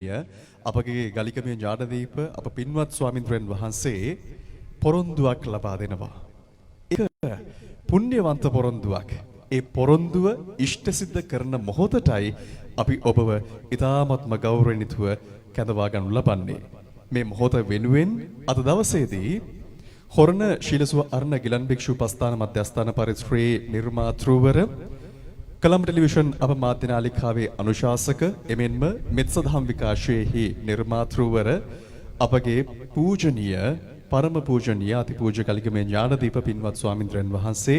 අපගේ ගලිකමේ ඥානදීප අප පින්වත් ස්වාමින්ද්‍රයන් වහන්සේ පොරොන්දුවක් ලබා දෙනවා. ඒක පුණ්‍යවන්ත පොරොන්දුවක්. ඒ පොරොන්දුව ඉෂ්ට සිද්ධ කරන මොහොතටයි අපි ඔබව ඊ타ත්ම ගෞරවණීයව කැඳවා ගන්නු ලබන්නේ. මේ මොහොත වෙනුවෙන් අද දවසේදී හොරණ ශීලසුව අර්ණ ගිලන් භික්ෂු උපස්ථාන මධ්‍යස්ථාන පරිශ්‍රයේ නිර්මාතෘවර කලම් ටෙලිවිෂන් අප මාධ්‍ය නාලිකාවේ අනුශාසක එමෙන්ම මෙත්සදහම් විකාශයේහි නිර්මාතෘවර අපගේ පූජනීය පරම පූජනීය අතිපූජ්‍ය කලිකමේ ඥානදීප පින්වත් ස්වාමින්ද්‍රයන් වහන්සේ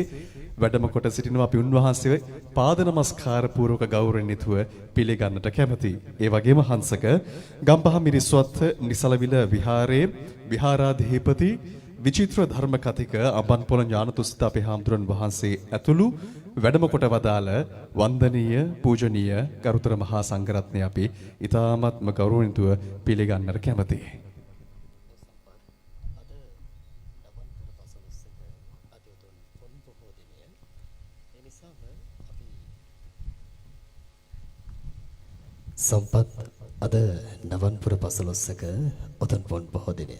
වැඩම කොට සිටිනවා. අපි උන්වහන්සේ පාද නමස්කාර පූර්වක ගෞරවණීයව පිළිගන්නට කැමැති. ඒ වගේම හංසක ගම්පහ මිරිස්වත්ත නිසලවිල විහාරයේ විහාරාධිපති විචිත්‍ර ධර්ම කතික අඹන්පොළ ඥානතුසිත අපේ හාමුදුරන් වහන්සේ ඇතුළු වැඩම කොට වදාළ වන්දනීය පූජනීය ගරුතර මහා සංඝරත්නය අපි ඊ타ත්ම ගෞරවණීයව පිළිගන්නට කැමැතියි. සම්පත් අද නවන්පුර පසළොස්වක ඔතන පොන් පොහෝ දිනය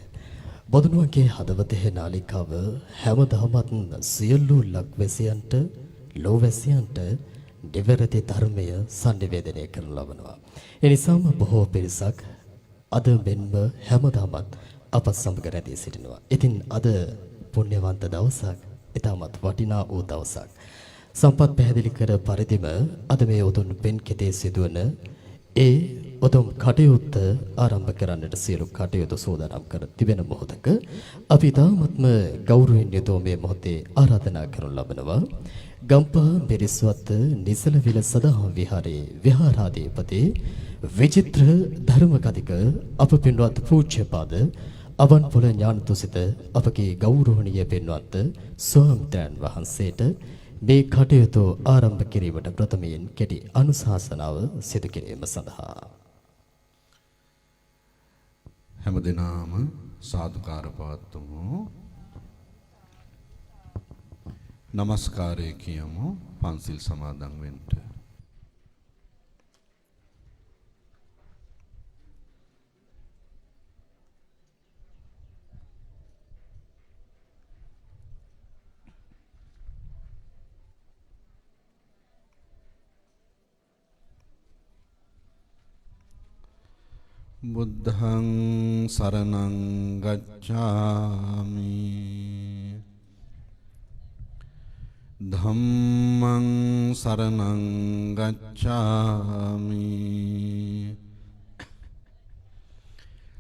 බොදුනුවන්ගේ හදවතේ නාලිකාව හැමදාමත් සියලු ලක්වැසියන්ට ලෝවැසියන්ට දෙවරති ධර්මය සංනිවේදනය කරන ලබනවා. ඒ නිසාම බොහෝ පිරිසක් අද මෙන්ම හැමදාමත් අප සමග රැඳී සිටිනවා. ඉතින් අද පුණ්‍යවන්ත දවසක්, ඊටමත් වටිනා වූ දවසක්. සම්පත් පැහැදිලි කර පරිදිම අද මේ උතුම් පෙන් කෙතේ සිදුවන ඒ උතුම් කටයුත්ත ආරම්භ කරන්නට සියලු කටයුතු සූදානම් කර තිබෙන මොහොතක අපි තාමත්ම ගෞරවයෙන් යුතුව මේ මොහොතේ ආරාධනා කරනු ලබනවා. ගම්පහ මිරිස්වත්ත නිසලවිල සදහම් විහාරයේ විහාරාධිපති විචිත්‍ර ධර්ම කතික අප පින්වත් පූජ්‍යපාද අවන්පොළ ඥානතුසිත අපගේ ගෞරවනීය පින්වත් ස්වාමීන් වහන්සේට මේ කටයුතු ආරම්භ කිරීමට ප්‍රථමයෙන් කෙටි අනුශාසනාව සිදු කිරීම සඳහා හැමදෙනාම සාදුකාර පවත්වමු. නමස්කාරය කියමු. පන්සිල් සමාදන් වෙන්න. බුද්ධං සරණං ගච්ඡාමි ධම්මං සරණං ගච්ඡාමි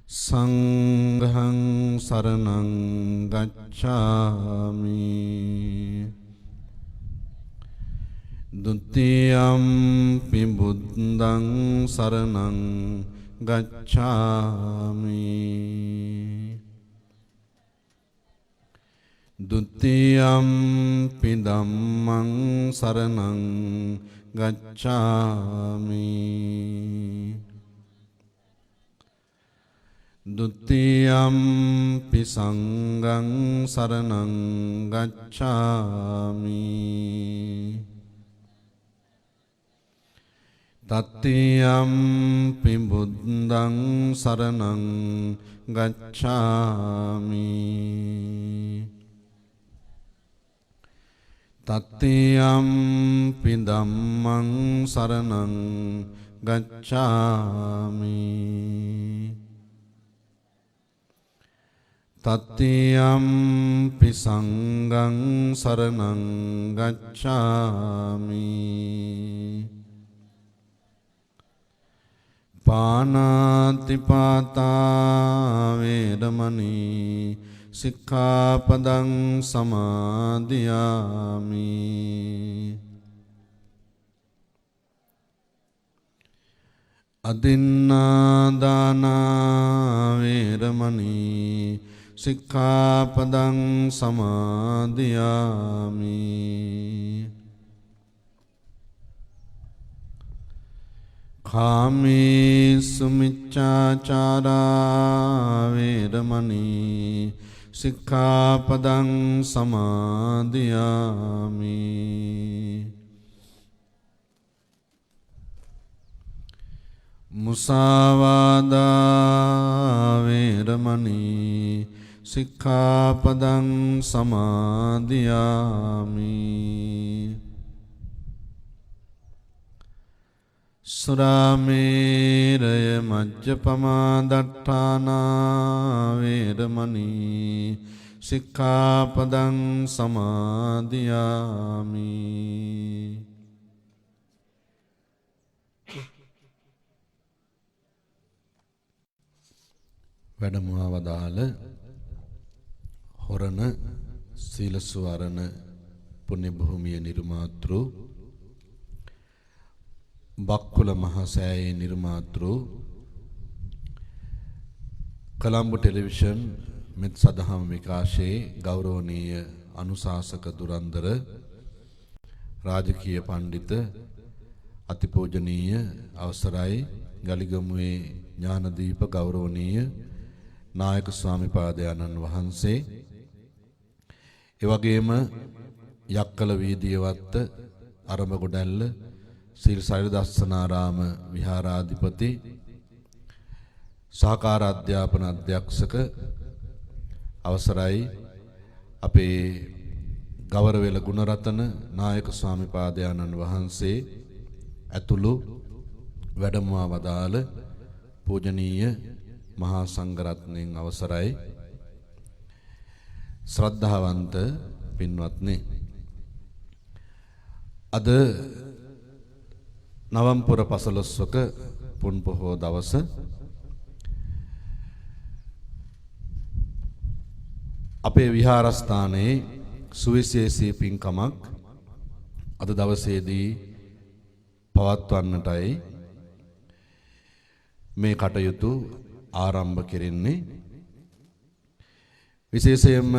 සංඝං සරණං ගච්ඡාමි ဒုတိယံ පි බුද්ධං සරණං ගච්ඡාමි ဒုတိယံ පි ධම්මං සරණං ගච්ඡාමි ဒုတိယံ පි සංඝං සරණං ගච්ඡාමි තත්තියම්පි බුද්ධං සරණං ගච්ඡාමි තත්තියම්පි ධම්මං සරණං ගච්ඡාමි තත්තියම්පි සංඝං සරණං ගච්ඡාමි පානාතිපාතා වේරමණී සික්ඛාපදං සමාදියාමි අදින්නාදාන වේරමණී සික්ඛාපදං සමාදියාමි කාමේසු මිච්ඡාචාරා වේරමණී සික්ඛාපදං සමාදියාමි මුසාවාදා වේරමණී සික්ඛාපදං සමාදියාමි. සුරාමේරය මජ්ජපමා දට්ඨානා වේරමණී සික්ඛාපදං සමාදියාමි. වැඩමවා වදාළ හොරණ සීලසුවරණ පුණ්‍ය භූමිය නිර්මාතෘ බක්කුල මහසෑයේ නිර්මාතෘ කොළඹ ටෙලිවිෂන් මෙත් සදහම් විකාශයේ ගෞරවනීය අනුශාසක දුරන්දර රාජකීය පඬිත අතිපූජනීය අවසරයි ගලිගමුවේ ඥානදීප ගෞරවනීය නායක ස්වාමිපාදයන්න් වහන්සේ ඒ වගේම යක්කල වීදියවත්ත අරඹගොඩැල්ල සීල් සෛල දස්සනාරාම විහාරාධිපති සහකාර අධ්‍යාපන අධ්‍යක්ෂක අවසරයි අපේ ගවරවේල ගුණරතන නායක ස්වාමිපාදයන්න් වහන්සේ ඇතුළු වැඩමවා වදාළ පූජනීය මහා සංඝරත්නයන් අවසරයි ශ්‍රද්ධාවන්ත පින්වත්නි, අද නවම්පුර පසළොස්වක පුන් පොහෝ දවස අපේ විහාරස්ථානයේ සුවිශේෂී පින්කමක් අද දවසේදී පවත්වන්නටයි මේ කටයුතු ආරම්භ කෙරෙන්නේ. විශේෂයෙන්ම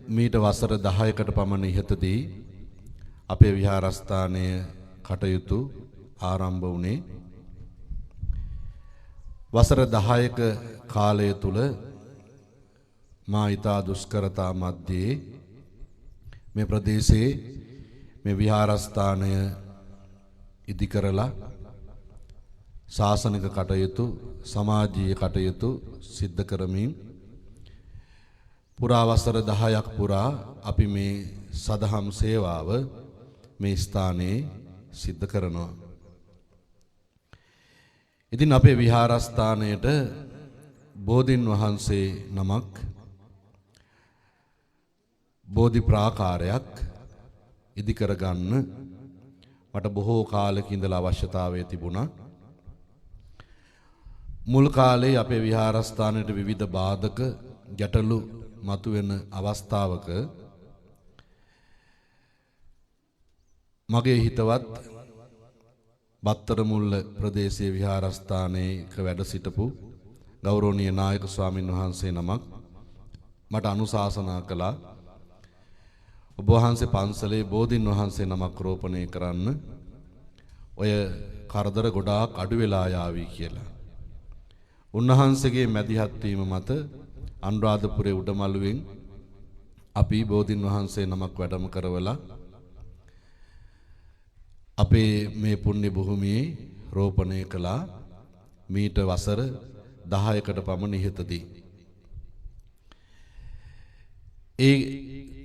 මීට වසර 10කට පමණ ඉහතදී අපේ විහාරස්ථානයේ කටයුතු ආරම්භ වුණේ. වසර 10ක කාලය තුල මා ඊතා දුෂ්කරතා මැද්දේ මේ ප්‍රදේශයේ මේ විහාරස්ථානය ඉදි කරලා ශාසනික කටයුතු සමාජීය කටයුතු සිද්ධ කරමින් පුරා වසර 10ක් පුරා අපි මේ සදහම් සේවාව මේ ස්ථානයේ සිද්ධ කරනවා. ඉතින් අපේ විහාරස්ථානයට බෝධින් වහන්සේ නමක් බෝධි ප්‍රාකාරයක් ඉදි කරගන්න මට බොහෝ කාලෙක ඉඳලා අවශ්‍යතාවය තිබුණා. මුල් කාලේ අපේ විහාරස්ථානයේ විවිධ බාධක ගැටලු මතුවෙන අවස්ථාවක මගේ හිතවත් බත්තරමුල්ල ප්‍රදේශයේ විහාරස්ථානයක වැඩ සිටපු ගෞරවනීය නායක ස්වාමින් වහන්සේ නමක් මට අනුශාසනා කළා, ඔබ වහන්සේ පන්සලේ බෝධින් වහන්සේ නමක් රෝපණය කරන්න, ඔය කරදර ගොඩාක් අඩු වෙලා යාවි කියලා. උන්වහන්සේගේ මැදිහත් වීම මත අනුරාධපුරයේ උඩමළුවෙන් අපි බෝධින් වහන්සේ නමක් වැඩම කරවලා අපේ මේ පුණ්‍ය භූමියේ රෝපණය කළා මීට වසර 10කට පමණ ඉහතදී. ඒ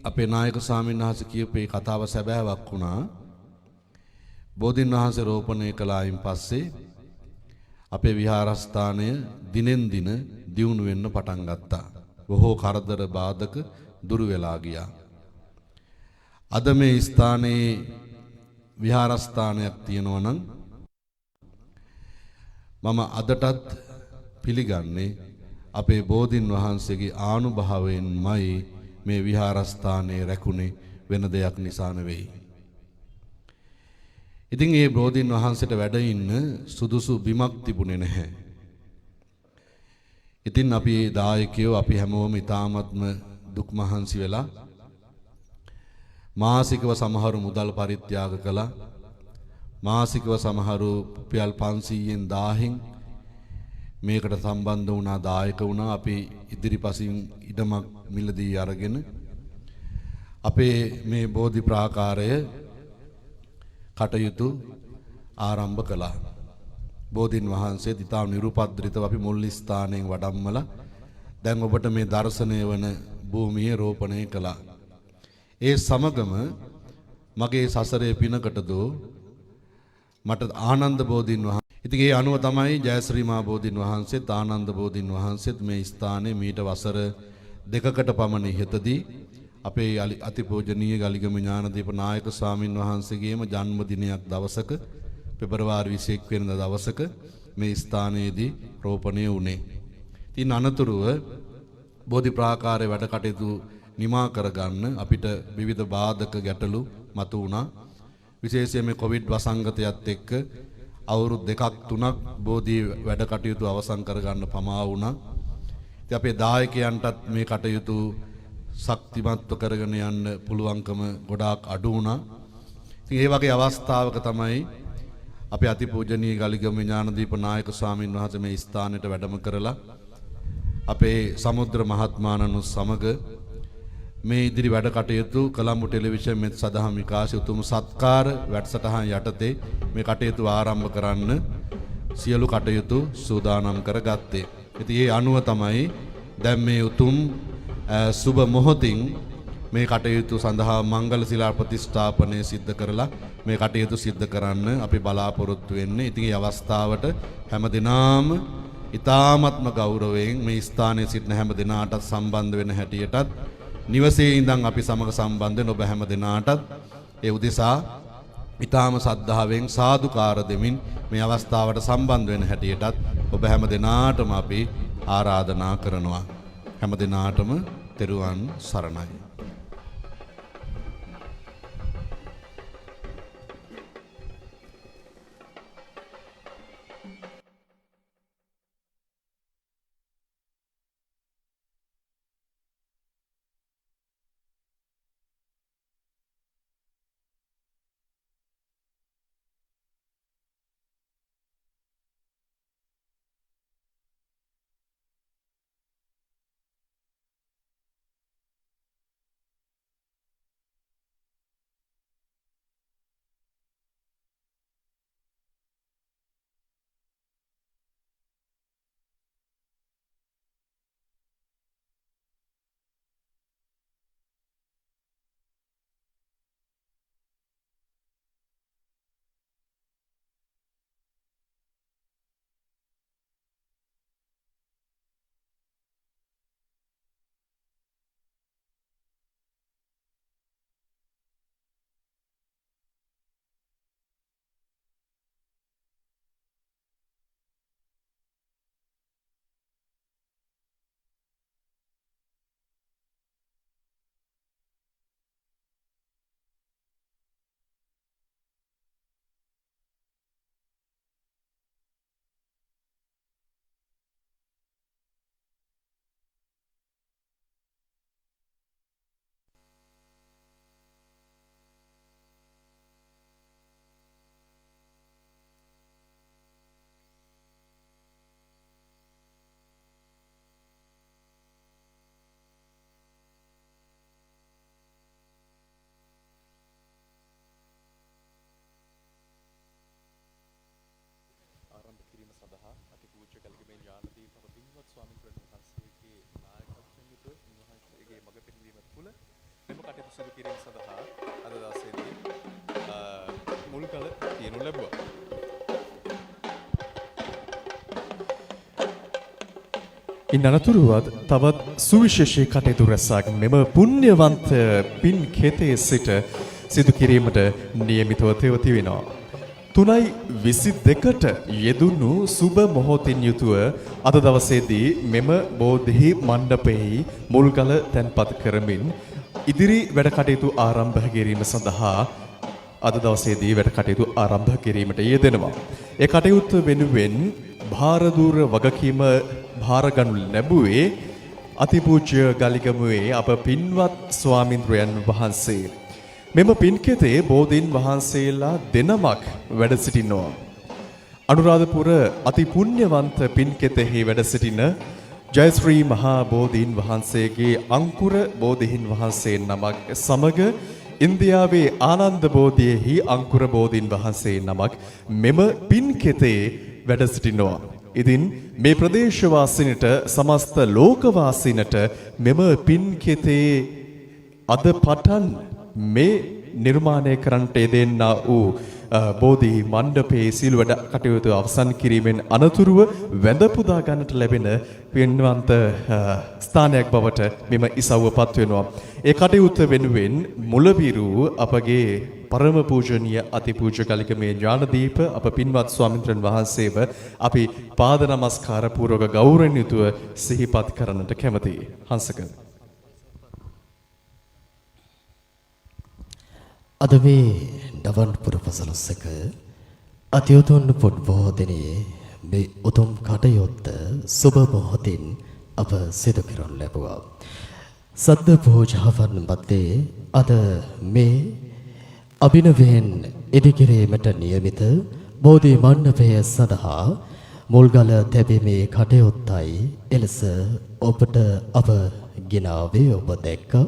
අපේ නායක ස්වාමීන් වහන්සේ කියපු ඒ කතාව සැබෑවක් වුණා. බෝධින් වහන්සේ රෝපණය කළායින් පස්සේ අපේ විහාරස්ථානය දිනෙන් දින දියුණු වෙන්න පටන් ගත්තා. බොහෝ කරදර බාධක දුරු වෙලා ගියා. අද මේ ස්ථානයේ විහාරස්ථානයක් තියෙනවා නම් මම අදටත් පිළිගන්නේ අපේ බෝධින් වහන්සේගේ ආනුභාවයෙන්මයි මේ විහාරස්ථානයේ රැකුනේ, වෙන දෙයක් නිසා නෙවෙයි. ඉතින් මේ බෝධින් වහන්සේට වැඩ ඉන්න සුදුසු බිමක් තිබුණේ නැහැ. ඉතින් අපි දායකයෝ අපි හැමෝම ඊ타මත්ම දුක් මහන්සි වෙලා මාසිකව සමහරු මුදල් පරිත්‍යාග කළා. මාසිකව සමහරු රුපියල් 500න් 1000න් මේකට සම්බන්ධ වුණා, දායක වුණා. අපි ඉදිරිපසින් ඉඩමක් මිලදී අරගෙන අපේ මේ බෝධි ප්‍රාකාරය කටයුතු ආරම්භ කළා. බෝධීන් වහන්සේ දිතාව නිරුපද්‍රිතව අපි මුල් ස්ථානයෙන් වඩම්මලා දැන් ඔබට මේ දර්ශනය වන භූමියේ රෝපණය කළා. ඒ සමගම මගේ සසරේ පිනකට දෝ මට ආනන්ද බෝධීන් වහන්සේ. ඉතින් ඒ අනුව තමයි ජයශ්‍රී මා බෝධීන් වහන්සේත් ආනන්ද බෝධීන් වහන්සේත් මේ ස්ථානයේ මීට වසර 2කට පමණ ඉහතදී අපේ අතිපූජනීය ගලිගම ඥානදීප නායක ස්වාමින් වහන්සේගේම ජන්මදිනයක් දවසක පෙබරවාරි 21 වෙනිදා දවසක මේ ස්ථානයේදී රෝපණය වුණේ. ඉතින් අනතුරුව බෝධි ප්‍රාකාරයේ වැඩ කටයුතු නිමා කරගන්න අපිට විවිධ බාධක ගැටලු මතු වුණා. විශේෂයෙන්ම කොවිඩ් වසංගතයත් එක්ක අවුරුදු 2ක් 3ක් බෝධි වැඩ කටයුතු අවසන් කරගන්න පමා වුණා. ඉතින් අපේ දායකයන්ටත් මේ කටයුතු ශක්තිමත්ව කරගෙන යන්න පුළුවන්කම ගොඩාක් අඩු වුණා. ඉතින් ඒ වගේ අවස්ථාවක තමයි අපේ අතිපූජනීය ගලිගම ඥානදීප නායක ස්වාමින් වහන්සේ මේ ස්ථානෙට වැඩම කරලා අපේ සමුද්‍ර මහත්මාණන් සමග මේ ඉදිරි වැඩ කටයුතු කොළඹ ටෙලිවිෂන් මෙත් සදහම් විකාශය උතුම් සත්කාර වැඩසටහන් යටතේ මේ කටයුතු ආරම්භ කරන්න සියලු කටයුතු සූදානම් කරගත්තේ. ඉතින් ඒ අනුව තමයි දැන් මේ උතුම් සුබ මොහොතින් මේ කටයුතු සඳහා මංගල ශිලා ප්‍රතිස්ථාපනය සිද්ධ කරලා මේ කටයුතු සිද්ධ කරන්න අපි බලාපොරොත්තු වෙන්නේ. ඉතින් මේ අවස්ථාවට හැම දිනාම ඊ타ත්ම ගෞරවයෙන් මේ ස්ථානයේ සිටින හැම දිනාටත් සම්බන්ධ වෙන හැටියටත් නිවසේ ඉඳන් අපි සමග සම්බන්ධ වෙන ඔබ හැම දිනාටත් ඒ උදෙසා ඊ타ම සද්ධාවෙන් සාදුකාර දෙමින් මේ අවස්ථාවට සම්බන්ධ වෙන හැටියටත් ඔබ හැම දිනාටම අපි ආරාධනා කරනවා. හැම දිනාටම තෙරුවන් සරණයි. සුදු කිරීම සඳහා අද දවසේදී මුල් කල තියනු ලැබුවා. ඉන් අනතුරුවත් තවත් සුවිශේෂී කටයුතු රැසක් මෙම පුණ්‍යවන්ත පින් කෙතේ සිට සිදු කිරීමට නියමිතව තිබෙනවා. 3:22ට යෙදුණු සුබ මොහොතින් යුතුව අද දවසේදී මෙම බෝධි මණ්ඩපෙහි මුල්ගල තැන්පත් කරමින් ඉදිරි වැඩ කටයුතු ආරම්භ කිරීම සඳහා අද දවසේදී වැඩ කටයුතු ආරම්භ කිරීමට යෙදෙනවා. ඒ කටයුත්ත වෙනුවෙන් භාරදූර වගකීම භාරගනු ලැබුවේ අතිපූජ්‍ය ගලිගමුවේ අප පින්වත් ස්වාමින්ද්‍රයන් වහන්සේ. මෙම පින්කෙතේ බෝධීන් වහන්සේලා දෙනමක් වැඩ සිටිනවා. අනුරාධපුර අති පුණ්‍යවන්ත පින්කෙතෙහි වැඩ සිටින ජයශ්‍රී මහා බෝධීන් වහන්සේගේ අංකුර බෝධීන් වහන්සේ නමක් සමග ඉන්දියාවේ ආනන්ද බෝධියෙහි අංකුර බෝධීන් වහන්සේ නමක් මෙම පින්කෙතේ වැඩ සිටිනවා. ඉතින් මේ ප්‍රදේශවාසීන්ට සමස්ත ලෝකවාසීන්ට මෙම පින් කෙතේ අද පටන් මේ නිර්මාණය කරන්නට යෙදෙන්නා වූ බෝධි මණ්ඩපයේ සීල වැඩ කටයුතු අවසන් කිරීමෙන් අනතුරුව වැඳ පුදා ගන්නට ලැබෙන පින්වන්ත ස්ථානයක් බවට මෙම ඉසව්වපත් වෙනවා. ඒ කටයුත්ත වෙනුවෙන් මුලබිරු අපගේ පරම පූජනීය අතිපූජ්‍ය කලිකමේ ඥානදීප අප පින්වත් ස්වාමින්ද්‍රයන් වහන්සේව අපි පාද නමස්කාර පූර්වක ගෞරවයෙන් යුතුව සිහිපත් කරන්නට කැමැතියි. හංසක අද මේ නවන්පුර පසළොස්වක අතිඋතුම් පුත් බොහෝ දිනේ මේ උතුම් කටයුත්ත සුබ මොහොතින් අප සිදු කරනු ලැබුවා. සද්ද පූජාවන් මැත්තේ අද මේ අභිනවයෙන් ඉදිකිරීමට නියමිත බෝධි මණ්ඩපය සඳහා මුල්ගල තැබීමේ කටයුත්තයි එලෙස ඔබට අප ගෙනාවේ ඔබ දැක්කා.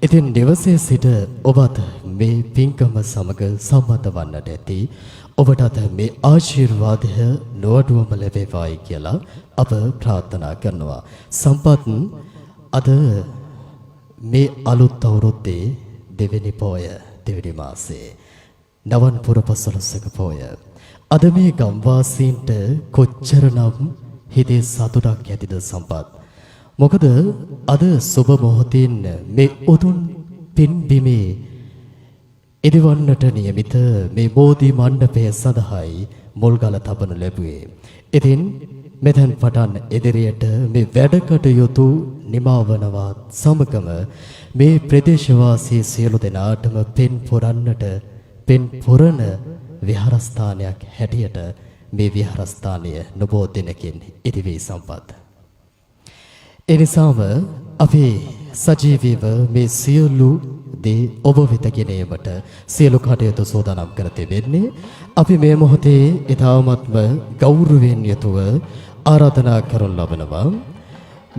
ඉතින් දවසේ සිට ඔබත් මේ පින්කම සමග සම්බන්ධ වන්නට ඇති. ඔබටත් මේ ආශිර්වාදය නොඅඩුවම ලැබේවායි කියලා අප ප්‍රාර්ථනා කරනවා. සම්පත් අද මේ අලුත් අවුරුද්දේ දෙවෙනි පෝය දෙවෙනි මාසේ නවන්පුර පසළොස්වක පෝය. අද මේ ගම්වාසීන්ට කොච්චරනම් හිතේ සතුටක් ඇතිද සම්පත්. මොකද අද සුබ මොහොතින් මේ උතුම් පින්බිමේ ඉදිවන්නට නියමිත මේ බෝධි මණ්ඩපය සඳහායි මුල්ගල තබනු ලැබුවේ. ඉතින් මෙතෙන් පටන් ඉදිරියට මේ වැඩ කටයුතු නිමවනවත් සමගම මේ ප්‍රදේශවාසී සියලු දෙනාටම පින් පුරන්නට පින් පුරන විහාරස්ථානයක් හැටියට මේ විහාරස්ථානය නොබෝ දිනකින් ඉදිවී සම්පත්. එනිසාම අපි සජීවීව මේ සියලු දේ ඔබ වෙත ගෙනීමට සියලු කටයුතු සූදානම් කර තිබෙන්නේ. අපි මේ මොහොතේ ඊ타මත්ම ගෞරවයෙන් යුතුව ආරාධනා කරන ලබනවා.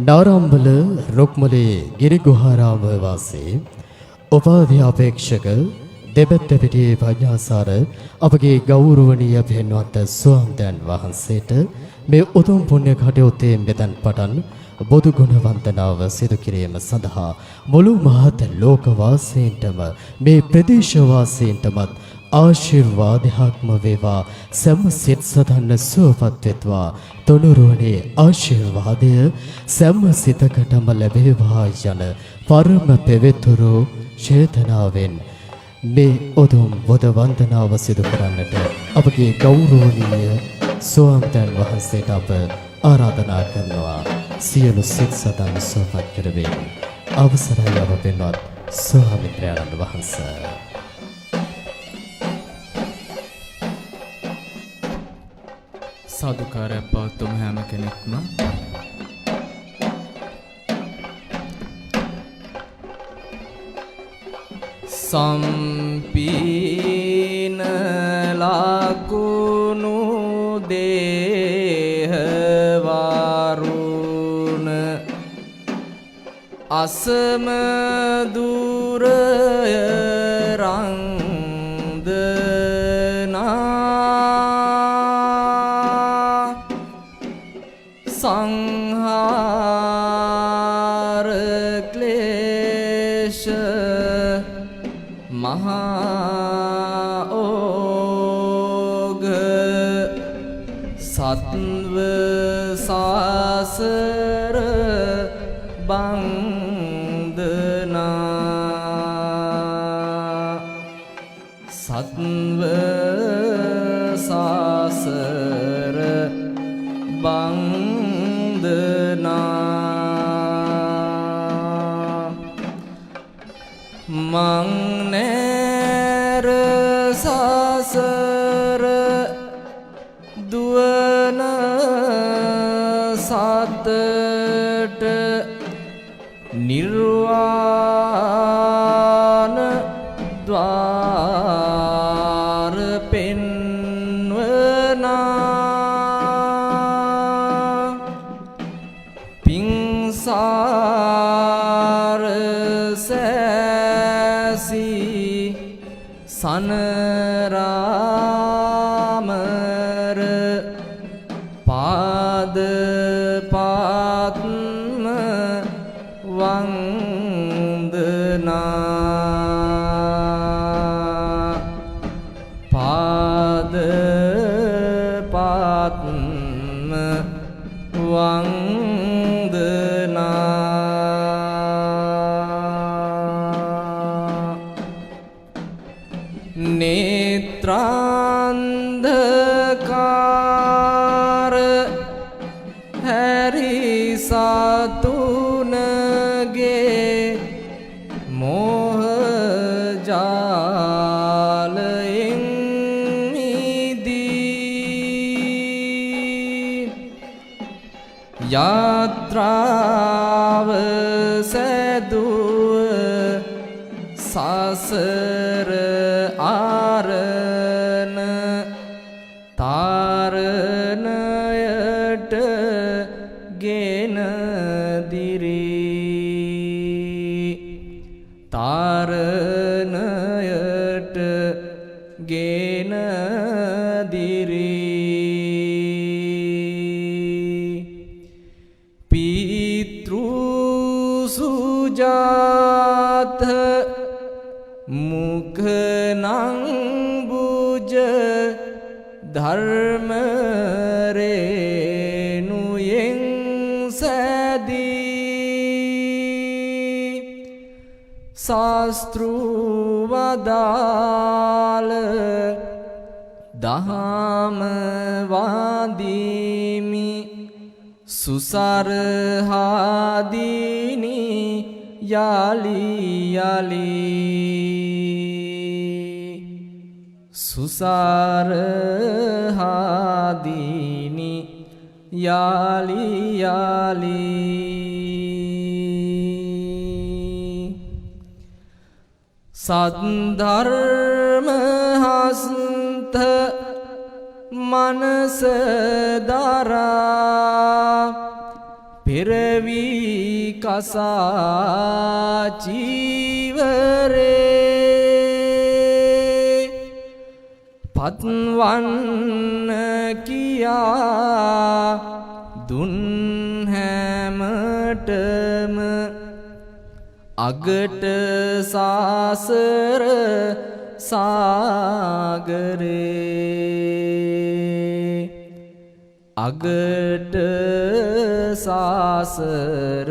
නාරම්බල රුක්මලේ ගිරිගුහාරාම වාසී උපාධ්‍යාපේක්ෂක දෙබැත්ත පිටියේ පඤ්ඤාසාර අපගේ ගෞරවනීය පින්වත් ස්වාමීන් වහන්සේට මේ උතුම් පුණ්‍ය කටයුත්තේ මෙතන් පටන් බොදු ගුණ වන්දනාව සිදු කිරීම සඳහා මුළු මහත් ලෝකවාසීන්ටම මේ ප්‍රදේශවාසීන්ටමත් ආශිර්වාදයක්ම වේවා. සෑම සිත් සතන්න සුවපත් වෙත්වා. තුනුරුවනේ ආශිර්වාදය සෑම සිතකටම ලැබේවා යන පරම පෙවෙතුරු චේතනාවෙන් මේ උතුම් බොද වන්දනාව සිදු කරන්නට අපගේ ගෞරවනීය ස්වාමීන් වහන්සේට අප ආරාධනා කරනවා. සියලු සිත් සතන් සුවපත් කරවෙන්න අවසරයි අප පින්වත් ස්වාමීන් වහන්සේ. සාදුකාරයක් පවත්වමු හැම කෙනෙක්ම. සම්පීන ලකුණු දේහවරුණ අසම දුරය රන්දනා සංහාර ක්ලේශ මහා ඕග සත්ව සාසර බන්ධනා සත්ව සාසර බන්ධනා මං නෑර සසර දුවන සතට නිර්වාණ ද්වාර පෙන්වනා පිංසාර සනරාමර පාත්ම වන්දනා පාද පාත්ම වන්දනා නේත්‍රාන්ධකාර හැරි සතුනගේ මෝහ ජාලයෙන් මිදී යාත්‍රාව සැදුව සසර ආරණ තාරණයට ගෙන දිරි තාරණයට ගෙන දිරි පිතෘ සුජාත මුඛනං බුජ ධර්ම රේනුයෙන් සැදී ශාස්ත්‍රු වදාළ දහම වාදීමි සුසරහාදීනි යලි යලි සුසරහාදීනි යලි යලි සද්ධර්ම හස්ත මනස දරා පෙරවි කසා චීවරේ පත්වන්න කියා දුන් හැමටම අගට සාසර සාගරේ අගට සාසර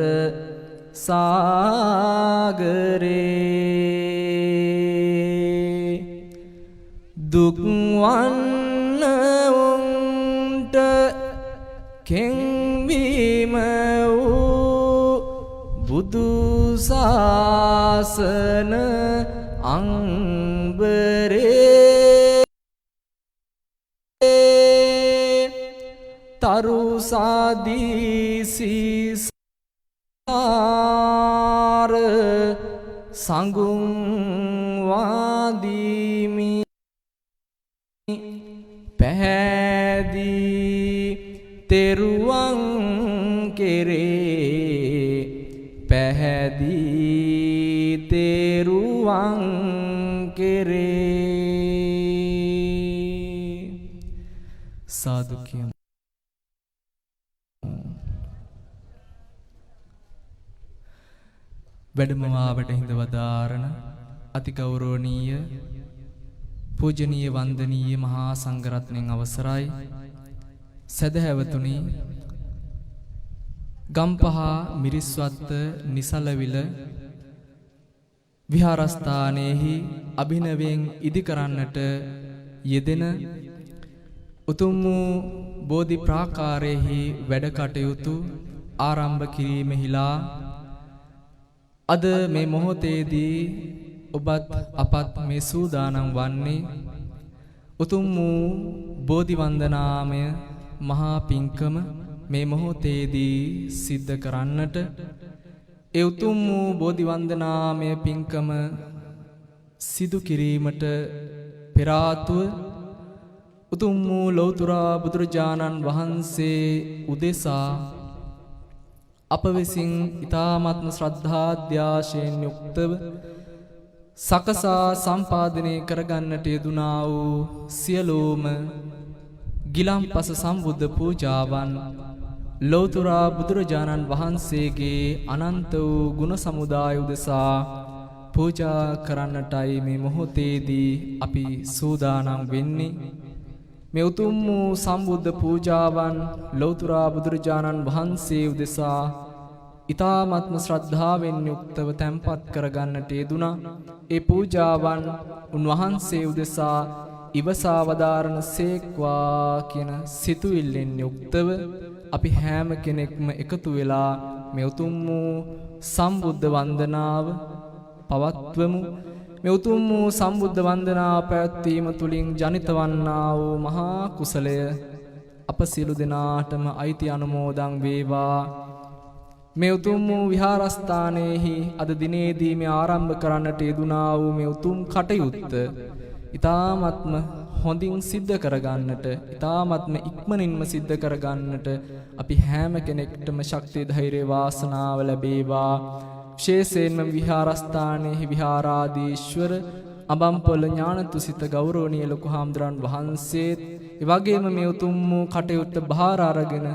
සාගරේ දුක්වන්න උන්ට කෙන්වීම වූ බුදු සාසන අංබරේ තරු සාදීසි සාර සංගුම් වාදීමි පැහැදී තෙරුවන් කෙරේ පැහැදී තෙරුවන් කෙරේ සාදු කියමු. වැඩමවාවට හිඳවදාරණ අති ගෞරවනීය පූජනීය වන්දනීය මහා සංඝරත්නයන් අවසරයි සදහැවතුනි ගම්පහ මිරිස්වත්ත නිසලවිල විහාරස්ථානයේහි අභිනවයෙන් ඉදි කරන්නට යෙදෙන උතුම් වූ බෝධි ප්‍රාකාරයේහි වැඩ කටයුතු ආරම්භ කිරීමෙහිලා අද මේ මොහොතේදී ඔබත් අපත් මේ සූදානම් වන්නේ උතුම් වූ බෝධි වන්දනාමය මහා පිංකම මේ මොහොතේදී සිද්ධ කරන්නට ඒ උතුම් වූ බෝධි වන්දනාමය පිංකම සිදු කිරීමට පෙර ආතුව උතුම් වූ ලෞතර බුදුරජාණන් වහන්සේ උදෙසා අප විසින් ඊ타ත්ම ශ්‍රද්ධාධ්‍යාශයෙන් යුක්තව සකසා සම්පාදනය කරගන්නට යෙදුනා වූ සියලුම ගිලම්පස සම්බුද්ධ පූජාවන් ලෞතුරා බුදුරජාණන් වහන්සේගේ අනන්ත වූ ගුණ සමුදාය උදෙසා පූජා කරන්නටයි මේ මොහොතේදී අපි සූදානම් වෙන්නේ. මේ උතුම් වූ සම්බුද්ධ පූජාවන් ලෞතුරා බුදුරජාණන් වහන්සේ උදෙසා ඊ타ත්ම ශ්‍රද්ධාවෙන් යුක්තව තැන්පත් කරගන්නට යෙදුණා. ඒ පූජාවන් උන්වහන්සේ උදෙසා ඉවසා වදාරන සේක්වා කියන සිතුවිල්ලෙන් යුක්තව අපි හැම කෙනෙක්ම එකතු වෙලා මේ උතුම් වූ සම්බුද්ධ වන්දනාව පවත්වමු. මේ උතුම් වූ සම්බුද්ධ වන්දනාව පැවැත්වීම තුළින් ජනිත වන්නා වූ මහා කුසලය අප සියලු දෙනාටම අයිති අනුමෝදන් වේවා. මේ උතුම් වූ විහාරස්ථානයේහි අද දිනේදී මේ ආරම්භ කරන්නට යෙදුනා වූ මේ උතුම් කටයුත්ත ඊ타ත්ම හොඳින් සිද්ධ කරගන්නට, ඊ타ත්ම ඉක්මනින්ම සිද්ධ කරගන්නට අපි හැම කෙනෙක්ටම ශක්තිය ධෛර්ය වාසනාව ලැබේවා. විශේෂයෙන්ම විහාරස්ථානයේ විහාරාධීශවර අබම්පොළ ඥානතුසිත ගෞරවනීය ලොකු හාමුදුරන් වහන්සේත් ඒ වගේම මේ උතුම් වූ කටයුත්ත බාර අරගෙන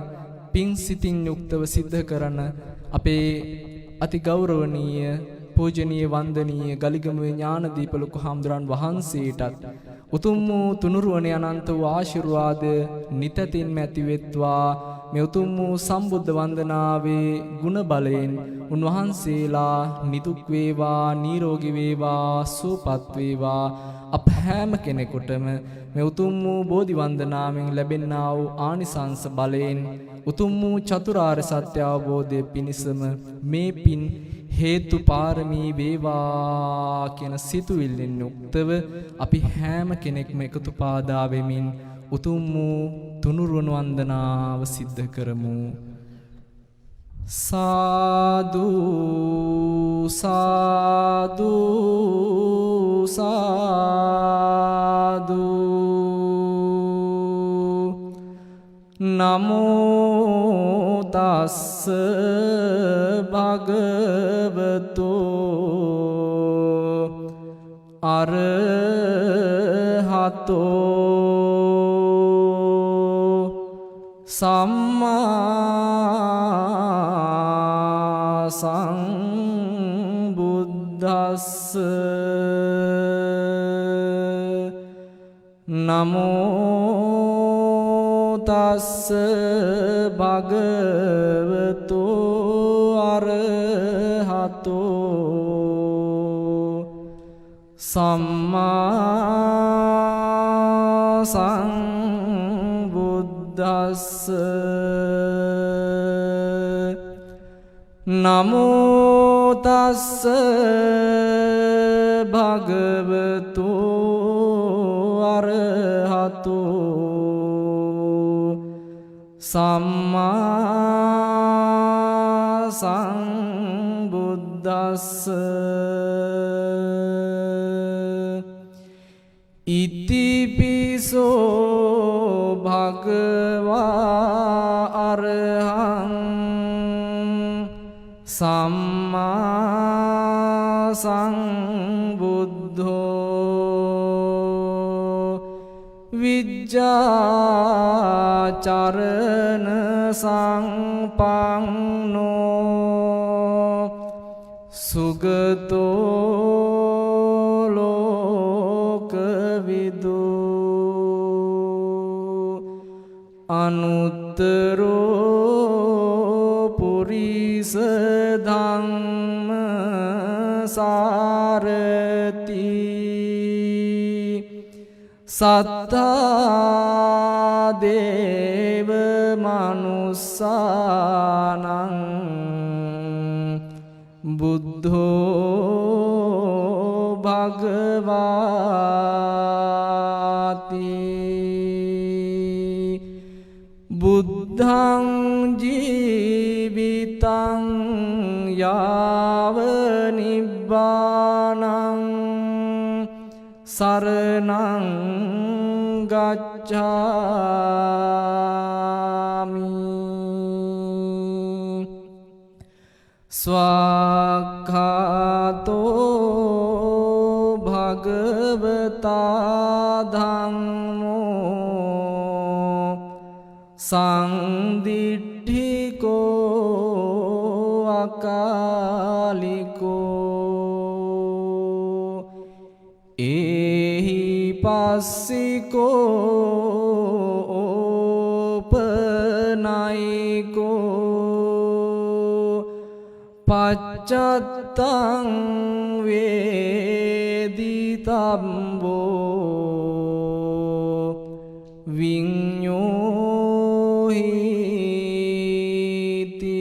පින් සිතින් යුක්තව සිද්ධ කරන අපේ අති ගෞරවනීය පූජනීය වන්දනීය ගලිගමුවේ ඥානදීප ලොකු හාමුදුරන් වහන්සේටත් උතුම් වූ තුනුරුවනේ අනන්ත වූ ආශිර්වාද නිතතින්ම ඇති වෙත්වා. මේ උතුම් වූ සම්බුද්ධ වන්දනාවේ ගුණ බලයෙන් උන්වහන්සේලා නිදුක් වේවා, නිරෝගී වේවා, සුවපත් වේවා. අප හැම කෙනෙකුටම මේ උතුම් වූ බෝධි වන්දනාවෙන් ලැබෙනා වූ ආනිසංස බලයෙන් උතුම් වූ චතුරාර්ය සත්‍ය අවබෝධය පිණිසම මේ පින් හේතු පාරමී වේවා කියන සිතුවිල්ලෙන් යුක්තව අපි හැම කෙනෙක්ම එකතු පාදා වෙමින් උතුම් වූ තුනුරුවන් වන්දනාව සිද්ධ කරමු. සාදු සාදු සාදු නමෝ තස්ස භගවතු අරහතෝ සම්මා සම්බුද්දස්ස නමෝ තස්ස භගවතු අරහතෝ සම්මා සම්බුද්දස්ස නමෝ තස්ස භගවතු අරහතෝ සම්මා සම්බුද්දස්ස ඉතිපිසෝ භගවා අරහං සම්මා සම්බුද්ධෝ විජ්ජාචරණ සංපන්නෝ සුගතෝ ලෝකවිදු අනුත්තරෝ පුරිස ධම්ම සාරති සත්තා දේව මනුස්සානං බුද්ධෝ භගවාති බුද්ධං ජීවිතං යාව නිබ්බානං සරණං ගච්ඡාමි ස්වාක්ඛාතෝ භගවතා ධම්මෝ සංදිට්ඨි අකාලිකෝ ඒහි පස්සිකෝ ඕපනයිකෝ පච්චත්තං වේදිතම්බෝ විඤ්ඤෝහිති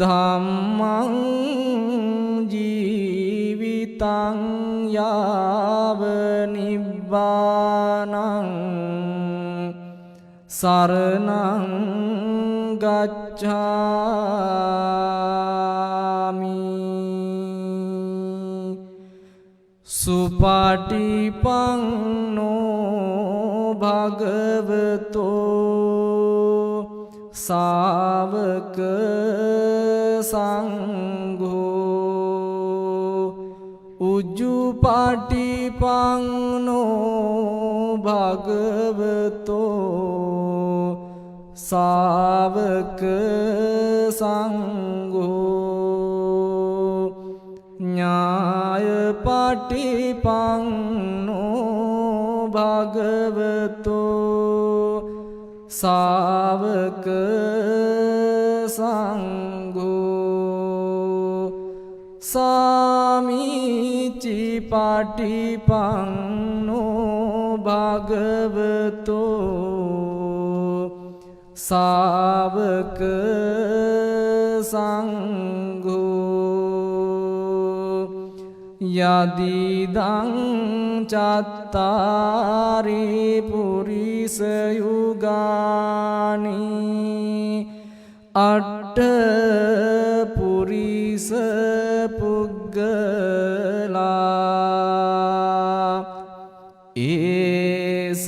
ධම්මං ජීවිතං යාව නිබ්බානං සරණං ගච්ඡාමි සුපටිපන්නෝ භගවතෝ සාවක සංඝෝ උජ්ජුපටිපන්නෝ භගවතෝ සාවක සංඝෝ ඥායපටිපන්නෝ භගවතෝ සාවක සංඝෝ සාමිචි පටිපන්නෝ භගවතෝ සාවක සංඝෝ යදිදං චත්තාරි පුරිස යුගානි අට්ඨ පුරිස පුග්ගලා ඒස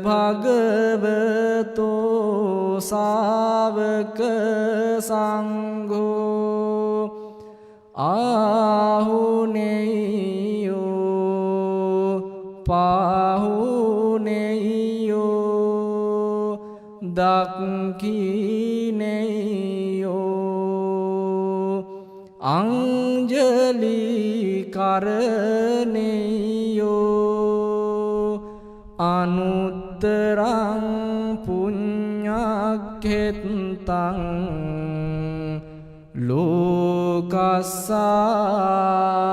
භගවතෝ සාවක සංඝෝ ආහුනේයෝ පාහුනේයෝ දක්ඛිනේයෝ අංජලි කරණේයෝ අනුත්තරං පුඤ්ඤක්ඛෙත්තං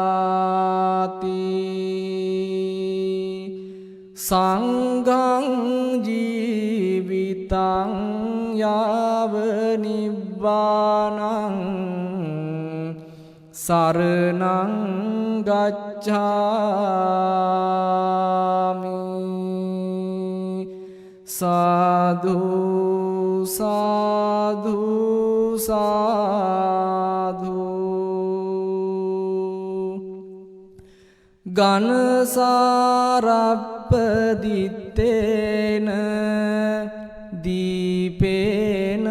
ලෝකස්සාති සංඝං ජීවිතං යාව නිබ්බානං සරණං ගච්ඡාමි සාදු සාදු සාදු ගනසාරප්පදිත්තේන දීපේන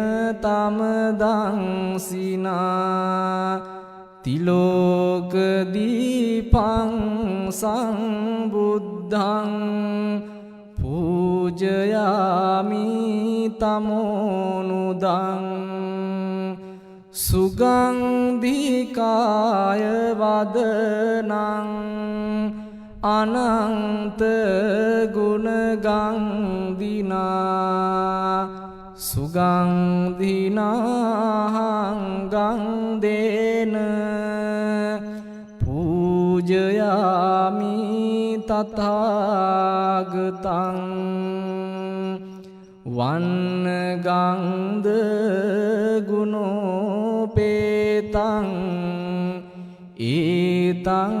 තමදංසිනා තිලෝක දීපං සංබුද්ධං පූජයාමි තමෝනුදං සුගන්ධිකාය වදනං අනන්ත ගුණගන්ධිනා සුගන්ධිනාහං ගන්ධේන පූජයාමි තථාගතං වන්නගන්ධ ගුණෝපේතං ඒතං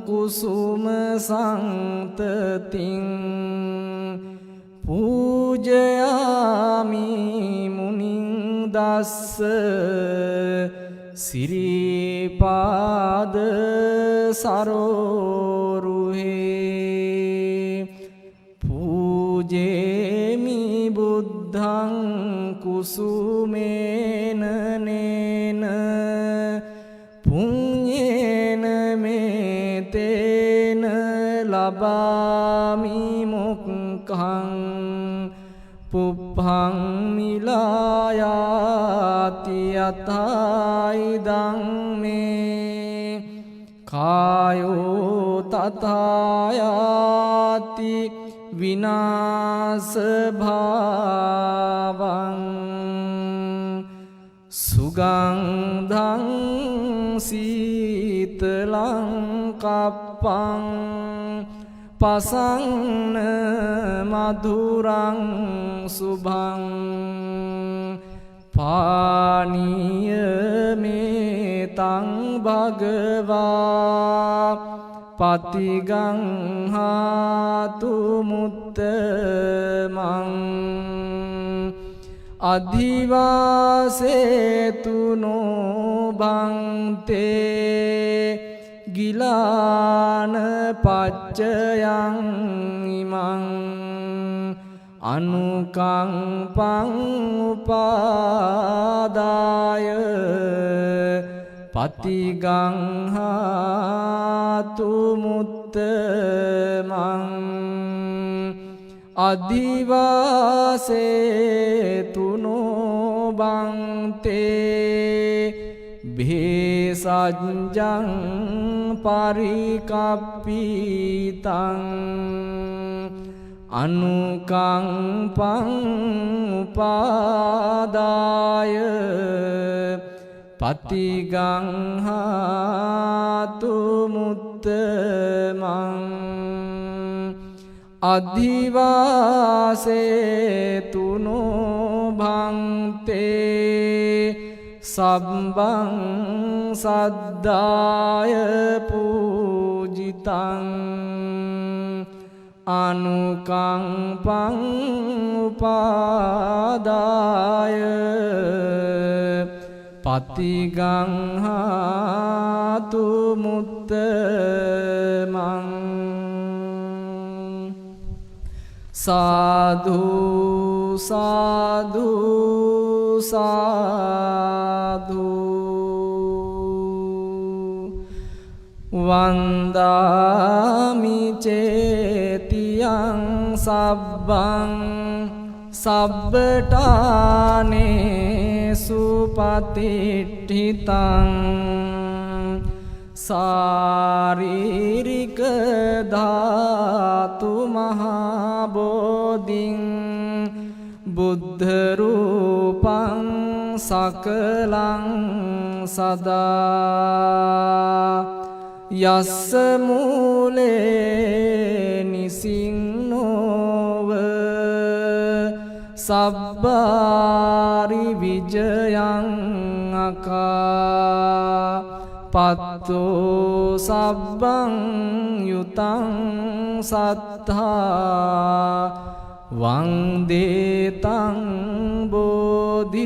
කුසුම සංතතින් පූජයාමි මුනිං දස්ස සිරිපාද සරෝරුහේ පූජේමි බුද්ධං කුසුමේන නේන පුඤ්ඤේන මේතේන ලබාමි මොක්ඛං පුප්පං මිලායා යතයිදං මේ කායෝ තථායාති විනාශ භාවං සුගන්ධං සීතලං කප්පං පසන්න මధుරං සුභං පානීය මේතං භගවා පතිගංහාතු මුත්තමං අධිවාසේතුනෝ භන්තේ ගිලාන පච්චයං ඉමං අනුකම්පං උපාදාය පතිගංහාතු මුත්තමං අධිවාසේතුනෝ භන්තේ භේසජ්ජං පරිකප්පීතං අනුකම්පං උපාදාය පතිගංහාතු මුත්තමං අධිවාසේතුනෝ භන්තේ සබ්බං සද්දාය පූජිතං අනුකම්පං උපාදාය පතිගංහාතු මුත්තමං සාදු සාදු සාදු වන්දාමි චේතියං සබ්බං සබ්බටානේ සුපතිට්ඨිතං සාරීරික ධාතු මහා බෝධින් බුද්ධ රූපං සකලං සදා යස්ස මූලේ නිසින්නෝව සබ්බාරි විජයං අකා පත්තෝ සබ්බං යුතං සත්තා වන්දේතං බෝධිපාදපං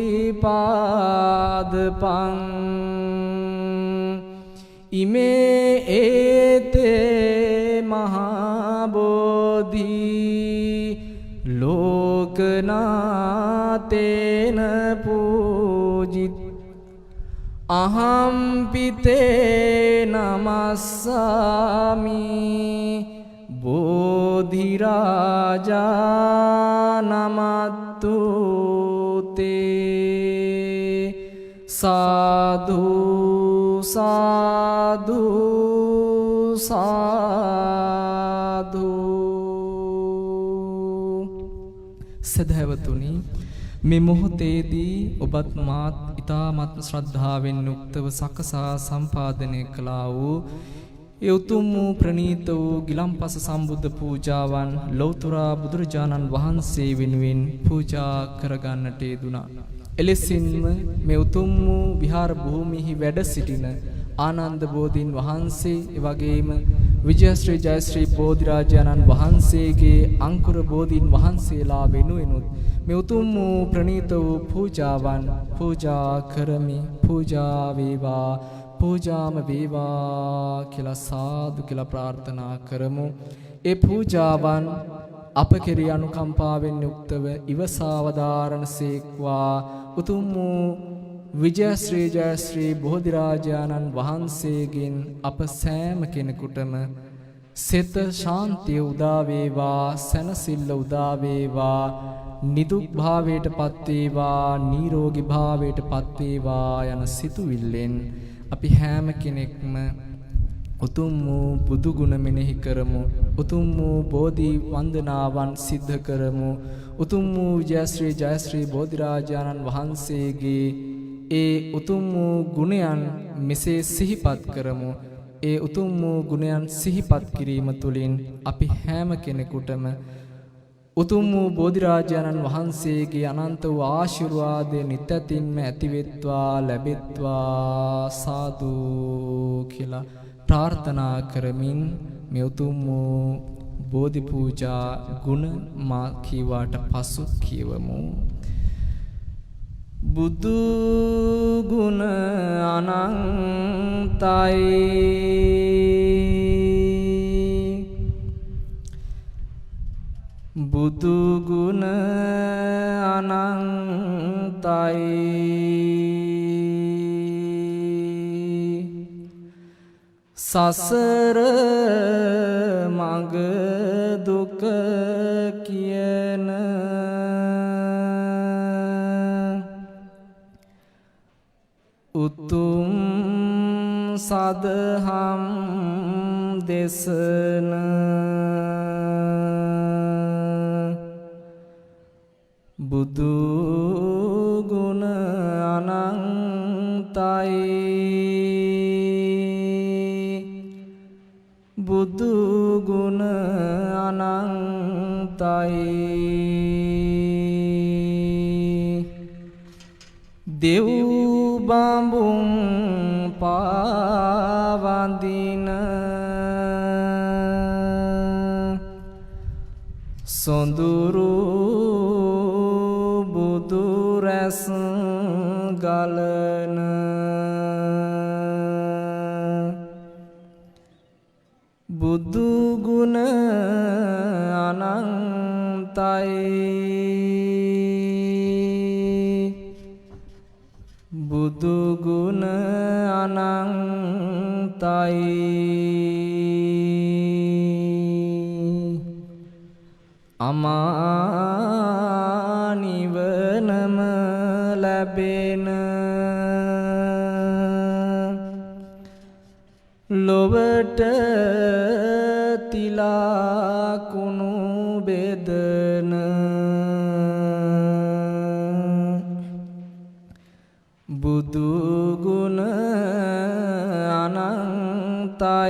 ඉමේ ඒතේ මහා බෝධි ලෝකනාතේන පූජිත අහම්පිතේ නමස්සාමි බෝධිරාජා නමත්තුතේ සාදු සාදු සාදු. සදහැවතුනි, මේ මොහොතේදී ඔබත් මාත් ඊ타මත් ශ්‍රද්ධාවෙන් යුක්තව සකසා සම්පාදනය කළා වූ ඒ උතුම් වූ ප්‍රණීත වූ ගිලම්පස සම්බුද්ධ පූජාවන් ලෞතර බුදුරජාණන් වහන්සේ වෙනුවෙන් පූජා කරගන්නට යෙදුණා. එලෙසින්ම මේ උතුම් වූ විහාර භූමිෙහි වැඩ සිටින ආනන්ද බෝධීන් වහන්සේ එවැගේම විජයශ්‍රී ජයශ්‍රී බෝධිරාජාණන් වහන්සේගේ අංකුර බෝධීන් වහන්සේලා වෙනුවෙනුත් මේ උතුම් වූ ප්‍රණීත වූ පූජාවන් පූජා කරමි. පූජා වේවා, පූජාම වේවා කියලා සාදු කියලා ප්‍රාර්ථනා කරමු. ඒ පූජාවන් අප කෙරෙහි අනුකම්පාවෙන් යුක්තව ඉවසාවදාරණසේක්වා. උතුම් වූ විජයශ්‍රී ජයශ්‍රී බෝධිරාජාණන් වහන්සේගෙන් අප සෑම කෙනෙකුටම සිත ශාන්තිය උදා වේවා, සැනසෙල්ල උදා වේවා, නිදුක් භාවයට පත්වේවා නිරෝගී භාවයට පත්වේවා යන සිතුවිල්ලෙන් අපි හැම කෙනෙක්ම උතුම් වූ බුදු ගුණ මෙනෙහි කරමු. උතුම් වූ බෝධි වන්දනාවන් සිද්ධ කරමු. උතුම් වූ ජයශ්‍රී බෝධිරාජානන් වහන්සේගේ ඒ උතුම් වූ ගුණයන් මෙසේ සිහිපත් කරමු. ඒ උතුම් වූ ගුණයන් සිහිපත් කිරීම තුළින් අපි හැම කෙනෙකුටම උතුම් වූ බෝධිරාජානන් වහන්සේගේ අනන්ත වූ ආශිර්වාදය නිත්‍යතින්ම ඇතිවෙත්වා ලැබෙත්වා සාදු කියලා ප්‍රාර්ථනා කරමින් මේ උතුම් වූ බෝධි පූජා ගුණ මා කීවාට පසු කියවමු. බුදු ගුණ අනන්තයි බුදු ගුණ අනන්තයි සසර මඟ දුක කියන උතුම් සදහම් දේශන බුදු ගුණ අනන්තයි බුදු ගුණ අනන්තයි දෙව් බඹුන් පාවඳින සොඳුරු බුදු රැස් ගලන බුදු ගුණ අනන්තයි බුදු ගුණ අනන්තයි අමා නිවනම ලැබෙන ලොවට තිලා කුණු බෙදන බුදු ගුණ අනන්තයි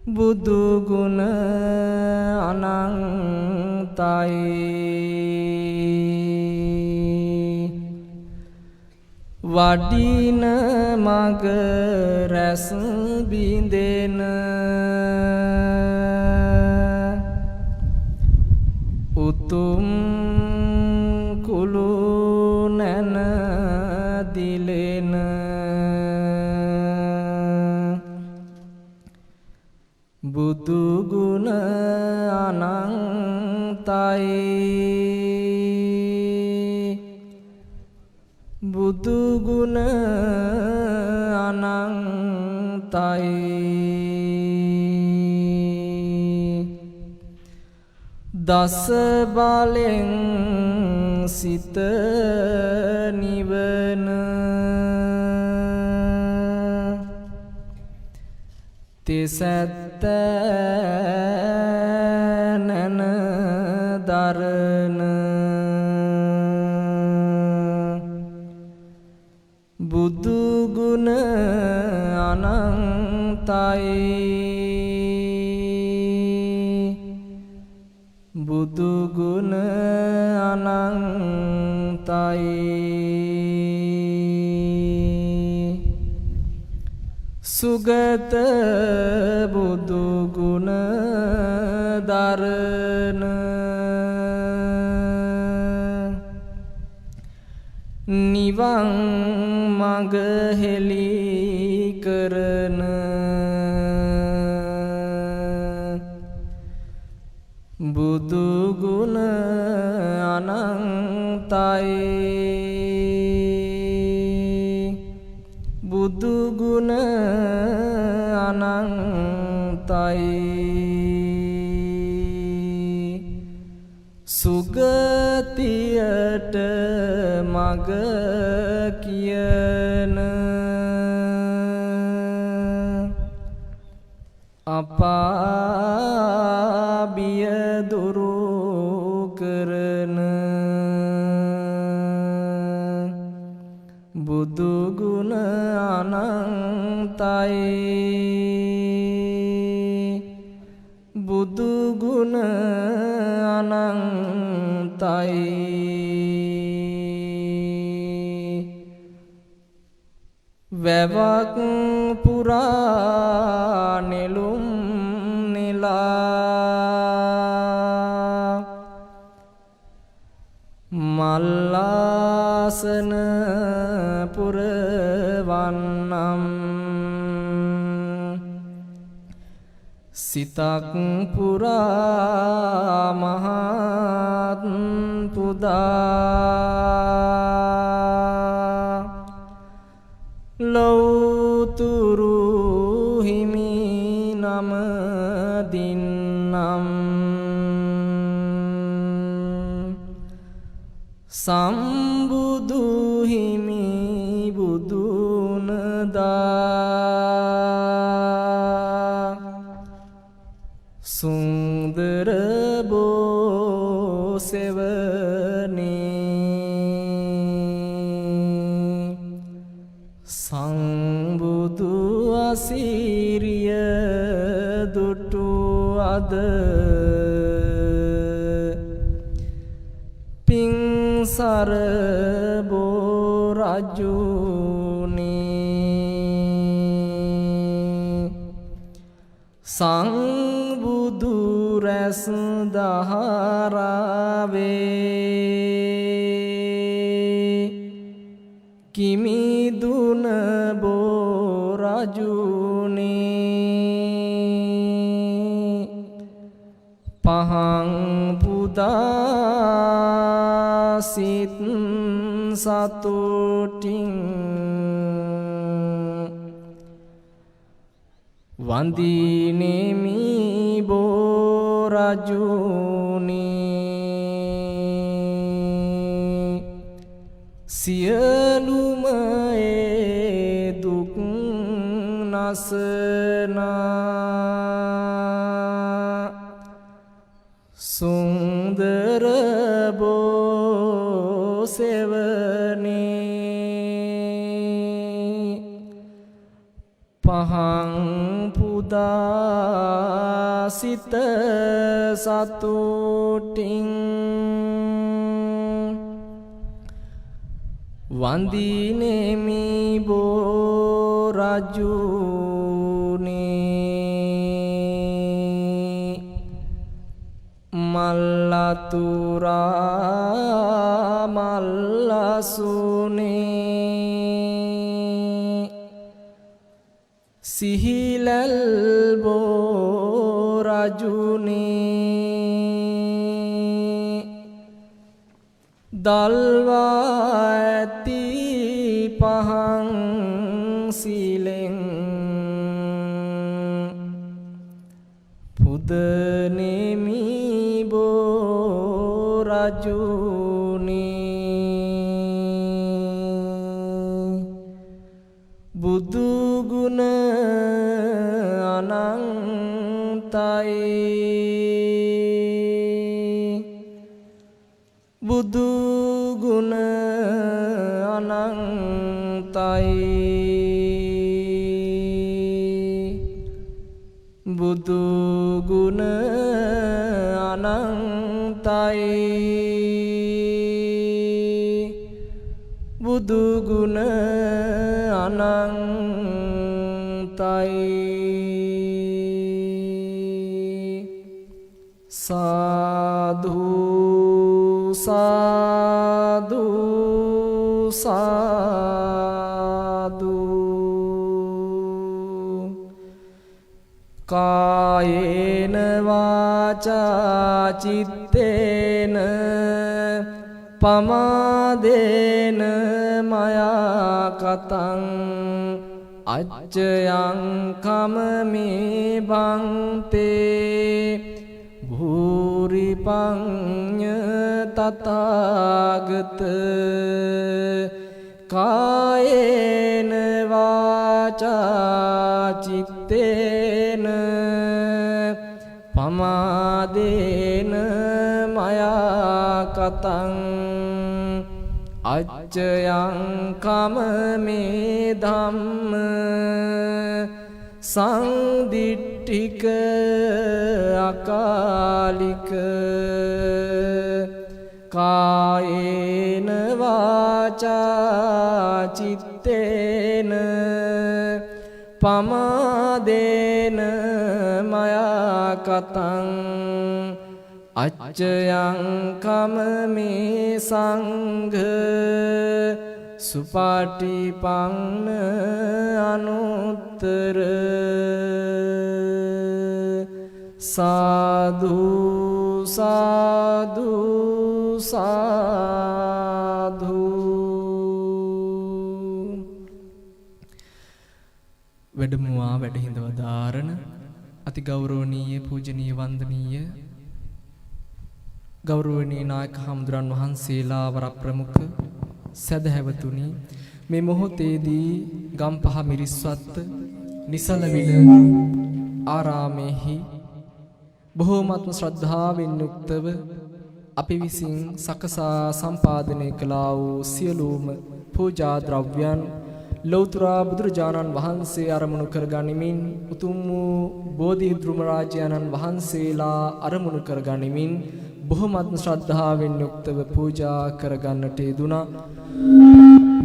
බුදු ගුණ අනන්තයි වඩින මග රැස් බිඳෙන උතුම් කුළු නැන දිලෙන බුදු ගුණ අනන්තයි බුදු ගුණ අනන්තයි දස බලෙන් සිත නිවන තිසැත්ත නැන දරන බුදු ගුණ අනන්තයි බුදු ගුණ අනන්තයි සුගත බුදු ගුණ දරන නිවන් මඟ හෙළි කරන බුදු ගුණ අනන්තයි බුදු ගුණ අනන්තයි සුගතියට මග කියන අපාබිය දුරු කරන බුදු ගුණ අනන්තයි බුදු ගුණ අනන්තයි වැවක් පුරා නෙළුම් නෙලා මල්ලාසන පුරවන්නම් සිතක් පුරා මහත් පුදා ලෞතුරු හිමි නම දින්නම් සම්බුදු හිමි බුදුනදා සුන්දර බෝ සෙවනේ සංබුදු අසිරිය දුටු අද පිංසර බෝ රජුනේ සංබුදු රැස් දහරාවේ කිමිදුන බෝ රජුනේ පහන් පුදා සිත් සතුටින් වන්දිනෙමි බෝ රජුනේ සියලුම ඒ දුක් නසනා සුන්දර බෝ සෙවනේ පහන් පුදා සිත සතුටින් වන්දිනෙමි බෝ රජුනේ මල්ලතුරා මල්ලසුනේ සිහිලල් බෝ රජුනේ දල්වා ඇති පහන් සිලෙන් පුදනෙමි බෝ රජුනේ බුදු ගුණ අනන්තයි බුදු ගුණ අනන්තයි බුදු ගුණ අනන්තයි බුදු ගුණ අනන්තයි සාදු සාදු සාදු කායේන වාචා චිත්තේන පමාදේන මයා කතං අච්චයං කම මේ බන්තේ භූරි විපඤ්ඤ තථාගත කායේන වාචා චිත්තේන පමාදේන මයා කතං අච්චයං කමමේ ධම්ම සංදිට්ඨික අකාලික කායේන වාචා චිත්තේන පමාදේන මයා කතං අච්චයං කමමේ සංඝ සුපාටිපන්න අනුත්තර සාදු සාදු සාදු. වැඩමුවා වැඩහිඳව දාරණ අති ගෞරවනීය පූජනීය වන්දනීය ගෞරවනීය නායක හමුදුරන් වහන්සේලා වර ප්‍රමුඛ සදහැවතුනි, මේ මොහොතේදී ගම්පහ මිරිස්වත්ත නිසලවිල ආරාමේහි බොහෝමත්ම ශ්‍රද්ධාවෙන් යුක්තව අපි විසින් සකසා සම්පාදනය කළා වූ සියලුම පූජා ද්‍රව්‍යයන් ලෞතර බුදුරජාණන් වහන්සේ අරමුණු කර ගනිමින් උතුම් වූ බෝධි ධ්‍රුම රාජානන් වහන්සේලා අරමුණු කර ගනිමින් බොහෝමත්ම ශ්‍රද්ධාවෙන් යුක්තව පූජා කරගන්නට යෙදුණා.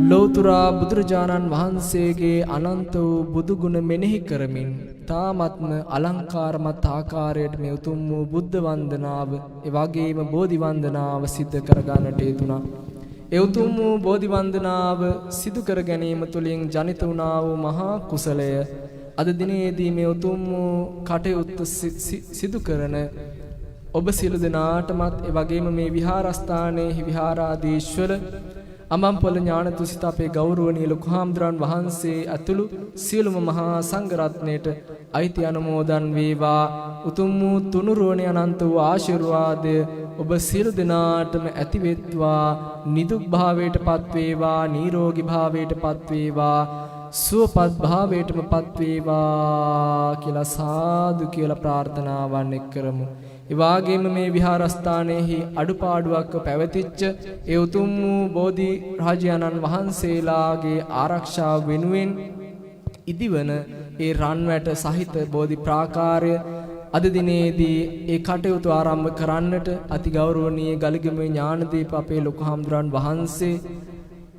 ලෞතර බුදුරජාණන් වහන්සේගේ අනන්ත වූ බුදු ගුණ මෙනෙහි කරමින් තාමත්ම අලංකාරමත් ආකාරයට මේ උතුම් වූ බුද්ධ වන්දනාව එවැගේම බෝධි වන්දනාව සිද්ධ කරගන්නට යෙදුණා. ඒ උතුම් වූ බෝධි වන්දනාව සිදු කර ගැනීම තුළින් ජනිත වුණා වූ මහා කුසලය අද දිනේදී මේ උතුම් වූ කටයුත්ත සිදු කරන ඔබ සියලු දෙනාටමත් එවැගේම මේ විහාරස්ථානයේ විහාරාධීශ්වර අමම්පොළ ඥානතුසිත අපේ ගෞරවනීය ලොකු හාමුදුරන් වහන්සේ ඇතුළු සියලුම මහා සංඝ රත්නයට අයිති අනුමෝදන් වේවා. උතුම් වූ තුනුරුවනේ අනන්ත වූ ආශිර්වාදය ඔබ සියලු දෙනාටම ඇති වෙත්වා. නිදුක් භාවයට පත් වේවා, නිරෝගී භාවයට පත් වේවා, සුවපත් භාවයටම පත් වේවා කියලා සාදු කියලා ප්‍රාර්ථනාවන් එක් කරමු. ඒ වගේම මේ විහාරස්ථානයේහි අඩුපාඩුවක් පැවතිච්ච ඒ උතුම් වූ බෝධි රාජානන් වහන්සේලාගේ ආරක්ෂාව වෙනුවෙන් ඉදිවන ඒ රන්වැට සහිත බෝධි ප්‍රාකාරය අද දිනේදී ඒ කටයුතු ආරම්භ කරන්නට අති ගෞරවනීය ගලිගමුවේ ඥානදීප අපේ ලොකු හාමුදුරන් වහන්සේ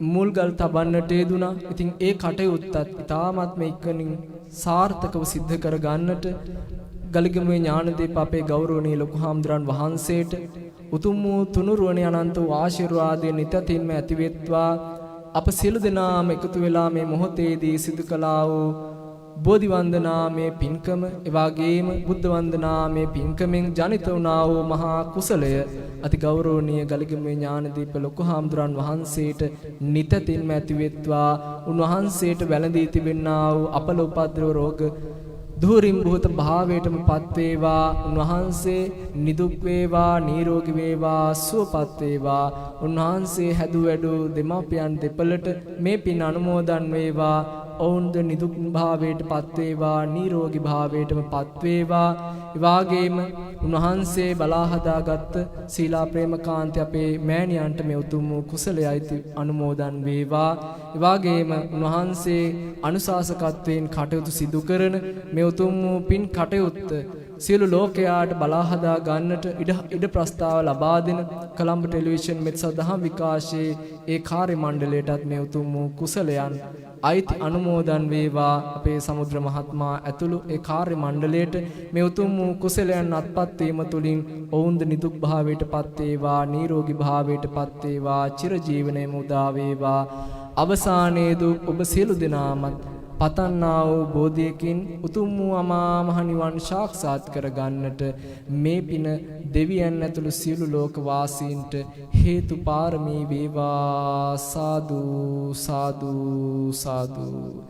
මුල්ගල් තබන්නට යෙදුණා. ඉතින් ඒ කටයුත්තත් ඉතාමත්ම ඉක්මනින් සාර්ථකව සිද්ධ කර ගන්නට ගලිගමුවේ ඥානදීප අපේ ගෞරවනීය ලොකු හාමුදුරන් වහන්සේට උතුම් වූ තුනුරුවනේ අනන්ත වූ ආශිර්වාදය නිතින්ම ඇතිවෙත්වා. අප සියලු දෙනාම එකතු වෙලා මේ මොහොතේදී සිදු කළා වූ බෝධි වන්දනාමේ පින්කම එවාගේම බුද්ධ වන්දනාමේ පින්කමෙන් ජනිත වුණා වූ මහා කුසලය අති ගෞරවනීය ගලිගමුවේ ඥානදීප ලොකු හාමුදුරන් වහන්සේට නිතින්ම ඇතිවෙත්වා. උන්වහන්සේට වැළඳී තිබෙනා වූ අපල උපද්‍රව රෝග දුරින් බුහත භාවයටම පත් වේවා. උන්වහන්සේ නිදුක් වේවා, නිරෝගී වේවා, සුවපත් වේවා. උන්වහන්සේ හැදු වැඩු දෙමාපියන් දෙපළට මේ පින් අනුමෝදන් වේවා. ඔවුන්ද නිදුක් භාවයට පත් වේවා, නිරෝගී භාවයටම පත් වේවා. ඒ වගේම උන්වහන්සේ බලා හදාගත් සීලා ප්‍රේමකාන්ති අපේ මෑණියන්ට මේ උතුම් වූ කුසලයයි අනුමෝදන් වේවා. ඒ වගේම උන්වහන්සේ අනුශාසකත්වයෙන් කටයුතු සිදු කරන මේ උතුම් වූ පින් කටයුත්ත සියලු ලෝකයාට බලා හදා ගන්නට ඉඩ ප්‍රස්තාව ලබා දෙන කොළඹ ටෙලිවිෂන් මෙත් සදහම් විකාශයේ ඒ කාර්ය මණ්ඩලයටත් මේ උතුම් වූ කුසලයන් අයිති අනුමෝදන් වේවා. අපේ සමුද්‍ර මහත්මයා ඇතුළු ඒ කාර්ය මණ්ඩලයට මේ උතුම් වූ කුසලයන් අත්පත් වීම තුළින් ඔවුන්ද නිදුක් භාවයට පත් වේවා, නිරෝගී භාවයට පත් වේවා, චිරජීවනයේම උදා වේවා. අවසානයේදී ඔබ සියලු දෙනාමත් පතන්නා වූ බෝධියකින් උතුම් වූ අමා මහ නිවන් සාක්ෂාත් කර ගන්නට මේ පින දෙවියන් ඇතුළු සියලු ලෝක වාසීන්ට හේතු පාරමී වේවා. සාදු සාදු සාදු.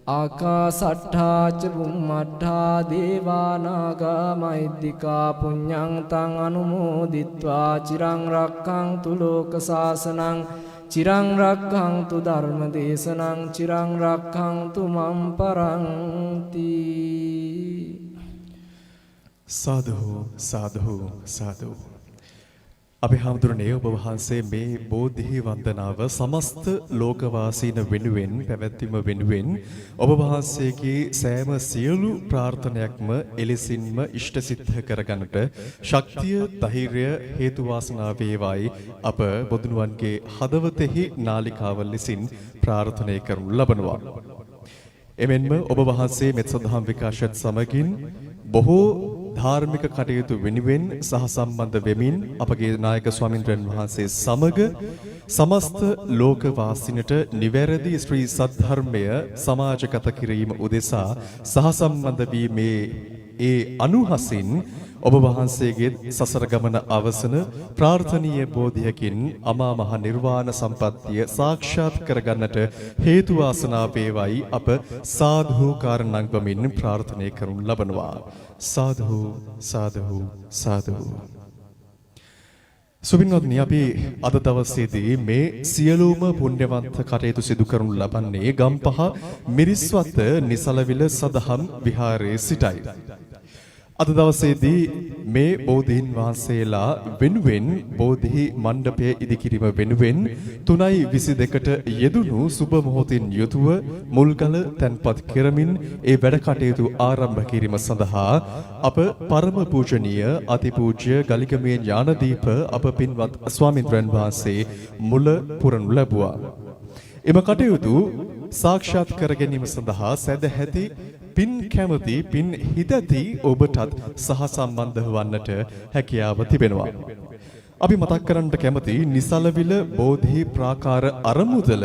ආකාසට්ඨා ච බුම්මට්ඨා දේවා නාග මහිද්దికා පුඤ්ඤං තං අනුමෝදිත්වා චිරං රක්ඛන්තු ලෝක සාසනං චිරං රක්ඛන්තු ධර්ම දේශනං චිරං රක්ඛන්තු මම් පරන්ති. සාදු සාදු සාදු. අපි හඳුරන්නේ ඔබ වහන්සේ මේ බෝධි වන්දනාව සමස්ත ලෝකවාසීන් වෙනුවෙන් පැවැත්වීම වෙනුවෙන් ඔබ වහන්සේගේ සෑම සියලු ප්‍රාර්ථනයක්ම එලෙසින්ම ඉෂ්ට සිද්ධ කරගන්නට ශක්තිය ධෛර්යය හේතු වාසනා වේවායි අප බොදුනුවන්ගේ හදවතෙහි නාලිකාවල් ලෙසින් ප්‍රාර්ථනා කරනු ලබනවා. එමෙන්ම ඔබ වහන්සේ මෙත් සදහම් විකාශයත් සමගින් බොහෝ ධාර්මික කටයුතු වෙනුවෙන් සහ සම්බන්ධ වෙමින් අපගේ නායක ස්වාමින්වයන් වහන්සේ සමග සමස්ත ලෝකවාසීන්ට නිවැරදි ශ්‍රී සද්ධර්මය සමාජගත කිරීම උදෙසා සහ සම්බන්ධ වීමේ ඒ අනුහසින් ඔබ වහන්සේගේ සසර ගමන අවසන ප්‍රාර්ථනීය බෝධියකින් අමා මහ නිර්වාණ සම්පත්තිය සාක්ෂාත් කරගන්නට හේතු වාසනා වේවායි අප සාධුකාර නංවමින් ප්‍රාර්ථනා කරනු ලබනවා. සාධු සාධු සාධු. සුබින්වත්නි, අපි අද දවසේදී මේ සියලුම පුණ්‍යවන්ත කටයුතු සිදු කරනු ලබන්නේ ගම්පහ මිරිස්වත නිසලවිල සදහම් විහාරයේ සිටයි. අද දවසේදී මේ බෝධීන් වහන්සේලා වෙනුවෙන් බෝධි මණ්ඩපය ඉදිකිරීම වෙනුවෙන් 3:22ට යෙදුණු සුබ මොහොතින් යුතුව මුල්ගල තැන්පත් කරමින් ඒ වැඩ කටයුතු ආරම්භ කිරීම සඳහා අප පරම පූජනීය අතිපූජ්‍ය ගලිගමේ ඥානදීප අප පින්වත් ස්වාමින්වයන් වහන්සේ මුල පුරනු ලැබුවා. එම කටයුතු සාක්ෂාත් කර ගැනීම සඳහා සැදැහැති පින් කැමති පින් හිතති ඔබටත් සහ සම්බන්ධ වන්නට හැකියාව තිබෙනවා. අපි මතක් කරන්නට කැමති නිසලවිල බෝධි ප්‍රාකාර අරමුදල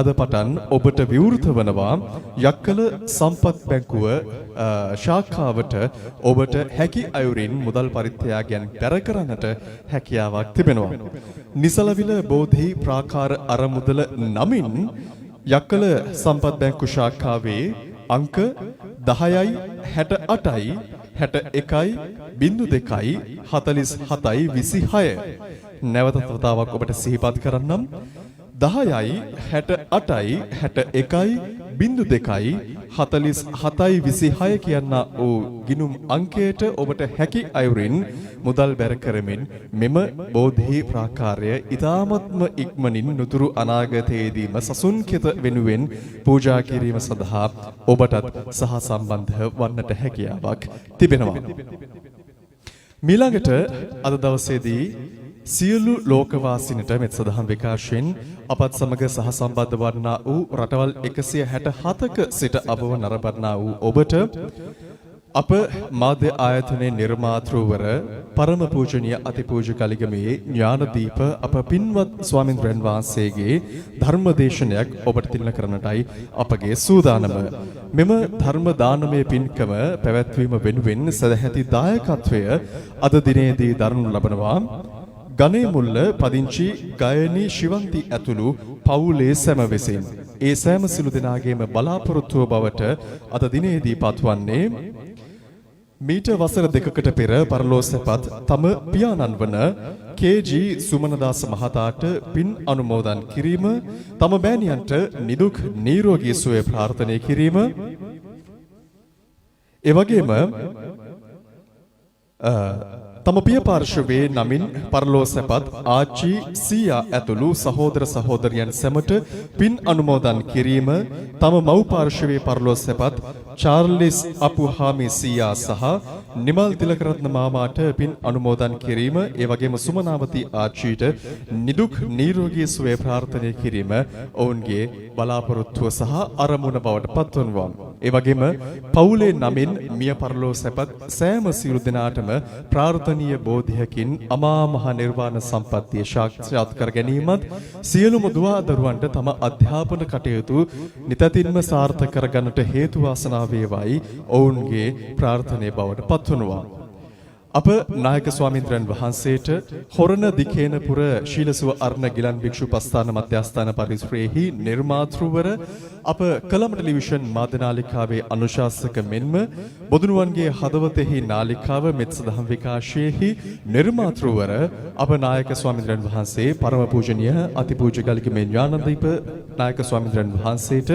අද පටන් ඔබට විවෘත වනවා. යක්කල සම්පත් බැංකුව ශාඛාවට ඔබට හැකි අයුරින් මුදල් පරිත්‍යාගයන් පැර කරන්නට හැකියාවක් තිබෙනවා. නිසලවිල බෝධි ප්‍රාකාර අරමුදල නමින් යක්කල සම්පත් බැංකු ශාඛාවේ අංක 10යි 68යි 61යි 02යි 47යි 26 නැවත වතාවක් ඔබට සිහිපත් කරන්නම්. 10යි 68යි 61යි 02යි 47යි 26 කියන ඕ ගිනුම් අංකයට ඔබට හැකි අයුරින් මුදල් බැර කරමින් මෙම බෝධි ප්‍රාකාරය ඊ타මත්ම ඉක්මනින් නුතුරු අනාගතයේදීම සසුන් කෙත වෙනුවෙන් පූජා කිරීම සඳහා ඔබටත් සහ සම්බන්ධ වන්නට හැකියාවක් තිබෙනවා. මීළඟට අද දවසේදී සියලු ලෝකවාසීන්ට මෙත් සදහම් විකාශයෙන් අපත් සමග සහ සම්බන්ධ වන්නා වූ රටවල් 167ක සිට අපව නරඹන්නා වූ ඔබට අප මාධ්‍ය ආයතනයේ නිර්මාතෘවර පරම පූජනීය අතිපූජ්‍ය කලිගමේ ඥානදීප අප පින්වත් ස්වාමින්වයන් වහන්සේගේ ධර්මදේශනයක් ඔබට තිලන කරන්නටයි අපගේ සූදානම. මෙම ධර්ම දානමය පින්කම පැවැත්වීම වෙනුවෙන් සදැහැති දායකත්වය අද දිනේදී දරනු ලබනවා. ගණේ මුල්ල පදිංචි ගයනී ශිවන්ති ඇතුළු පවුලේ සැම විසින්. ඒ සෑම සිළු දෙනාගේම බලාපොරොත්තුව බවට අද දිනේදී පත්වන්නේ මීට වසර 2කට පෙර පරලෝසැපත් තම පියාණන් වන කේ.ජී. සුමනදාස මහතාට පින් අනුමෝදන් කිරීම, තම බෑණියන්ට නිදුක් නිරෝගී සුවය ප්‍රාර්ථනා කිරීම, එවැගේම තම පිය පාර්ශවයේ නමින් පරලෝසැපත් ආච්චි සීයා ඇතුළු සහෝදර සහෝදරියන් සැමට පින් අනුමෝදන් කිරීම, තම මව් පාර්ශවයේ පරලෝසැපත් චාර්ලිස් අපුහාමි සීයා සහ නිමල් තිලකරත්න මාමාට පින් අනුමෝදන් කිරීම, ඒ වගේම සුමනාවති ආච්චිට නිදුක් නිරෝගී සුවය ප්‍රාර්ථනා කිරීම ඔවුන්ගේ බලාපොරොත්තුව සහ අරමුණ බවට පත්වනවා. ඒ වගේම පවුලේ නමින් මිය පරලෝසැපත් සෑම සියලු දෙනාටම ප්‍රාර්ථනීය බෝධියකින් අමා මහ නිර්වාණ සම්පත්තිය සාක්ෂාත් කර ගැනීමත්, සියලුම දුවා දරුවන්ට තම අධ්‍යාපන කටයුතු නිතතින්ම සාර්ථක කරගන්නට හේතු වාසනා වේවායි ඔවුන්ගේ ප්‍රාර්ථනාවේ බවට පත්වනවා. අප නායක ස්වාමීන්ද්‍රයන් වහන්සේට හොරණ දිකේනපුර ශීලසුව අර්ණ ගිලන් භික්ෂු පස්ථාන මධ්‍යස්ථාන පරිශ්‍රයේහි නිර්මාතෘවර අප කළමට ටෙලිවිෂන් මාධ්‍ය නාලිකාවේ අනුශාසක මෙන්ම බොදුනුවන්ගේ හදවතෙහි නාලිකාව මෙත් සදහම් විකාශයේහි නිර්මාතෘවර අප නායක ස්වාමීන්ද්‍රයන් වහන්සේ පරම පූජනීය අතිපූජ්‍ය ගල්කිමේ ඥානදීප නායක ස්වාමීන්ද්‍රයන් වහන්සේට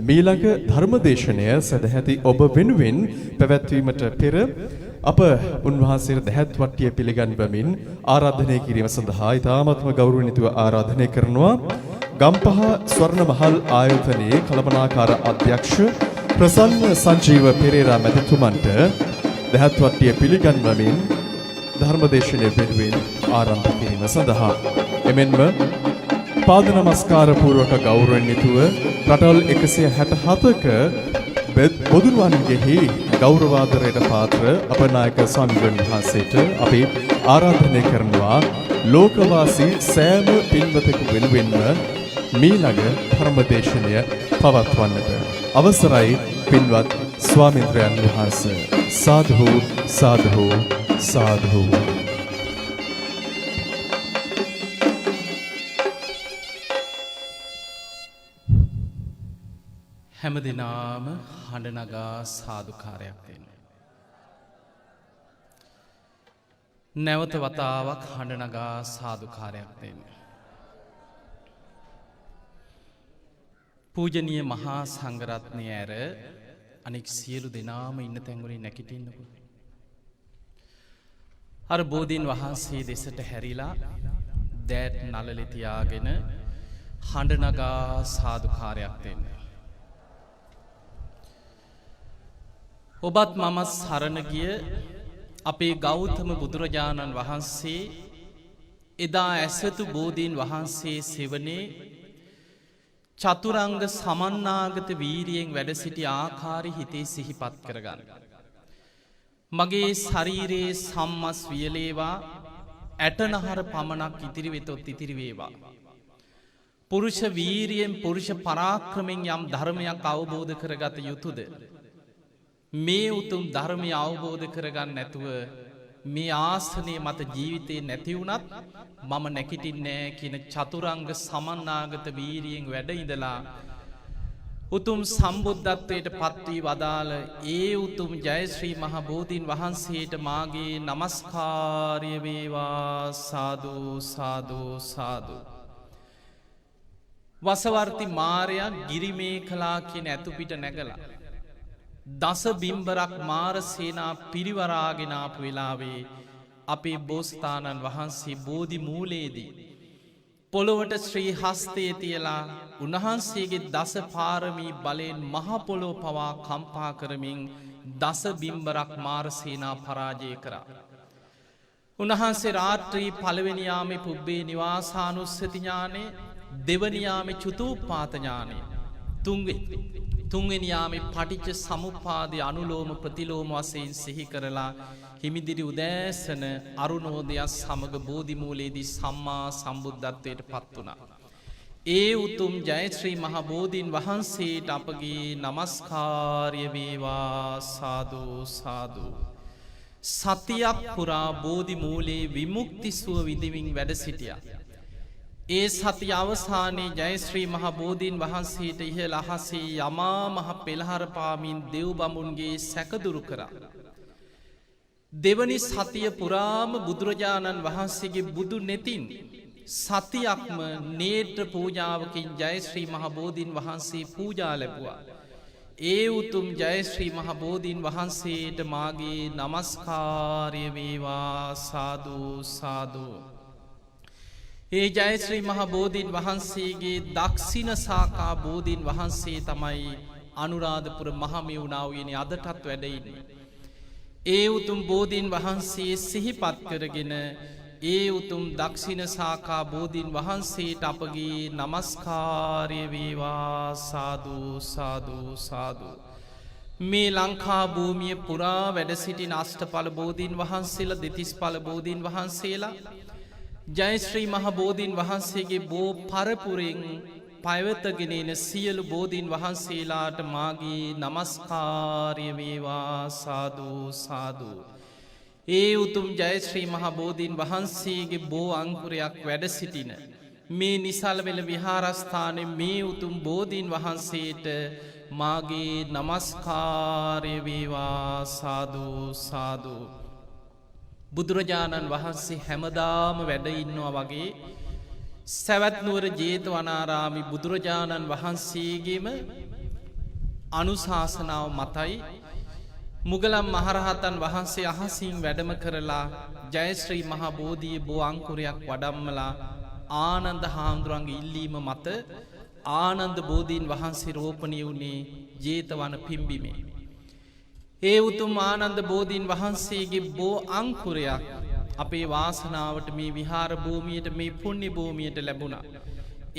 මීළඟ ධර්මදේශනය සදැහැති ඔබ වෙනුවෙන් පැවැත්වීමට පෙර අප උන්වහන්සේට දැහැත් වට්ටිය පිළිගන්වමින් ආරාධනය කිරීම සඳහා ඉතාමත්ම ගෞරවණීයව ආරාධනය කරනවා ගම්පහ ස්වර්ණ මහල් ආයතනයේ කළමනාකාර අධ්‍යක්ෂ ප්‍රසන්න සංජීව පෙරේරා මැතිතුමන්ට දැහැත් වට්ටිය පිළිගන්වමින් ධර්මදේශනය වෙනුවෙන් ආරම්භ කිරීම සඳහා එමෙන්ම පාද නමස්කාර පූර්වක ගෞරවණීයව රටවල් 167ක බොදුනුවන්ගෙහි ගෞරවාදරයට පාත්‍ර අපනායක ස්වාමීන් වහන්සේට අපි ආරාධනය කරනවා ලෝකවාසී සෑම පින්වතෙකු වෙනුවෙන්ම මීළඟ ධර්මදේශනය පවත්වන්නට අවසරයි පින්වත් ස්වාමීන්ද්‍රයන් වහන්සේ. සාදු සාදු සාදු. හැමදිනාම හඬ නගා සාදුකාරයක් දෙන්න. නැවත වතාවක් හඬ නගා සාදුකාරයක් දෙන්න. පූජනීය මහා සංඝරත්නය ඇර අනෙක් සියලු දෙනාම ඉන්න තැන්වලින් නැගිටින්නකෝ. අර බෝධීන් වහන්සේ දෙසට හැරිලා දෑත් නළලේ තියාගෙන හඬ නගා සාදුකාරයක් දෙන්න. ඔබත් මම සරණ ගිය අපේ ගෞතම බුදුරජාණන් වහන්සේ එදා ඇසතු බෝධීන් වහන්සේ සෙවනේ චතුරංග සමන්නාගත වීරියෙන් වැඩ සිටි ආකාරي හිතේ සිහිපත් කරගන්න. මගේ ශරීරයේ සම්මස් වියලේවා ඇටනහර පමණක් ඉතිරි වෙතොත් ඉතිරි වේවා. පුරුෂ වීරියෙන් පුරුෂ පරාක්‍රමෙන් යම් ධර්මයක් අවබෝධ කරගත යුතුද? මේ උතුම් ධර්මය අවබෝධ කරගන්න නැතුව මේ ආසනය මත ජීවිතේ නැතිවුණත් මම නැකිටින්නේ කියන චතුරංග සමන්නාගත වීරියෙන් වැඩ ඉඳලා උතුම් සම්බුද්ධත්වයට පත්වී වදාළ ඒ උතුම් ජයශ්‍රී මහ බෝධීන් වහන්සේට මාගේ නමස්කාරය වේවා. සාදු සාදු සාදු. වසවර්ති මාරයා ගිරිමේඛලා කියන ඇතුපිට නැගලා දස බිම්බරක් මාර සේනා පිරිවරාගෙන ආපු වෙලාවේ අපේ බෝසතාණන් වහන්සේ බෝධි මූලයේදී පොළොවට ශ්‍රී හස්තය තියලා උන්වහන්සේගේ දස පාරමී බලයෙන් මහ පොළොව පවා කම්පා කරමින් දස බිම්බරක් මාර සේනා පරාජය කරා. උන්වහන්සේ රාත්‍රී පළවෙනි යාමේ පුබ්බේ නිවාසානුස්සති ඥානෙ, දෙවනි යාමේ චතුප්පාත ඥානෙ, තුන්වෙනි යාමේ පටිච්ච සමුප්පාදේ අනුලෝම ප්‍රතිලෝම වශයෙන් සිහි කරලා හිමිදිරි උදෑසන අරුණෝදය සමග බෝධි මූලයේදී සම්මා සම්බුද්ධත්වයට පත් වුණා. ඒ උතුම් ජයශ්‍රී මහ බෝධීන් වහන්සේට අපගේ නමස්කාරය වේවා. සාදු සාදු. සතියක් පුරා බෝධි මූලයේ විමුක්ති සුව විඳිමින් වැඩ සිටියා. ඒ සතිය අවසානයේ ජයශ්‍රී මහ බෝධීන් වහන්සේට ඉහළ අහසේ යමා මහ පෙළහර පාමින් දෙව් බඹුන්ගේ සැකදුරු කරා. දෙවනි සතිය පුරාම බුදුරජාණන් වහන්සේගේ බුදු නෙතින් සතියක්ම නේත්‍ර පූජාවකින් ජයශ්‍රී මහ බෝධීන් වහන්සේ පූජා ලැබුවා. ඒ උතුම් ජයශ්‍රී මහ බෝධීන් වහන්සේට මාගේ නමස්කාරය වේවා. සාදු සාදු. ඒ ජයශ්‍රී මහ බෝධීන් වහන්සේගේ දක්ෂිණ සාකා බෝධීන් වහන්සේ තමයි අනුරාධපුර මහමෙවුනා උයනේ අදටත් වැඩ ඉන්නේ. ඒ උතුම් බෝධීන් වහන්සේ සිහිපත් කරගෙන ඒ උතුම් දක්ෂිණ සාකා බෝධීන් වහන්සේට අපගේ නමස්කාරය වේවා. සාදු සාදු සාදු. මේ ලංකා භූමිය පුරා වැඩ සිටින අෂ්ටඵල බෝධීන් වහන්සේලා, දෙතිස්ඵල බෝධීන් වහන්සේලා, ජයශ්‍රී මහ බෝධීන් වහන්සේගේ බෝ පරපුරෙන් පයවතගෙන එන සියලු බෝධීන් වහන්සේලාට මාගේ නමස්කාරය වේවා. සාදු සාදු. ඒ උතුම් ජයශ්‍රී මහා බෝධීන් වහන්සේගේ බෝ අංකුරයක් වැඩ සිටින මේ නිසල්වෙල විහාරස්ථානයේ මේ උතුම් බෝධීන් වහන්සේට මාගේ නමස්කාරය වේවා සාදු සාදු. බුදුරජාණන් වහන්සේ හැමදාම වැඩ ඉන්නවා වගේ සැවැත්නුවර ජේතවනාරාමි බුදුරජාණන් වහන්සේගේම අනුශාසනාව මතයි මුගලම් මහරහතන් වහන්සේ අහසින් වැඩම කරලා ජයශ්‍රී මහා බෝධිය බෝ අංකුරයක් වඩම්මලා ආනන්ද හාමුදුරන්ගේ ඉල්ලීම මත ආනන්ද බෝධීන් වහන්සේ රෝපණය වුණේ ජේතවන පිම්බිමේ. ඒ උතුම් ආනන්ද බෝධීන් වහන්සේගේ බෝ අංකුරයක් අපේ වාසනාවට මේ විහාර භූමියට මේ පුණ්‍ය භූමියට ලැබුණා.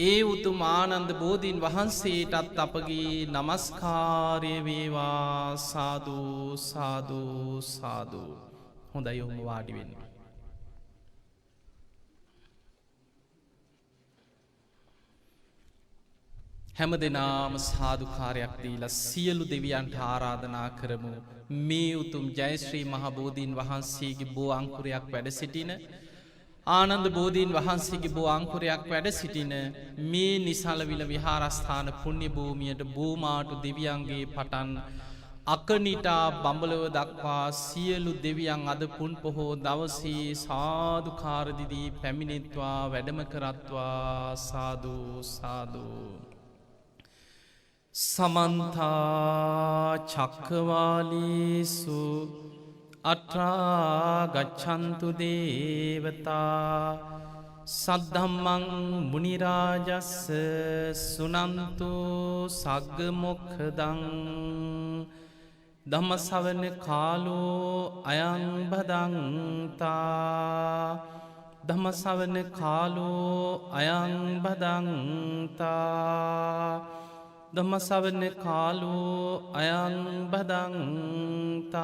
ඒ උතුම් ආනන්ද බෝධීන් වහන්සේටත් අපගේ නමස්කාරය වේවා සාදු සාදු සාදු. හොඳයි ඔහොම වාඩි වෙන්න. හැම දෙනාම සාදුකාරයක් දීලා සියලු දෙවියන්ට ආරාධනා කරමු මේ උතුම් ජයශ්‍රී මහා බෝධීන් වහන්සේගේ බෝ අංකුරයක් වැඩ සිටින ආනන්ද බෝධීන් වහන්සේගේ බෝ අංකුරයක් වැඩ සිටින මේ නිසලවිල විහාරස්ථාන පුණ්‍ය භූමියට බෝමාටු දෙවියන්ගේ පටන් අකනිටා බඹලව දක්වා සියලු දෙවියන් අද පුන් පොහෝ දවසේ සාදුකාර දිදී පැමිණෙත්වා වැඩම කරත්වා සාදු සාදු. සමන්තා චක්කවාලීසු අට්‍රා ගච්ඡන්තු දේවතා සද්ධම්මං මුනි රාජස්ස සුනන්තු සග්ග මොක්ඛදං ධම්ම ශ්‍රවණ කාලෝ අයං බදන්තා ධම්ම ශ්‍රවණ කාලෝ අයං බදන්තා ධම්ම ශ්‍රවණ කාලෝ අයං බදන්තා.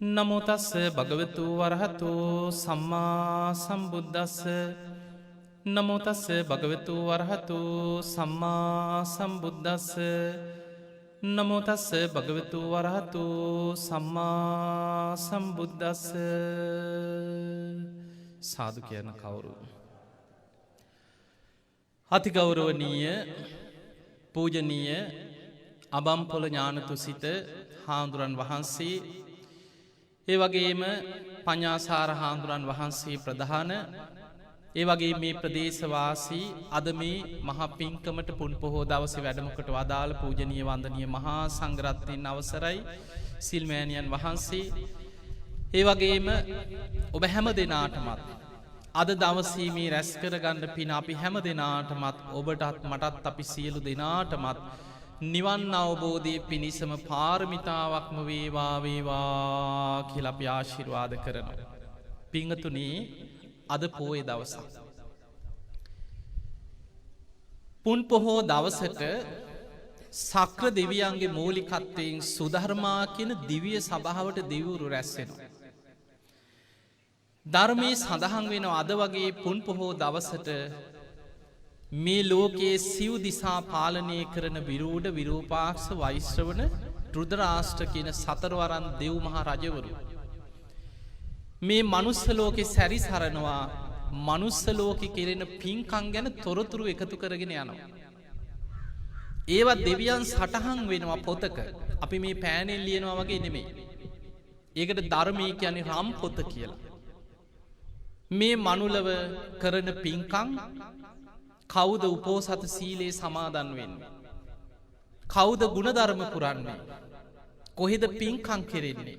නමෝ තස්ස භගවතු වරහතෝ සම්මා සම්බුද්දස්ස නමෝ තස්ස භගවතු වරහතෝ සම්මා සම්බුද්දස්ස නමෝ තස්ස භගවතු වරහතෝ සම්මා සම්බුද්දස්ස. සාදු කියන කවුරු අතිගෞරවනීය පූජනීය අබම්පොළ ඥානතුසිත හාමුදුරන් වහන්සේ ඒ වගේම පඤ්ඤාසාර හාමුදුරන් වහන්සේ ප්‍රධාන ඒ වගේ මේ ප්‍රදේශවාසී අද මේ මහා පින්කමට පුන් පොහෝ දවසේ වැඩමකට වදාළ පූජනීය වන්දනීය මහා සංඝරත්නයන් අවසරයි සිල්මෑණියන් වහන්සේ ඒ වගේම ඔබ හැම දෙනාටමත් අද දවසේ මේ රැස් කරගන්න පින අපි හැම දෙනාටමත් ඔබටත් මටත් අපි සියලු දෙනාටමත් නිවන් අවබෝධයේ පිණිසම පාරමිතාවක්ම වේවා වේවා කියලා අපි ආශිර්වාද කරනවා. පින්වතුනි අද පොයේ දවසක්. පුන් පොහෝ දවසට සක්‍ර දෙවියන්ගේ මූලිකත්වයෙන් සුධර්මා කියන දිව්‍ය සභාවට දෙවිවරු රැස් වෙනවා. ධර්මයේ සඳහන් වෙන අද වගේ පුන් පොහෝ දවසට මේ ලෝකයේ සිව් දිසා පාලනය කරන විරූඪ විරූපාක්ෂ වෛශ්‍රවණ රුද්‍රාෂ්ට්‍ර කියන සතරවරන් දෙව් මහ රජවරු මේ මනුස්ස ලෝකේ සැරිසරනවා. මනුස්ස ලෝකේ කෙරෙන පින්කම් ගැන තොරතුරු එකතු කරගෙන යනවා. ඒවා දෙවියන් සටහන් වෙනවා පොතක. අපි මේ පෑනෙන් ලියනවා වගේ නෙමෙයි. ඒකට ධර්මයේ කියන්නේ රම් පොත කියලා. මේ මනුලව කරන පින්කම් කවුද උපෝසත සීලේ සමාදන් වෙන්නේ? කවුද ගුණධර්ම පුරන්නේ? කොහෙද පින්කම් කෙරෙන්නේ?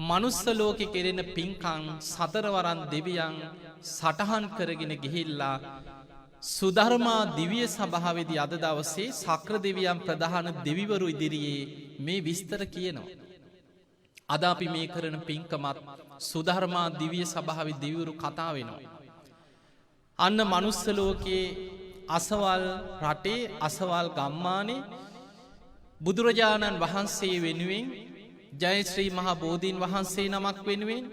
මනුස්ස ලෝකේ කෙරෙන පින්කම් සතරවරන් දෙවියන් සටහන් කරගෙන ගිහිල්ලා සුධර්මා දිව්‍ය සභාවේදී අද දවසේ සක්‍ර දෙවියන් ප්‍රධාන දෙවිවරු ඉදිරියේ මේ විස්තර කියනවා. අද අපි මේ කරන පින්කමත් සුධර්මා දිව්‍ය සභාවේ දෙවිවරු කතා වෙනවා. අන්න මනුස්ස ලෝකයේ අසවල් රටේ අසවල් ගම්මානේ බුදුරජාණන් වහන්සේ වෙනුවෙන් ජයශ්‍රී මහා බෝධීන් වහන්සේ නමක් වෙනුවෙන්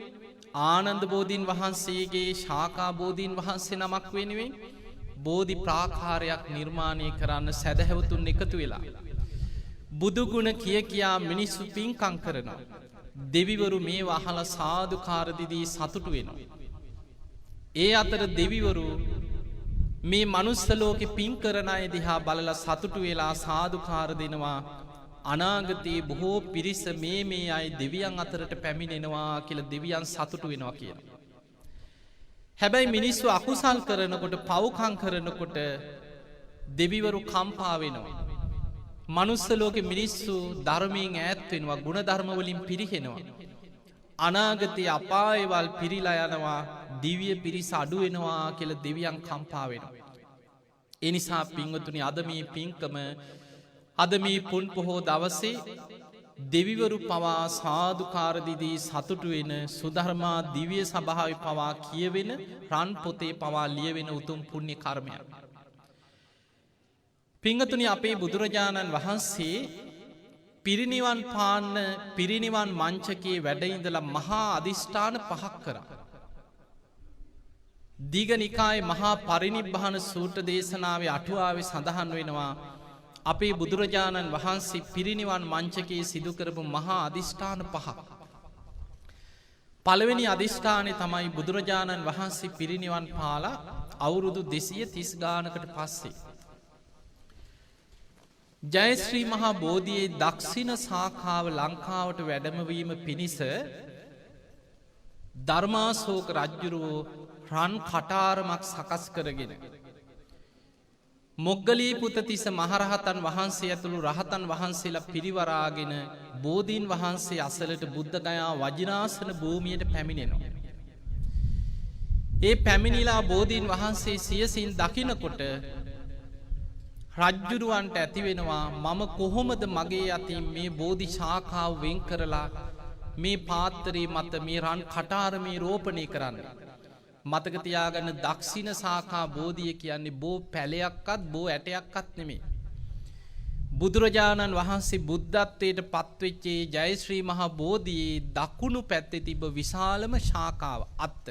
ආනන්ද බෝධීන් වහන්සේගේ ශාකා බෝධීන් වහන්සේ නමක් වෙනුවෙන් බෝධි ප්‍රාකාරයක් නිර්මාණය කරන්න සැදැහැවතුන් එකතු වෙලා බුදුගුණ කිය කියා මිනිස්සු පින්කම් කරනවා. දෙවිවරු මේ වහල සාදුකාරදිදී සතුටු වෙනවා. ඒ අතර දෙවිවරු මේ මනුස්සලෝකෙ පින් කරන අය දිහා බලලා සතුටු වෙලා සාදුකාර දෙනවා. අනාගතයේ බොහෝ පිරිස මේ අය දෙවියන් අතරට පැමිණෙනවා කියලා දෙවියන් සතුටු වෙනවා කියන. හැබැයි මිනිස්සු අකුසල් කරනකොට පව්කම් කරනකොට දෙවිවරු කම්පා වෙනවා. මනුස්සලෝකෙ මිනිස්සු ධර්මයෙන් ඈත් වෙනවා, ගුණ ධර්ම වලින් පිරිහෙනවා. අනාගතයේ අපායවල් පිරීලා යනවා, දිව්‍ය පිරිස අඩු වෙනවා කියලා දෙවියන් කම්පා වෙනවා. ඒ නිසා පින්වතුනි, අද මේ පින්කම, අද මේ පුන් පොහෝ දවසේ දෙවිවරු පවා සාදුකාර දීදී සතුටු වෙන, සුධර්මා දිව්‍ය සභාවේ පවා කියවෙන, රන් පොතේ පවා ලියවෙන උතුම් පුණ්‍ය කර්මයක්. පින්වතුනි, අපේ බුදුරජාණන් වහන්සේ පිරිනිවන් පාන්න පිරිනිවන් මංචකයේ වැඩ ඉඳලා මහා අදිෂ්ඨාන 5ක් කරා. දීඝනිකායේ මහා පරිනිබ්බාන සූත්‍ර දේශනාවේ අටුවාවේ සඳහන් වෙනවා අපේ බුදුරජාණන් වහන්සේ පිරිනිවන් මංචකයේ සිදු කරපු මහා අදිෂ්ඨාන 5ක්. පළවෙනි අදිෂ්ඨානය තමයි බුදුරජාණන් වහන්සේ පිරිනිවන් පාලා අවුරුදු 230 ගානකට පස්සේ ජයශ්‍රී මහා බෝධියේ දක්ෂිණ ශාඛාව ලංකාවට වැඩමවීම පිණිස ධර්මාශෝක රජ්ජුරුවෝ රන් කටාරමක් සකස් කරගෙන මොග්ගලී පුතතිස්ස මහරහතන් වහන්සේ ඇතුළු රහතන් වහන්සේලා පිරිවරාගෙන බෝධීන් වහන්සේ අසලට බුද්ධගයා වජිනාසන භූමියට පැමිණෙනවා. ඒ පැමිණිලා බෝධීන් වහන්සේ සියසින් දකිනකොට රජ්ජුරුවන්ට ඇතිවෙනවා, මම කොහොමද මගේ අතින් මේ බෝධි ශාඛාව වෙන් කරලා මේ පාත්තරේ මත මේ රන් කටාරමේ රෝපණය කරන්න. මතක තියාගන්න, දක්ෂිණ ශාඛා බෝධිය කියන්නේ බෝ පැලයක්වත් බෝ ඇටයක්වත් නෙමෙයි. බුදුරජාණන් වහන්සේ බුද්ධත්වයට පත්වෙච්ච ජයශ්‍රී මහා බෝධියේ දකුණු පැත්තේ තිබ්බ විශාලම ශාඛාව අත්ත.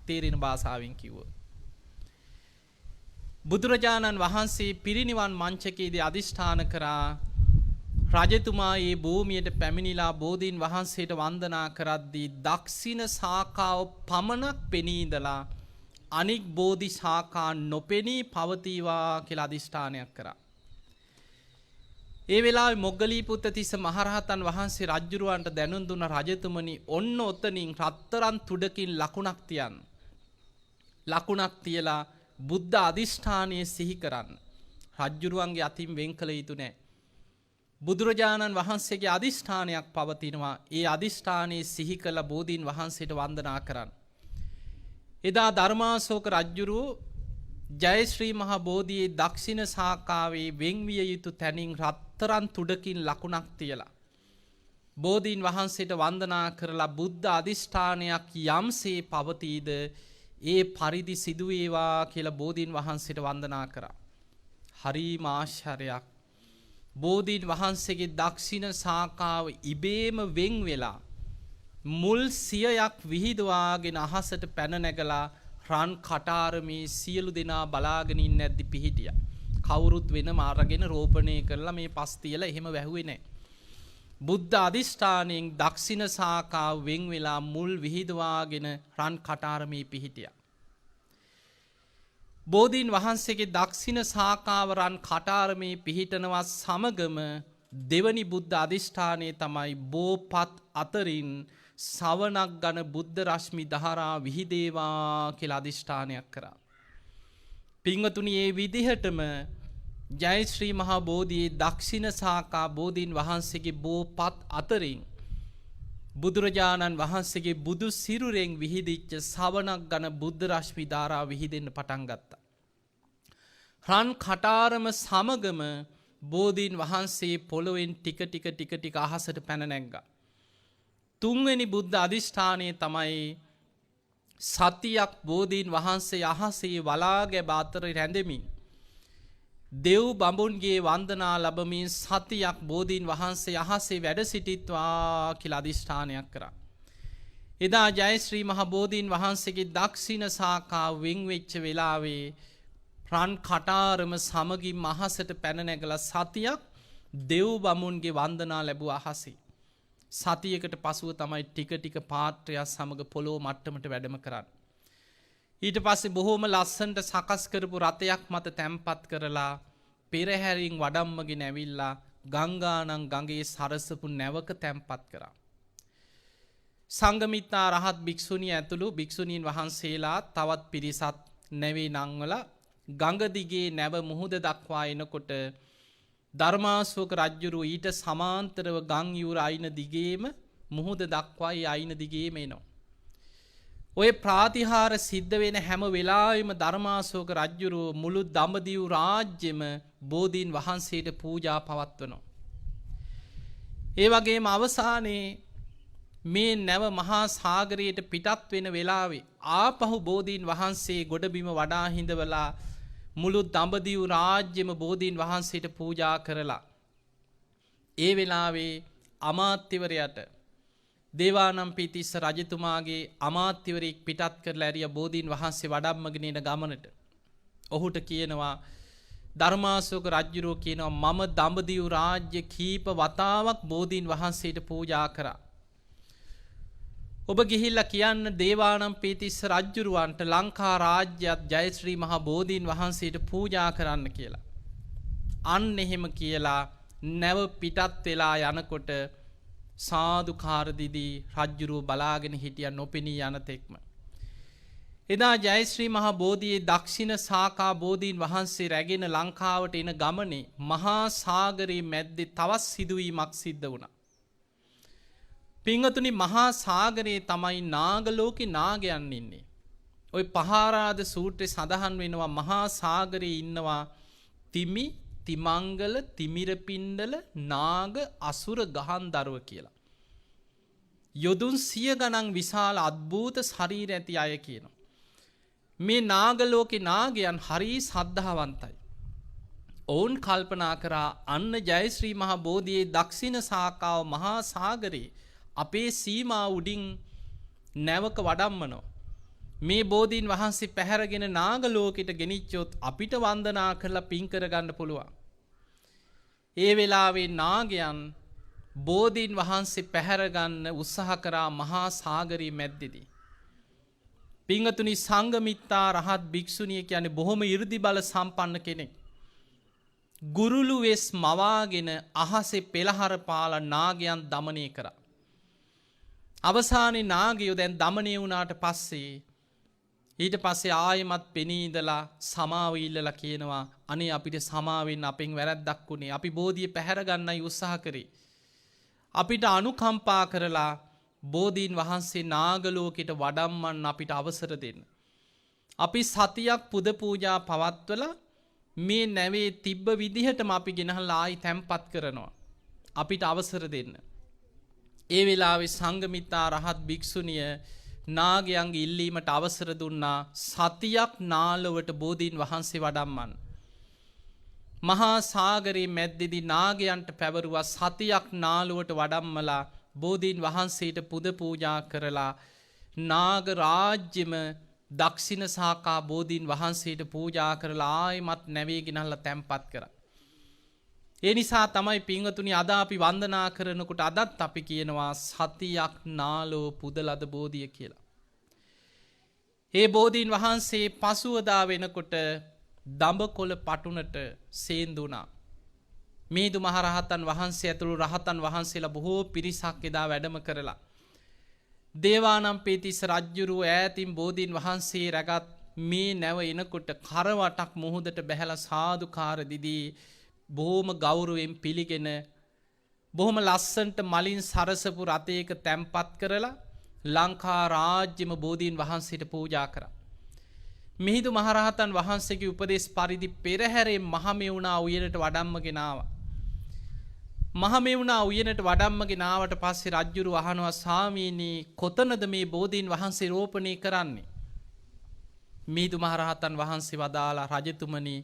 තේරෙන භාෂාවෙන් කිව්වොත් බුදුරජාණන් වහන්සේ පිරිනිවන් මංචකයේදී අදිෂ්ඨාන කරා, රජතුමා මේ භූමියට පැමිණිලා බෝධීන් වහන්සේට වන්දනා කරද්දී දක්ෂිණ ශාඛාව පමණක් පෙනී ඉඳලා අනික් බෝධි ශාඛා නොපෙනී පවතිවා කියලා අදිෂ්ඨානයක් කරා. ඒ වෙලාවේ මොග්ගලී පුත්තිස්ස මහරහතන් වහන්සේ රජුරවන්ට දැනුම් දුන්න, රජතුමනි, ඔන්න ඔතනින් රත්තරන් තුඩකින් ලකුණක් තියන්න. ලකුණක් තියලා බුද්ධ අදිෂ්ඨානය සිහි කරන්න. රජ්ජුරුවන්ගේ අතින් වෙන් කළ යුතු නෑ. බුදුරජාණන් වහන්සේගේ අදිෂ්ඨානයක් පවතිනවා. ඒ අදිෂ්ඨානයේ සිහි කළ බෝධීන් වහන්සේට වන්දනා කරන්න. එදා ධර්මාශෝක රජ්ජුරුව ජයශ්‍රී මහා බෝධියේ දක්ෂිණ ශාඛාවේ වෙන්විය යුතු තැනින් රත්තරන් තුඩකින් ලකුණක් තියලා බෝධීන් වහන්සේට වන්දනා කරලා බුද්ධ අදිෂ්ඨානයක් යම්සේ පවතීද ඒ පරිදි සිදුවේවා කියලා බෝධීන් වහන්සේට වන්දනා කරා. හරිම ආශ්චර්යයක්. බෝධීන් වහන්සේගේ දක්ෂිණ ශාඛාව ඉබේම වෙන් වෙලා මුල් 100ක් විහිදුවාගෙන අහසට පැන නැගලා රන් කටාරමේ සියලු දෙනා බලාගෙන ඉන්නේ නැද්දි පිහිටියා. කවුරුත් වෙනම අරගෙන රෝපණය කරලා මේ පස් තියලා එහෙම වැහුවේ නැහැ. බුද්ධ අදිෂ්ඨානයෙන් දක්ෂිණ ශාඛාව වෙන් වෙලා මුල් විහිදවාගෙන රන් කටාරමේ පිහිටියා. බෝධීන් වහන්සේගේ දක්ෂිණ ශාඛාව රන් කටාරමේ පිහිටනවා සමගම දෙවනි බුද්ධ අදිෂ්ඨානයේ තමයි බෝපත් අතරින් සවනක් ගන බුද්ධ රශ්මි දහරා විහිදේවා කියලා අදිෂ්ඨානයක් කරා. පින්වතුනි, මේ විදිහටම ජයශ්‍රී මහා බෝධියේ දක්ෂිණ ශාඛා බෝධීන් වහන්සේගේ බෝපත් අතරින් බුදුරජාණන් වහන්සේගේ බුදු සිරුරෙන් විහිදිච්ච සවනක් ගන බුද්ධ රශ්මි ධාරා විහිදෙන්න පටන් ගත්තා. රන් කටාරම සමගම බෝධීන් වහන්සේ පොළොවෙන් ටික අහසට පැන නැග්ගා. තුන්වෙනි බුද්ධ අදිෂ්ඨානයේ තමයි සතියක් බෝධීන් වහන්සේ අහසේ වලාගැබ අතර රැඳෙමින් දෙව් බඹුන්ගේ වන්දනා ලැබමින් සතියක් බෝධීන් වහන්සේ අහසේ වැඩ සිටිත්වා කියලා අදිෂ්ඨානයක් කරා. එදා ජයශ්‍රී මහ බෝධීන් වහන්සේගේ දක්ෂිණ ශාඛාව වෙන් වෙච්ච වෙලාවේ රන් කටාරම සමගින් අහසට පැන නැගලා සතියක් දෙව් බමුන්ගේ වන්දනා ලැබුව අහසේ. සතියකට පසුව තමයි ටික ටික පාත්‍රයක් සමග පොළොව මට්ටමට වැඩම කරන්න. ඊට පස්සේ බොහෝම ලස්සනට සකස් කරපු රථයක් මත තැන්පත් කරලා පෙරහැරින් වඩම්මගෙන ඇවිල්ලා ගංගානම් ගඟේ සරසපු නැවක තැන්පත් කරා. සංඝමිත්තා රහත් භික්ෂුණිය ඇතුළු භික්ෂුණීන් වහන්සේලා තවත් පිරිසත් නැවේ නංවලා ගඟ දිගේ නැව මුහුද දක්වා එනකොට ධර්මාශෝක රජ්ජුරුව ඊට සමාන්තරව ගං යුර අයින දිගේම මුහුද දක්වා ඒ අයින දිගේම එනවා. ඔය ප්‍රාතිහාර සිද්ධ වෙන හැම වෙලාවෙම ධර්මාශෝක රජ්ජුරුව මුළු දඹදිව් රාජ්‍යෙම බෝධීන් වහන්සේට පූජා පවත්වනවා. ඒ වගේම අවසානයේ මේ නැව මහා සාගරයට පිටත් වෙන වෙලාවේ ආපහු බෝධීන් වහන්සේ ගොඩබිම වඩා හිඳවලා මුළු දඹදිව් රාජ්‍යම බෝධීන් වහන්සේට පූජා කරලා ඒ වෙලාවේ අමාත්‍යවරයට දේවානම්පියතිස්ස රජතුමාගේ අමාත්‍යවරයෙක් පිටත් කරලා ඇරිය බෝධීන් වහන්සේ වඩම්මගෙන එන ගමනට ඔහුට කියනවා ධර්මාශෝක රජුරෝ කියනවා මම දඹදිව් රාජ්‍ය කීප වතාවක් බෝධීන් වහන්සේට පූජා කරා. ඔබ ගිහිල්ලා කියන්න දේවානම්පියතිස්ස රජුරවන්ට ලංකා රාජ්‍යයත් ජයශ්‍රී මහා බෝධීන් වහන්සේට පූජා කරන්න කියලා. අන්න එහෙම කියලා නැව පිටත් වෙලා යනකොට සාදුකාර දීදී රජ්ජුරුව බලාගෙන හිටිය නොපෙනී යන තෙක්ම. එදා ජයශ්‍රී මහා බෝධියේ දක්ෂිණ සාකා බෝධීන් වහන්සේ රැගෙන ලංකාවට එන ගමනේ මහා සාගරයේ මැද්දේ තවත් සිදුවීමක් සිද්ධ වුණා. පිංගතුනි මහා සාගරයේ තමයි නාගලෝකේ නාගයන් ඉන්නේ. ওই පහාරාද සූත්‍රයේ සඳහන් වෙනවා මහා සාගරයේ ඉන්නවා තිමි තිමංගල තිමිරපිණ්ඩල නාග අසුර ගහන්දරව කියලා. යොදුන් 100 ගණන් විශාල අద్භූත ශරීර ඇති අය කියනවා. මේ නාගලෝකේ නාගයන් හරි සද්ධාවන්තයි. ඔවුන් කල්පනා කරා අන්න ජයශ්‍රී මහා බෝධියේ දක්ෂිණ සාකාව මහා සාගරේ අපේ සීමා උඩින් නැවක වඩම්මනෝ. මේ බෝධීන් වහන්සේ පැහැරගෙන නාගලෝකෙට ගෙනිච්චොත් අපිට වන්දනා කරලා පින් කරගන්න පුළුවන්. ඒ වෙලාවේ නාගයන් බෝධීන් වහන්සේ පැහැරගන්න උත්සාහ කරා මහා සාගරයේ මැද්දේදී. පිංගතුනි සංඝමිත්තා රහත් භික්ෂුණිය කියන්නේ බොහොම 이르දි බල සම්පන්න කෙනෙක්. ගුරුළු වෙස් මවාගෙන අහසේ පෙළහර පාලා නාගයන් দমনය කරා. අවසානයේ නාගයෝ දැන් দমনය වුණාට පස්සේ ඊට පස්සේ ආයෙමත් පෙනී ඉඳලා සමාව ඉල්ලලා කියනවා අනේ අපිට සමාව වෙන්න අපෙන් වැරද්දක් වුණේ. අපි බෝධිය පැහැර ගන්නයි උත්සාහ කරේ. අපිට අනුකම්පා කරලා බෝධීන් වහන්සේ නාගලෝකෙට වඩම්මන්න අපිට අවසර දෙන්න. අපි සතියක් පුද පූජා පවත්වලා මේ නැවේ තිබ්බ විදිහටම අපි ගෙනහලා ආයි තැම්පත් කරනවා. අපිට අවසර දෙන්න. ඒ වෙලාවේ සංඝමිත්තා රහත් භික්ෂුණිය නාගයන්ගේ ඉල්ලීමට අවසර දුන්නා සතියක් නාලවට බෝධීන් වහන්සේ වඩම්මන්න. මහා සාගරයේ මැද්දේදී නාගයන්ට පැවරුවා සතියක් නාලුවට වඩම්මලා බෝධීන් වහන්සේට පුද පූජා කරලා නාග රාජ්‍යෙම දක්ෂිණ සාකා බෝධීන් වහන්සේට පූජා කරලා ආයෙමත් නැවේ ගෙනල්ලා තැන්පත් කරා. ඒ නිසා තමයි පින්වතුනි අද අපි වන්දනා කරනකොට අදත් අපි කියනවා සතියක් නාලෝ පුදලද බෝධිය කියලා. ඒ බෝධීන් වහන්සේ පසුවදා වෙනකොට දඹකොළ පටුනට සේන්දුණා. මේදු මහරහතන් වහන්සේ ඇතුළු රහතන් වහන්සේලා බොහෝ පිරිසක් එදා වැඩම කරලා දේවානම්පියතිස්ස රජ්ජුරුව ඈතින් බෝධීන් වහන්සේ රැගත් මේ නැව එනකොට කරවටක් මුහුදට බැහැලා සාදුකාර දීදී බොහොම ගෞරවයෙන් පිළිගෙන බොහොම ලස්සන්ට මලින් සරසපු රථයක තැන්පත් කරලා ලංකා රාජ්‍යම බෝධීන් වහන්සේට පූජා කරා. මිහිඳු මහරහතන් වහන්සේගේ උපදේශ පරිදි පෙරහැරේ මහමෙවුනා උයනට වඩම්මගෙන ආවා. මහමෙවුනා උයනට වඩම්මගෙන ආවට පස්සේ රජුරු අහනවා ස්වාමීනි කොතනද මේ බෝධීන් වහන්සේ රෝපණය කරන්නේ? මිහිඳු මහරහතන් වහන්සේ වදාලා රජතුමනි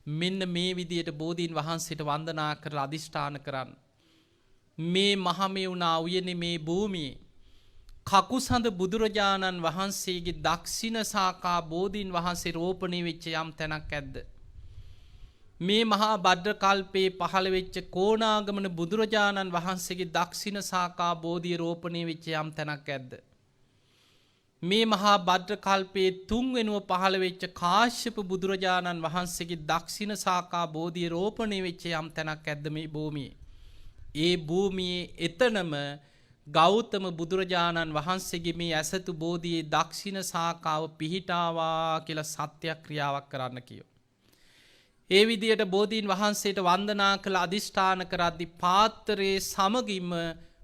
මෙන්න මේ විදියට බෝධීන් වහන්සේට වන්දනා කරලා අදිෂ්ඨාන කරන්න. මේ මහමෙවුනා උයනේ මේ භූමියේ කකුසඳ බුදුරජාණන් වහන්සේගේ දක්ෂිණ සාකා බෝධීන් වහන්සේ රෝපණය වෙච්ච යම් තැනක් ඇද්ද? මේ මහා භද්‍ර කල්පේ පහළ වෙච්ච කොණාගමන බුදුරජාණන් වහන්සේගේ දක්ෂිණ ශාඛා බෝධිය රෝපණය වෙච්ච යම් තැනක් ඇද්ද? මේ මහා භද්‍ර කල්පේ තුන්වෙනුව පහළ වෙච්ච කාශ්‍යප බුදුරජාණන් වහන්සේගේ දක්ෂිණ ශාඛා බෝධිය රෝපණය වෙච්ච යම් තැනක් ඇද්ද මේ භූමියේ? ඒ භූමියේ එතනම ගෞතම බුදුරජාණන් වහන්සේගේ මේ ඇසතු බෝධියේ දක්ෂිණ ශාඛාව පිහිටාවා කියලා සත්‍යක්‍රියාවක් කරන්න කියෝ. ඒ විදියට බෝධීන් වහන්සේට වන්දනා කළ අධිෂ්ඨාන කරද්දී පාත්‍රයේ සමගින්ම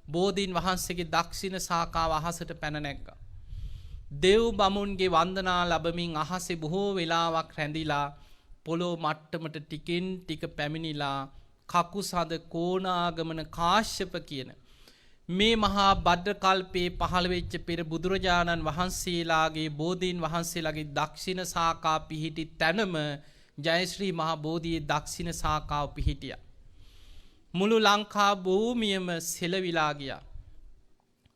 බෝධීන් වහන්සේගේ දක්ෂිණ ශාඛාව අහසට පැන නැග්ගා. දෙව් බමුණගේ වන්දනා ලැබමින් අහසේ බොහෝ වෙලාවක් රැඳිලා පොළොව මට්ටමට ටිකින් ටික පැමිණිලා කකුසඳ කොණාගමන කාශ්‍යප කියන මේ මහා භද්‍ර කල්පේ පහළ වෙච්ච පෙර බුදුරජාණන් වහන්සේලාගේ බෝධීන් වහන්සේලාගේ දක්ෂිණ ශාඛා පිහිටි තැනම ජයශ්‍රී මහා බෝධියේ දක්ෂිණ ශාඛාව පිහිටියා. මුළු ලංකා භූමියම සෙලවිලා ගියා.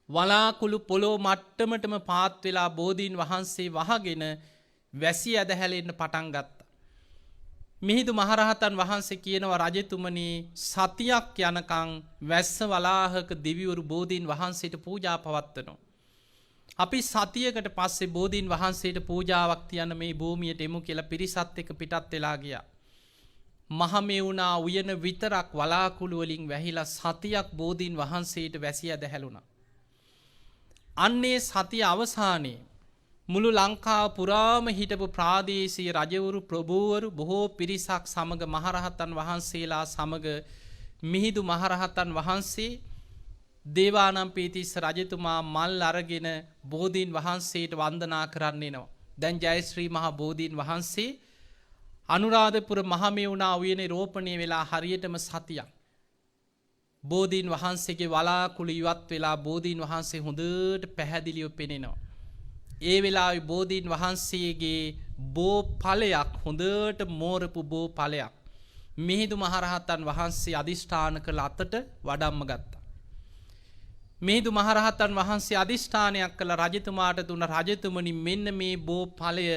වලාකුළු පොළොව මට්ටමටම පාත් වෙලා බෝධීන් වහන්සේ වහගෙන වැසි ඇදහැලෙන්න පටන් ගත්තා. මිහිඳු මහරහතන් වහන්සේ කියනවා රජතුමනි සතියක් යනකම් වැස්ස වලාහක දෙවිවරු බෝධීන් වහන්සේට පූජා පවත්වනවා. අපි සතියකට පස්සේ බෝධීන් වහන්සේට පූජාවක් තියන්න මේ භූමියට එමු කියලා පිරිසත් එක්ක පිටත් වෙලා ගියා. මහමෙවුනා උයන විතරක් වලාකුළු වලින් වැහිලා සතියක් බෝධීන් වහන්සේට වැසි ඇදහැළුණා. අන්නේ සතිය අවසානයේ මුළු ලංකාව පුරාම හිටපු ප්‍රාදේශීය රජවරු ප්‍රභූවරු බොහෝ පිරිසක් සමග මහරහතන් වහන්සේලා සමග මිහිඳු මහරහතන් වහන්සේ දේවානම්පියතිස්ස රජතුමා මල් අරගෙන බෝධීන් වහන්සේට වන්දනා කරන්න එනවා. දැන් ජයශ්‍රී මහා බෝධීන් වහන්සේ අනුරාධපුර මහමෙවුනා උයනේ රෝපණය වෙලා හරියටම සතියක්. බෝධීන් වහන්සේගේ වලාකුළු ඉවත් වෙලා බෝධීන් වහන්සේ හොඳට පැහැදිලිව පෙනෙනවා. ඒ වෙලාවේ බෝධීන් වහන්සේගේ බෝ ඵලයක් හොඳට මෝරපු බෝ ඵලයක් මිහිඳු මහරහතන් වහන්සේ අදිෂ්ඨාන කළ අතට වඩම්ම ගත්තා. මිහිඳු මහරහතන් වහන්සේ අදිෂ්ඨානයක් කළ රජතුමාට දුන්න රජතුමනි මෙන්න මේ බෝ ඵලය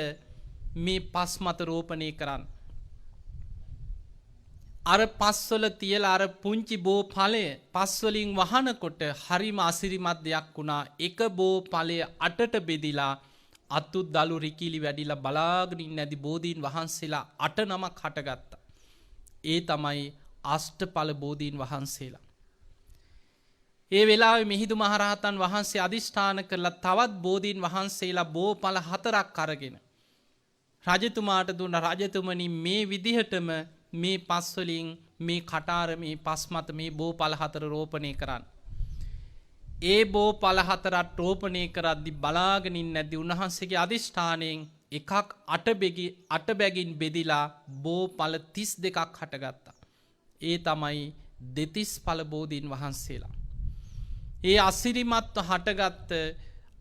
මේ පස් මත රෝපණය කරන්න. අර පස්වල තියලා අර පුංචි බෝ ඵලය පස්වලින් වහනකොට හරිම අසිරිමත් දෙයක් වුණා. එක බෝ ඵලය අටට බෙදිලා අතු දලු රිකිලි වැඩිලා බලාගෙන ඉන්න ඇති බෝධීන් වහන්සේලා 8 නමක් හටගත්තා. ඒ තමයි අෂ්ටඵල බෝධීන් වහන්සේලා. ඒ වෙලාවේ මිහිඳු මහරහතන් වහන්සේ අදිෂ්ඨාන කරලා තවත් බෝධීන් වහන්සේලා බෝ ඵල 4ක් අරගෙන රජතුමාට දුන්න රජතුමනි මේ විදිහටම මේ පස්වලින් මේ කටාර මේ පස් මත මේ බෝ ඵල 4 රෝපණය කරන්න. ඒ බෝ ඵල 4ක් රෝපණය කරද්දි බලාගෙන ඉන්න නැද්දි උන්වහන්සේගේ අදිෂ්ඨාණයෙන් එකක් අට බැගින් බෙදිලා බෝ ඵල 32ක් හටගත්තා. ඒ තමයි දෙතිස් ඵල බෝධීන් වහන්සේලා. ඒ අසිරිමත්ව හටගත්ත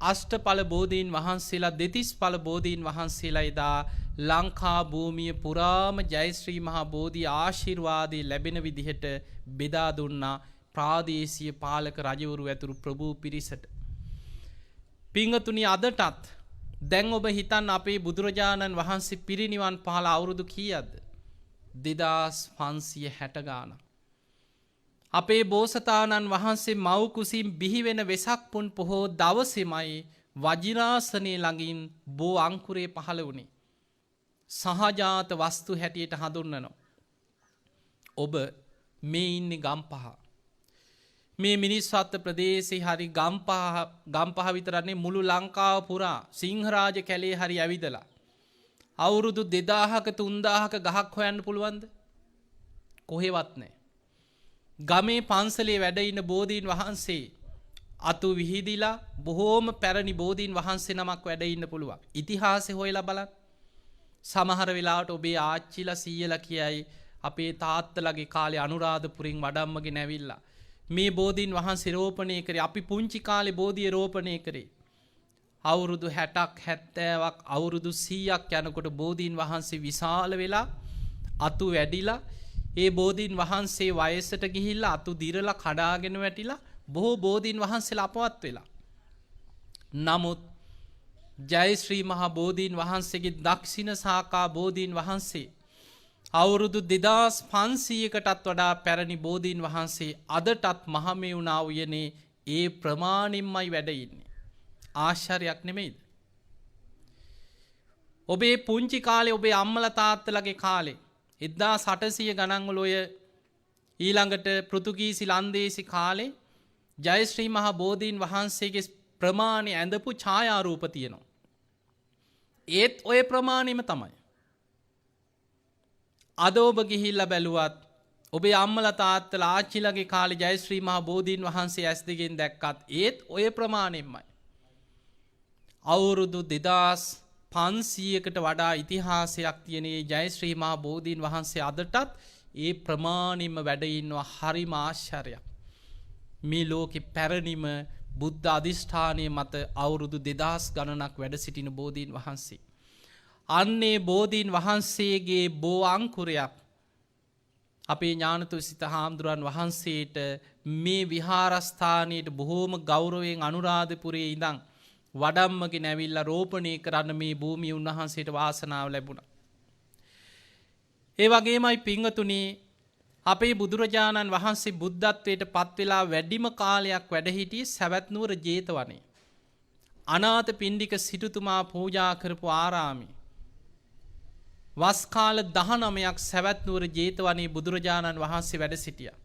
අෂ්ටඵල බෝධීන් වහන්සේලා දෙතිස් ඵල බෝධීන් වහන්සේලා එදා ලංකා භූමිය පුරාම ජයශ්‍රී මහා බෝධි ආශිර්වාදය ලැබෙන විදිහට බෙදා දුන්නා ප්‍රාදේශීය පාලක රජවරු ඇතුළු ප්‍රභූ පිරිසට. පිංගතුනි අදටත් දැන් ඔබ හිතන්න අපේ බුදුරජාණන් වහන්සේ පිරිනිවන් පහළ අවුරුදු කීයක්ද? 2560 ගානක්. අපේ බෝසතාණන් වහන්සේ මව් කුසින් බිහි වෙන වෙසක් පුන් පොහෝ දවසේමයි වජිරාසනයේ ළඟින් බෝ අංකුරේ පහළ වුණේ. සහජාත වස්තු හැටියට හඳුන්වනවා. ඔබ මේ ඉන්නේ ගම්පහ. මේ මිනිස්වත්ත ප්‍රදේශේ හරි ගම්පහ විතරනේ මුළු ලංකාව පුරා සිංහරාජ කැලේ හරි ඇවිදලා අවුරුදු 2000ක 3000ක ගහක් හොයන්න පුළුවන්ද? කොහෙවත් නැහැ. ගමේ පන්සලේ වැඩ ඉන්න බෝධීන් වහන්සේ අතු විහිදිලා බොහෝම පැරණි බෝධීන් වහන්සේ නමක් වැඩ ඉන්න පුළුවන්. ඉතිහාසය හොයලා බලන්න. සමහර වෙලාවට ඔබේ ආච්චිලා සීයලා කියයි අපේ තාත්තලාගේ කාලේ අනුරාධපුරින් වඩම්මගෙන ඇවිල්ලා මේ බෝධීන් වහන්සේ රෝපණය කරේ. අපි පුංචි කාලේ බෝධිය රෝපණය කරේ. අවුරුදු 60ක් 70ක් අවුරුදු 100ක් යනකොට බෝධීන් වහන්සේ විශාල වෙලා අතු වැඩිලා ඒ බෝධීන් වහන්සේ වයසට ගිහිල්ලා අතු දිරලා කඩාගෙන වැටිලා බොහෝ බෝධීන් වහන්සේලා අපවත් වෙලා. නමුත් ජයශ්‍රී මහා බෝධීන් වහන්සේගේ දක්ෂිණ ශාඛා බෝධීන් වහන්සේ අවුරුදු 2500කටත් වඩා පැරණි බෝධීන් වහන්සේ අදටත් මහමෙවුනා උයනේ ඒ ප්‍රමාණින්මයි වැඩ ඉන්නේ. ආශ්චර්යයක් නෙමෙයිද? ඔබේ පුංචි කාලේ ඔබේ අම්මලා තාත්තලාගේ කාලේ 1800 ගණන් වල ඔය ඊළඟට පෘතුගීසි ලන්දේසි කාලේ ජයශ්‍රී මහ බෝධීන් වහන්සේගේ ප්‍රමාණය ඇඳපු ඡායාරූප තියෙනවා. ඒත් ඔය ප්‍රමාණයම තමයි. අද ඔබ ගිහිල්ලා බැලුවත් ඔබේ අම්මලා තාත්තලා ආච්චිලාගේ කාලේ ජයශ්‍රී මහ බෝධීන් වහන්සේ ඇස් දෙකෙන් දැක්කත් ඒත් ඔය ප්‍රමාණයෙන්මයි. අවුරුදු 2500කට වඩා ඉතිහාසයක් තියෙන මේ ජයශ්‍රී මහ බෝධීන් වහන්සේ අදටත් ඒ ප්‍රමාණින්ම වැඩ ඉන්නවා. හරිම ආශ්චර්යයක්. මේ ලෝකේ පැරණිම බුද්ධ අධිෂ්ඨානයේ මත අවුරුදු 2000 ගණනක් වැඩ සිටින බෝධීන් වහන්සේ. අන්නේ බෝධීන් වහන්සේගේ බෝ අංකුරයක් අපේ ඥානතුසිත හාමුදුරන් වහන්සේට මේ විහාරස්ථානයට බොහෝම ගෞරවයෙන් අනුරාධපුරයේ ඉඳන් වඩම්මගෙන ඇවිල්ලා රෝපණය කරන්න මේ භූමිය උන්වහන්සේට වාසනාව ලැබුණා. ඒ වගේමයි පින්වතුනි අපේ බුදුරජාණන් වහන්සේ බුද්ධත්වයට පත් වෙලා වැඩිම කාලයක් වැඩ සිටියේ සවැත් නුවර ජේතවනයේ. අනාථ පිණ්ඩික සිටුතුමා පූජා කරපු ආරාමේ. වස් කාල 19ක් සවැත් නුවර ජේතවනයේ බුදුරජාණන් වහන්සේ වැඩ සිටියා.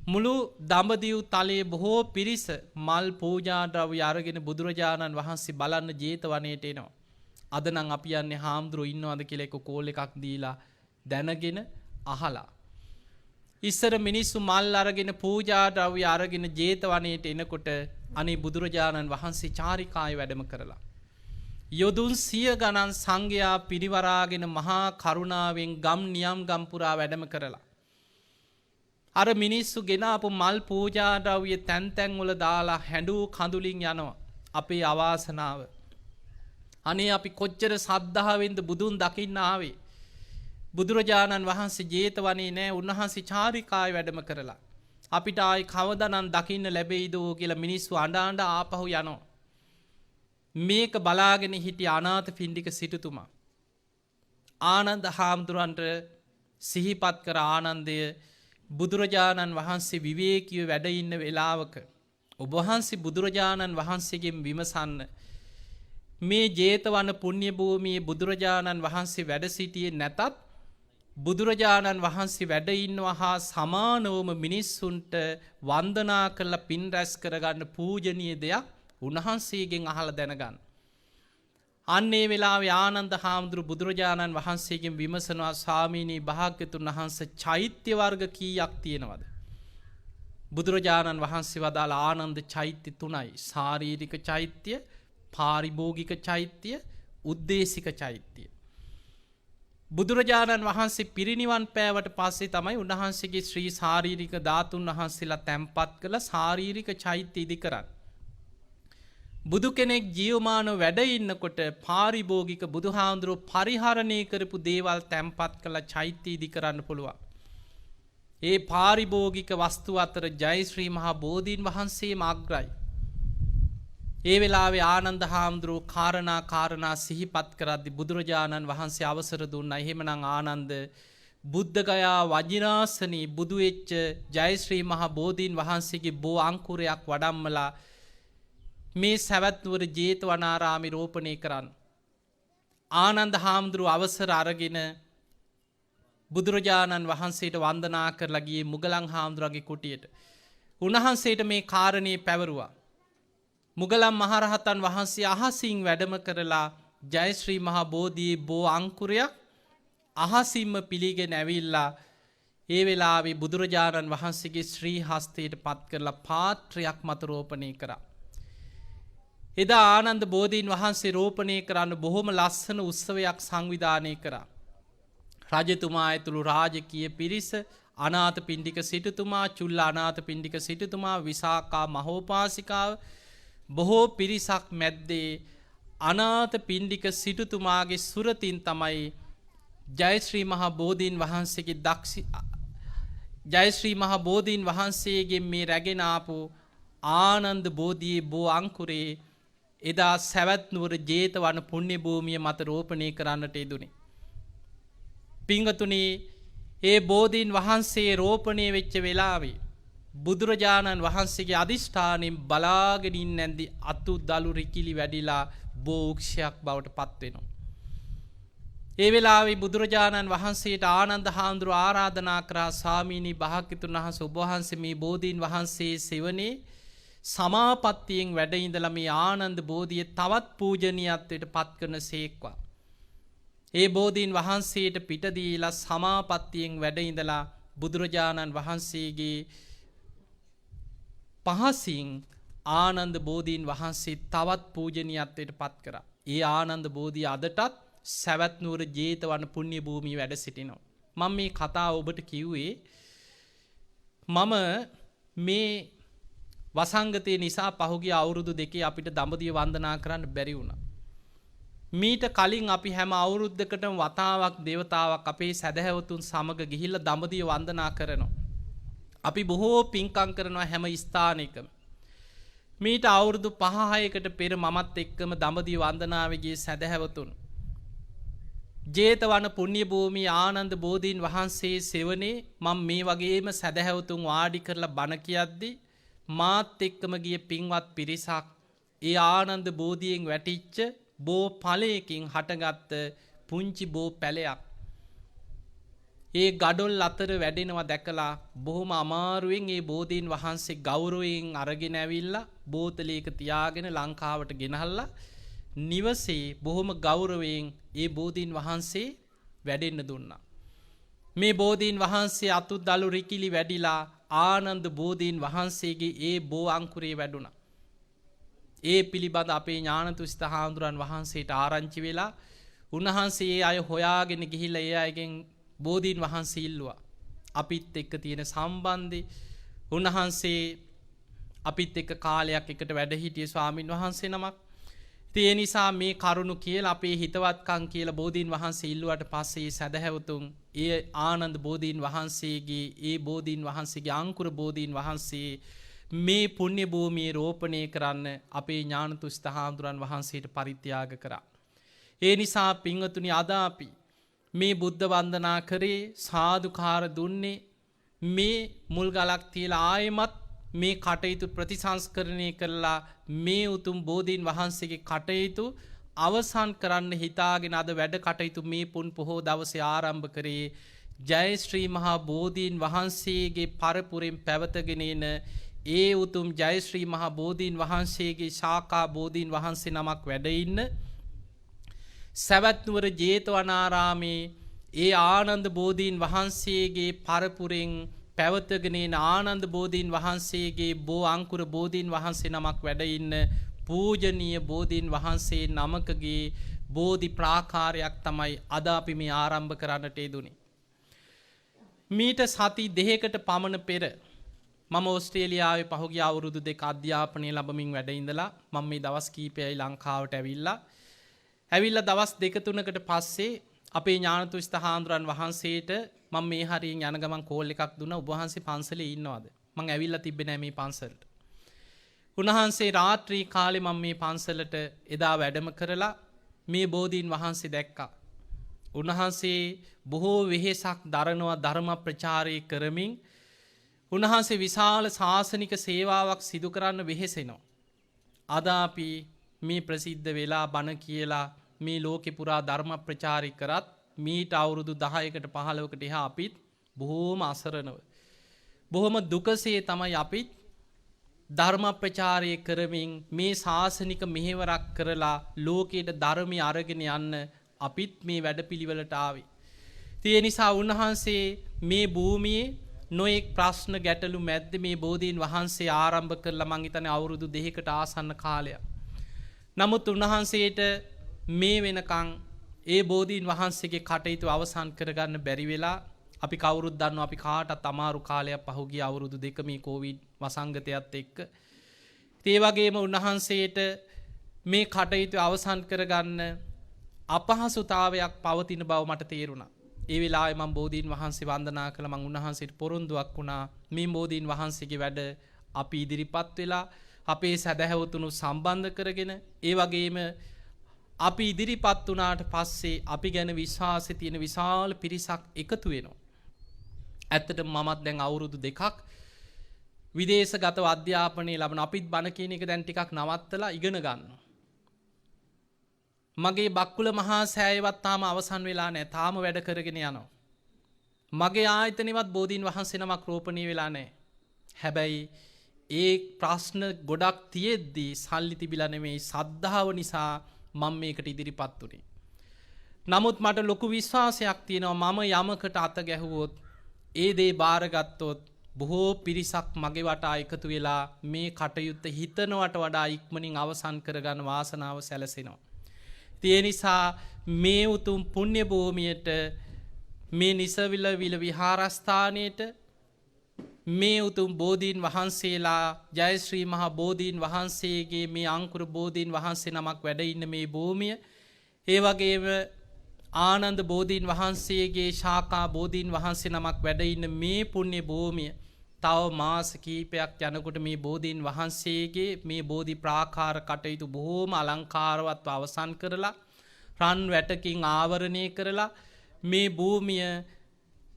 මුළු දඹදිව් තලයේ බොහෝ පිරිස මල් පූජා ද්‍රව්‍ය අරගෙන බුදුරජාණන් වහන්සේ බලන්න ජේතවනයේට එනවා. අද නම් අපි යන්නේ හාමුදුරුවෝ ඉන්නවද කියලා එක කෝල් එකක් දීලා දැනගෙන අහලා. ඉස්සර මිනිස්සු මල් අරගෙන පූජා ද්‍රව්‍ය අරගෙන ජේතවනයේට එනකොට අනේ බුදුරජාණන් වහන්සේ චාරිකාවේ වැඩම කරලා යොදුන් 100 ගණන් සංඝයා පිරිවරාගෙන මහා කරුණාවෙන් ගම් නියම් ගම් පුරා වැඩම කරලා අර මිනිස්සු ගෙනාපු මල් පූජා ද්‍රව්‍ය තැන් තැන් වල දාලා හැඬු කඳුලින් යනවා. අපේ අවාසනාව. අනේ අපි කොච්චර සද්ධාවෙන්ද බුදුන් දකින්න ආවේ. බුදුරජාණන් වහන්සේ ජේතවනේ නෑ. උන්වහන්සේ චාරිකාවේ වැඩම කරලා. අපිට ආයි කවදානම් දකින්න ලැබෙයිද කියලා මිනිස්සු අඬ අඬ ආපහු යනවා. මේක බලාගෙන හිටිය අනාථ පිණ්ඩික සිටුතුමා ආනන්ද හාමුදුරන්ට සිහිපත් කර ආනන්දය බුදුරජාණන් වහන්සේ විවේකීව වැඩ ඉන්න වෙලාවක ඔබ වහන්සේ බුදුරජාණන් වහන්සේගෙන් විමසන්න මේ ජේතවන පුණ්‍ය භූමියේ බුදුරජාණන් වහන්සේ වැඩ සිටියේ නැතත් බුදුරජාණන් වහන්සේ වැඩ ඉන්නවා හා සමානවම මිනිස්සුන්ට වන්දනා කරලා පින් රැස් කරගන්න පූජනීය දෙයක් උන්වහන්සේගෙන් අහලා දැනගන්න. අන්නේ වෙලාවේ ආනන්ද හාමුදුරු බුදුරජාණන් වහන්සේගෙන් විමසනවා ස්වාමීනි භාග්‍යතුන් වහන්සේ චෛත්‍ය වර්ග කීයක් තියෙනවද? බුදුරජාණන් වහන්සේ වදාළ ආනන්ද චෛත්‍ය 3යි. ශාරීරික චෛත්‍ය, පාරිභෝගික චෛත්‍ය, උද්දේශික චෛත්‍ය. බුදුරජාණන් වහන්සේ පිරිනිවන් පෑවට පස්සේ තමයි උන්වහන්සේගේ ශ්‍රී ශාරීරික ධාතුන් වහන්සේලා තැන්පත් කළ ශාරීරික චෛත්‍ය ඉදි කරන්නේ. බුදු කෙනෙක් ජීවමානව වැඩ ඉන්නකොට පාරිභෝගික බුදුහාඳුරෝ පරිහරණය කරපු දේවල් තැන්පත් කළ චෛත්‍ය ඉදි කරන්න පුළුවන්. ඒ පාරිභෝගික වස්තු අතර ජයශ්‍රී මහා බෝධීන් වහන්සේම අග්‍රයි. ඒ වෙලාවේ ආනන්ද හාමුදුරුවෝ කාරණා සිහිපත් කරද්දී බුදුරජාණන් වහන්සේ අවසර දුන්නා. එහෙමනම් ආනන්ද බුද්ධගයා වජිනාසනී බුදු වෙච්ච ජයශ්‍රී මහා බෝධීන් වහන්සේගේ බෝ අංකුරයක් වඩම්මලා මේ සවැත් නුවර ජේතවනාරාමේ රෝපණය කරන්න. ආනන්ද හාමුදුරුවෝ අවසර අරගෙන බුදුරජාණන් වහන්සේට වන්දනා කරලා ගියේ මුගලන් හාමුදුරුවගේ කුටියට. උන්වහන්සේට මේ කාරණේ පැවරුවා. මුගලන් මහරහතන් වහන්සේ අහසින් වැඩම කරලා ජයශ්‍රී මහා බෝධියේ බෝ අංකුරයක් අහසින්ම පිළිගෙන ඇවිල්ලා ඒ වෙලාවේ බුදුරජාණන් වහන්සේගේ ශ්‍රී හස්තයට පත් කරලා පාත්‍රයක් මත රෝපණය කරා. එදා ආනන්ද බෝධීන් වහන්සේ රෝපණය කරන්න බොහොම ලස්සන උත්සවයක් සංවිධානය කරා. රජතුමා ඇතුළු රාජකීය පිරිස, අනාථ පිණ්ඩික සිටුතුමා, චුල්ල අනාථ පිණ්ඩික සිටුතුමා, විසාකා මහෝපාසිකාව බොහෝ පිරිසක් මැද්දේ අනාථ පිණ්ඩික සිටුතුමාගේ සුරතින් තමයි ජයශ්‍රී මහා බෝධීන් වහන්සේගේ ජයශ්‍රී මහා බෝධීන් වහන්සේගෙන් මේ රැගෙන ආපු ආනන්ද බෝධියේ බෝ අංකුරේ එදා සවැත් නුවර ජේතවන පුණ්‍ය භූමිය මත රෝපණය කරන්නට යෙදුනේ. පිංගතුනි ඒ බෝධීන් වහන්සේ රෝපණය වෙච්ච වෙලාවේ බුදුරජාණන් වහන්සේගේ අධිෂ්ඨානයෙන් බලාගෙන ඉන්න ඇන්දි අතු දලු රිකිලි වැඩිලා බෝක්ෂයක් බවට පත් වෙනවා. ඒ වෙලාවේ බුදුරජාණන් වහන්සේට ආනන්ද හාමුදුරුවෝ ආරාධනා කරා ස්වාමීනි භාග්‍යතුන් වහන්සේ ඔබ වහන්සේ මේ බෝධීන් වහන්සේ සෙවණේ සමාපත්තියෙන් වැඩ ඉඳලා මේ ආනන්ද බෝධිය තවත් පූජනීයත්වයට පත් කරන සේක්වා. ඒ බෝධීන් වහන්සේට පිට දීලා සමාපත්තියෙන් වැඩ ඉඳලා බුදුරජාණන් වහන්සේගේ පහසින් ආනන්ද බෝධීන් වහන්සේ තවත් පූජනීයත්වයට පත් කරා. ඒ ආනන්ද බෝධිය අදටත් සවැත් නුවර ජේතවන පුණ්‍ය භූමියේ වැඩ සිටිනවා. මම මේ කතාව ඔබට කිව්වේ මම මේ වසංගතය නිසා පහුගිය අවුරුදු දෙකේ අපිට දඹදිව වන්දනා කරන්න බැරි වුණා. මීට කලින් අපි හැම අවුරුද්දකටම වතාවක් දේවතාවක් අපේ සැදැහැවතුන් සමග ගිහිල්ලා දඹදිව වන්දනා කරනවා. අපි බොහෝ පින්කම් කරනවා හැම ස්ථානයකම. මීට අවුරුදු 5-6කට පෙර මමත් එක්කම දඹදිව වන්දනාවේ ගිය සැදැහැවතුන් ජේතවන පුණ්‍ය භූමියේ ආනන්ද බෝධීන් වහන්සේ සෙවණේ මම මේ වගේම සැදැහැවතුන් වාඩි කරලා බණ කියද්දී මාත් එක්කම ගිය පින්වත් පිරිසක් ඒ ආනන්ද බෝධියෙන් වැටිච්ච බෝ ඵලයකින් හටගත්ත පුංචි බෝ පැලයක් ඒ ගඩොල් අතර වැඩෙනවා දැකලා බොහොම අමාරුවෙන් ඒ බෝධීන් වහන්සේ ගෞරවයෙන් අරගෙන ඇවිල්ලා බෝතලයක තියාගෙන ලංකාවට ගෙනහල්ලා නිවසේ බොහොම ගෞරවයෙන් ඒ බෝධීන් වහන්සේ වැඩෙන්න දුන්නා. මේ බෝධීන් වහන්සේ අතු දලු රිකිලි වැඩිලා ආනන්ද බෝධීන් වහන්සේගේ ඒ බෝ අංකුරේ වැඩුණා. ඒ පිළිබඳ අපේ ඥානතුසිත හාමුදුරන් වහන්සේට ආරංචි වෙලා උන්වහන්සේ ඒ අය හොයාගෙන ගිහිල්ලා ඒ අයගෙන් බෝධීන් වහන්සේ ඉල්ලුවා. අපිත් එක්ක තියෙන සම්බන්ධය උන්වහන්සේ අපිත් එක්ක කාලයක් එකට වැඩ හිටිය ස්වාමින් වහන්සේ නමක්. ඒ නිසා මේ කරුණු කියලා අපේ හිතවත්කම් කියලා බෝධීන් වහන්සේ ඉල්ලුවට පස්සේ සදහැවතුන් ඒ ආනන්ද බෝධීන් වහන්සේගේ ඒ බෝධීන් වහන්සේගේ අංකුර බෝධීන් වහන්සේ මේ පුණ්‍ය භූමියේ රෝපණය කරන්න අපේ ඥානතුසිත හාමුදුරන් වහන්සේට පරිත්‍යාග කරා. ඒ නිසා පින්වතුනි අද අපි මේ බුද්ධ වන්දනා කරේ සාදුකාර දුන්නේ මේ මුල් ගලක් තියලා ආයෙමත් මේ කටයුතු ප්‍රතිසංස්කරණය කරලා මේ උතුම් බෝධීන් වහන්සේගේ කටයුතු අවසන් කරන්න හිතාගෙන අද වැඩ කටයුතු මේ පුන් පොහෝ දවසේ ආරම්භ කරේ ජය ශ්‍රී මහා බෝධීන් වහන්සේගේ පරපුරෙන් පැවතගෙන එන ඒ උතුම් ජය ශ්‍රී මහා බෝධීන් වහන්සේගේ ශාඛා බෝධීන් වහන්සේ නමක් වැඩ ඉන්න සවැත් නුවර ජේතවනාරාමේ ඒ ආනන්ද බෝධීන් වහන්සේගේ පරපුරෙන් පැවතගෙන එන ආනන්ද බෝධීන් වහන්සේගේ බෝ අංකුර බෝධීන් වහන්සේ නමක් වැඩ ඉන්න පූජනීය බෝධීන් වහන්සේ නමකගේ බෝධි ප්‍රාකාරයක් තමයි අද අපි මේ ආරම්භ කරන්නට යෙදුනේ. මීට සති දෙකකට පමණ පෙර මම ඕස්ට්‍රේලියාවේ පහුගිය අවුරුදු දෙක අධ්‍යාපනය ලැබමින් වැඩ ඉඳලා මම මේ දවස් කීපයයි ලංකාවට ඇවිල්ලා දවස් දෙක තුනකට පස්සේ අපේ ඥානතුසිත හාමුදුරන් වහන්සේට මම මේ හරියෙන් යන ගමන් කෝල් එකක් දුන්නා ඔබ වහන්සේ පන්සලේ ඉන්නවද? මම ඇවිල්ලා තිබ්බේ නෑ මේ පන්සලට. උන්වහන්සේ රාත්‍රී කාලේ මම මේ පන්සලට එදා වැඩම කරලා මේ බෝධීන් වහන්සේ දැක්කා. උන්වහන්සේ බොහෝ වෙහෙසක් දරනවා ධර්ම ප්‍රචාරය කරමින් උන්වහන්සේ විශාල ශාසනික සේවාවක් සිදු කරන්න වෙහෙසෙනවා. අද අපි මේ ප්‍රසිද්ධ වෙලා බණ කියලා මේ ලෝකේ පුරා ධර්ම ප්‍රචාරය කරත් මීට අවුරුදු 10කට 15කට එහා අපිත් බොහෝම අසරණව බොහොම දුකසේ තමයි අපිත් ධර්ම ප්‍රචාරය කරමින් මේ ශාසනික මෙහෙවරක් කරලා ලෝකයට ධර්මය අරගෙන යන්න අපිත් මේ වැඩපිළිවෙලට ආවේ. ඒ නිසා උන්වහන්සේ මේ භූමියේ නොඑක් ප්‍රශ්න ගැටලු මැද්දේ මේ බෝධීන් වහන්සේ ආරම්භ කරලා මං හිතන්නේ අවුරුදු 2කට ආසන්න කාලයක්. නමුත් උන්වහන්සේට මේ වෙනකන් ඒ බෝධීන් වහන්සේගේ කටයුතු අවසන් කරගන්න බැරි වෙලා අපි කවුරුත් දන්නවා අපි කාටත් අමාරු කාලයක් පහුගිය අවුරුදු දෙක මේ කොවිඩ් වසංගතයත් එක්ක. ඒ වගේම උන්වහන්සේට මේ කටයුතු අවසන් කරගන්න අපහසුතාවයක් පවතින බව මට තේරුණා. ඒ වෙලාවේ මම බෝධීන් වහන්සේ වන්දනා කළා. මම උන්වහන්සේට පොරොන්දුවක් වුණා මේ බෝධීන් වහන්සේගේ වැඩ අපි ඉදිරිපත් වෙලා අපේ සදහැවතුණු සම්බන්ධ කරගෙන ඒ වගේම අපි ඉදිරිපත් වුණාට පස්සේ අපි ගැන විශ්වාසය තියෙන විශාල පිරිසක් එකතු වෙනවා. ඇත්තටම මමත් දැන් අවුරුදු 2ක් විදේශගතව අධ්‍යාපනය ලබන අපිත් බණ කියන එක දැන් ටිකක් නවත්තලා ඉගෙන ගන්නවා. මගේ බක්කුල මහා සෑයවත් තාම අවසන් වෙලා නැහැ. තාම වැඩ කරගෙන යනවා. මගේ ආයතනෙවත් බෝධීන් වහන්සේ නමක් රෝපණය වෙලා නැහැ. හැබැයි ඒ ප්‍රශ්න ගොඩක් තියෙද්දී සල්ලි තිබිලා නෙමෙයි සද්ධාව නිසා මම මේකට ඉදිරිපත් උනේ. නමුත් මට ලොකු විශ්වාසයක් තියෙනවා මම යමකට අත ගැහුවොත් ඒ දේ බාරගත්තොත් බොහෝ පිරිසක් මගේ වටා එකතු වෙලා මේ කටයුත්ත හිතනවට වඩා ඉක්මනින් අවසන් කරගන්න වාසනාව සැලසෙනවා. ඒ නිසා මේ උතුම් පුණ්‍ය භූමියට මේ නිසවිල විල විහාරස්ථානයට මේ උතුම් බෝධීන් වහන්සේලා ජයශ්‍රී මහා බෝධීන් වහන්සේගේ මේ අංකුර බෝධීන් වහන්සේ නමක් වැඩ ඉන්න මේ භූමිය ඒ වගේම ආනන්ද බෝධීන් වහන්සේගේ ශාඛා බෝධීන් වහන්සේ නමක් වැඩ ඉන්න මේ පුණ්‍ය භූමිය තව මාස කීපයක් යනකොට මේ බෝධීන් වහන්සේගේ මේ බෝධි ප්‍රාකාර කටයුතු බොහෝම අලංකාරවත්ව අවසන් කරලා රන් වැටකින් ආවරණය කරලා මේ භූමිය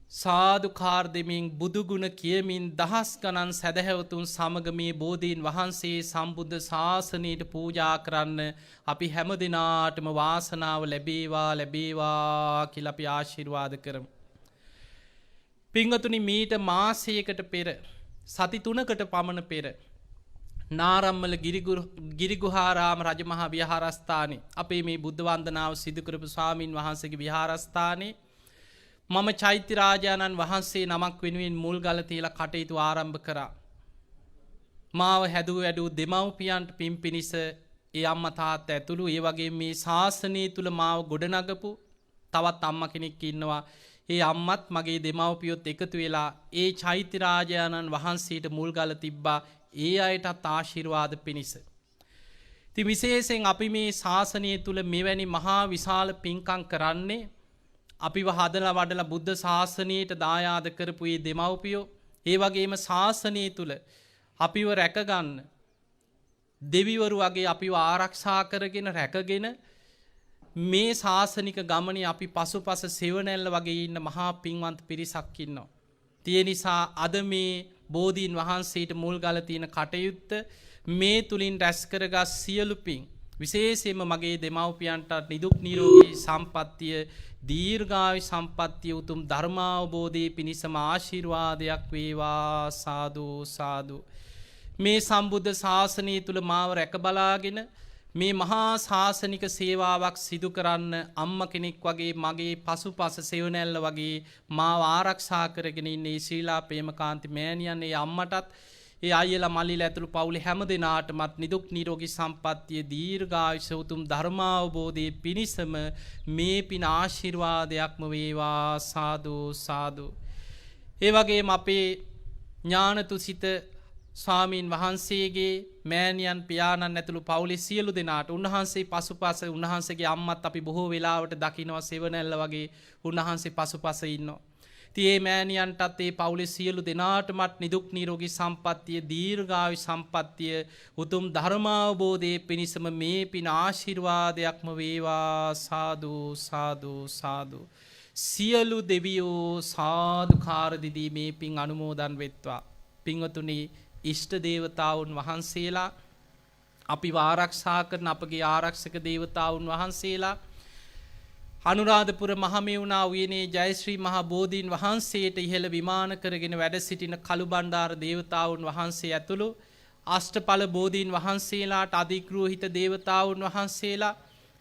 සාදුකාර දෙමින් බුදුගුණ කියමින් දහස් ගණන් සැදැහැවතුන් සමග මේ බෝධීන් වහන්සේ සම්බුද්ධ ශාසනයට පූජා කරන්න අපි හැම දිනාටම වාසනාව ලැබේවා ලැබේවා කියලා අපි ආශිර්වාද කරමු. පින්වතුනි මීට මාසයකට පෙර සති 3කට පමණ පෙර නාරම්මල ගිරිගුහාරාම රජමහා විහාරස්ථානයේ අපේ මේ බුද්ධ වන්දනාව සිදු කරපු ස්වාමින් වහන්සේගේ විහාරස්ථානයේ මම චෛත්‍ය රාජානන් වහන්සේ නමක් වෙනුවෙන් මුල් ගල තියලා කටයුතු ආරම්භ කරා. මාව හැදුව වැඩූ දෙමව්පියන්ට පින් පිනිස ඒ අම්මා තාත්තා ඇතුළු ඒ වගේ මේ ශාසනය තුල මාව ගොඩනගපු තවත් අම්මා කෙනෙක් ඉන්නවා. ඒ අම්මත් මගේ දෙමව්පියොත් එකතු වෙලා ඒ චෛත්‍ය රාජානන් වහන්සේට මුල් ගල තිබ්බා. ඒ අයටත් ආශිර්වාද පිණිස. ඉතින් විශේෂයෙන් අපි මේ ශාසනය තුල මෙවැනි මහා විශාල පින්කම් කරන්නේ අපිව හදලා වඩලා බුද්ධ ශාසනයට දායාද කරපු මේ දෙමව්පියෝ ඒ වගේම ශාසනය තුල අපිව රැකගන්න දෙවිවරු වගේ අපිව ආරක්ෂා කරගෙන රැකගෙන මේ ශාසනික ගමනේ අපි පසුපස සෙවණැල්ල වගේ ඉන්න මහා පින්වන්ත පිරිසක් ඉන්නවා. ඒ නිසා අද මේ බෝධීන් වහන්සේට මුල් ගල තියෙන කටයුත්ත මේ තුලින් රැස් කරගත් සියලු පින් විශේෂයෙන්ම මගේ දෙමව්පියන්ට නිදුක් නිරෝගී සම්පන්නිය දීර්ඝායු සම්පන්නිය උතුම් ධර්මාවබෝධයේ පිණිසම ආශිර්වාදයක් වේවා සාදු සාදු. මේ සම්බුද්ධ ශාසනය තුල මාව රැක බලාගෙන මේ මහා ශාසනික සේවාවක් සිදු කරන්න අම්ම කෙනෙක් වගේ මගේ පසුපස සෙවණැල්ල වගේ මාව ආරක්ෂා කරගෙන ඉන්නේ ශ්‍රීලා ප්‍රේමකාන්ති මෑණියන් ඒ අම්මටත් ඒ අයියලා මල්ලිලා ඇතුළු පවුලේ හැම දෙනාටමත් නිදුක් නිරෝගී සම්පන්නිය දීර්ඝායුෂ උතුම් ධර්මාවබෝධයේ පිණිසම මේ පින ආශිර්වාදයක්ම වේවා සාදු සාදු. ඒ වගේම අපේ ඥානතුසිත ස්වාමීන් වහන්සේගේ මෑණියන් පියාණන් ඇතුළු පවුලේ සියලු දෙනාට උන්වහන්සේ පසුපස උන්වහන්සේගේ අම්මත් අපි බොහෝ වෙලාවට දකිනවා සෙවණැල්ල වගේ උන්වහන්සේ පසුපස ඉන්නවා. ඉතින් මේ මෑණියන්ටත් ඒ පවුලේ සියලු දෙනාටමත් නිදුක් නිරෝගී සම්පන්නිය දීර්ඝායු සම්පන්නිය උතුම් ධර්මාවබෝධයේ පිණිසම මේ පින ආශිර්වාදයක්ම වේවා සාදු සාදු සාදු. සියලු දෙවියෝ සාදුකාර දිදී මේ පින් අනුමෝදන් වෙත්වා. පින්වතුනි ඉෂ්ට දේවතාවුන් වහන්සේලා අපි ආරක්ෂා කරන අපගේ ආරක්ෂක දේවතාවුන් වහන්සේලා අනුරාධපුර මහමෙවුනා උයනේ ජයශ්‍රී මහා බෝධීන් වහන්සේට ඉහළ විමාන කරගෙන වැඩ සිටින කළුබණ්ඩාර දේවතාවුන් වහන්සේ ඇතුළු අෂ්ටඵල බෝධීන් වහන්සේලාට අධිග්‍රෝහිත දේවතාවුන් වහන්සේලා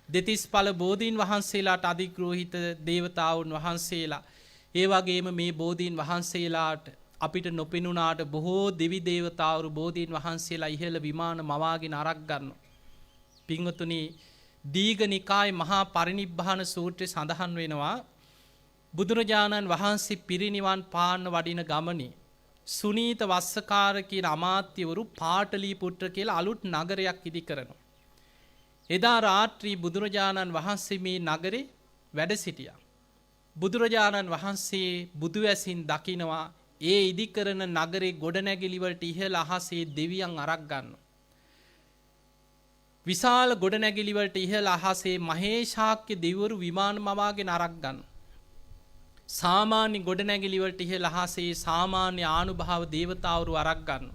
දෙතිස්ඵල බෝධීන් වහන්සේලාට අධිග්‍රෝහිත දේවතාවුන් වහන්සේලා ඒ වගේම මේ බෝධීන් වහන්සේලාට අපිට නොපෙනුනාට බොහෝ දෙවි දේවතාවරු බෝධීන් වහන්සේලා ඉහළ විමාන මවාගෙන අරක් ගන්නවා. පින්වතුනි දීඝනිකායේ මහා පරිනිබ්බාන සූත්‍රයේ සඳහන් වෙනවා බුදුරජාණන් වහන්සේ පිරිනිවන් පාන්න වඩින ගමනේ සුනීත වස්සකාර කියන අමාත්‍යවරු පාටලීපුත්‍ර කියලා අලුත් නගරයක් ඉදි කරනවා. එදා රාත්‍රී බුදුරජාණන් වහන්සේ මේ නගරේ වැඩ සිටියා. බුදුරජාණන් වහන්සේ බුදුවැසින් දකිනවා ඒ ඉදි කරන නගරේ ගොඩනැගිලි වලට ඉහළ අහසේ දෙවියන් අරක් ගන්නවා. විශාල ගොඩනැගිලි වලට ඉහළ අහසේ මහේශාක්‍ය දෙවිවරු විමාන මවාගෙන අරක් ගන්න. සාමාන්‍ය ගොඩනැගිලි වලට ඉහළ අහසේ සාමාන්‍ය ආනුභාව දේවතාවරු අරක් ගන්න.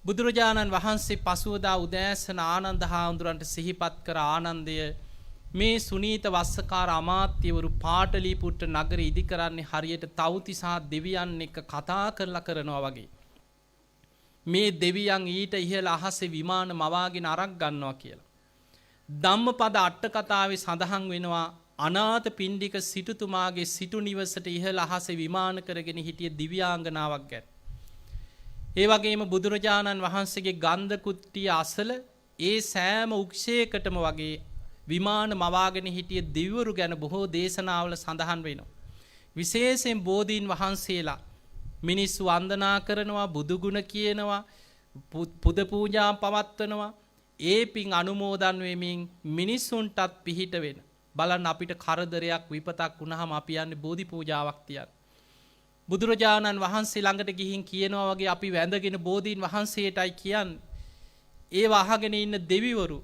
බුදුරජාණන් වහන්සේ පසුවදා උදෑසන ආනන්ද හාමුදුරන්ට සිහිපත් කර ආනන්දය මේ සුනීත වස්සකාර අමාත්‍යවරු පාටලීපුත්‍ර නගර ඉදි කරන්නේ හරියට තවුතිසා දෙවියන් එක්ක කතා කරලා කරනවා වගේ. මේ දෙවියන් ඊට ඉහළ අහසේ විමාන මවාගෙන අරක් ගන්නවා කියලා. ධම්මපද අට කතාවේ සඳහන් වෙනවා අනාථ පිණ්ඩික සිටුතුමාගේ සිටු නිවසට ඉහළ අහසේ විමාන කරගෙන හිටිය දිව්‍යාංගනාවක් ගැන. ඒ වගේම බුදුරජාණන් වහන්සේගේ ගන්ධ කුට්ටිය අසල ඒ සෑම උක්ෂයකටම වගේ විමාන මවාගෙන හිටිය දෙවිවරු ගැන බොහෝ දේශනාවල සඳහන් වෙනවා. විශේෂයෙන් බෝධීන් වහන්සේලා මිනිස්සු වන්දනා කරනවා, බුදුගුණ කියනවා, පුද පූජා පවත්වනවා. ඒ පින් අනුමෝදන් වෙමින් මිනිස්සුන්ටත් පිහිට වෙන. බලන්න අපිට කරදරයක් විපතක් වුණාම අපි යන්නේ බෝධි පූජාවක් තියන්න. බුදුරජාණන් වහන්සේ ළඟට ගිහින් කියනවා වගේ අපි වැඳගෙන බෝධීන් වහන්සේටයි කියන්නේ. ඒ වහගෙන ඉන්න දෙවිවරු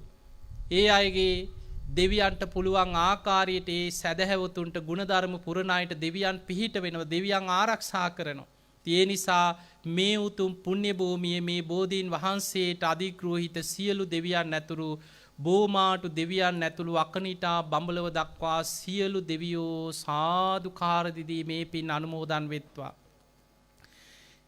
ඒ අයගේ දෙවියන්ට පුළුවන් ආකාරයට ඒ සැදැහැවතුන්ට ගුණධර්ම පුරණායට දෙවියන් පිහිට වෙනවා, දෙවියන් ආරක්ෂා කරනවා. ඒ නිසා මේ උතුම් පුණ්‍ය භූමියේ මේ බෝධීන් වහන්සේට අධිග්‍රෝහිත සියලු දෙවියන් ඇතුළු බෝමාටු දෙවියන් ඇතුළු අකනිටා බඹලව දක්වා සියලු දෙවියෝ සාදුකාර දිදී මේ පින් අනුමෝදන් වෙත්වා.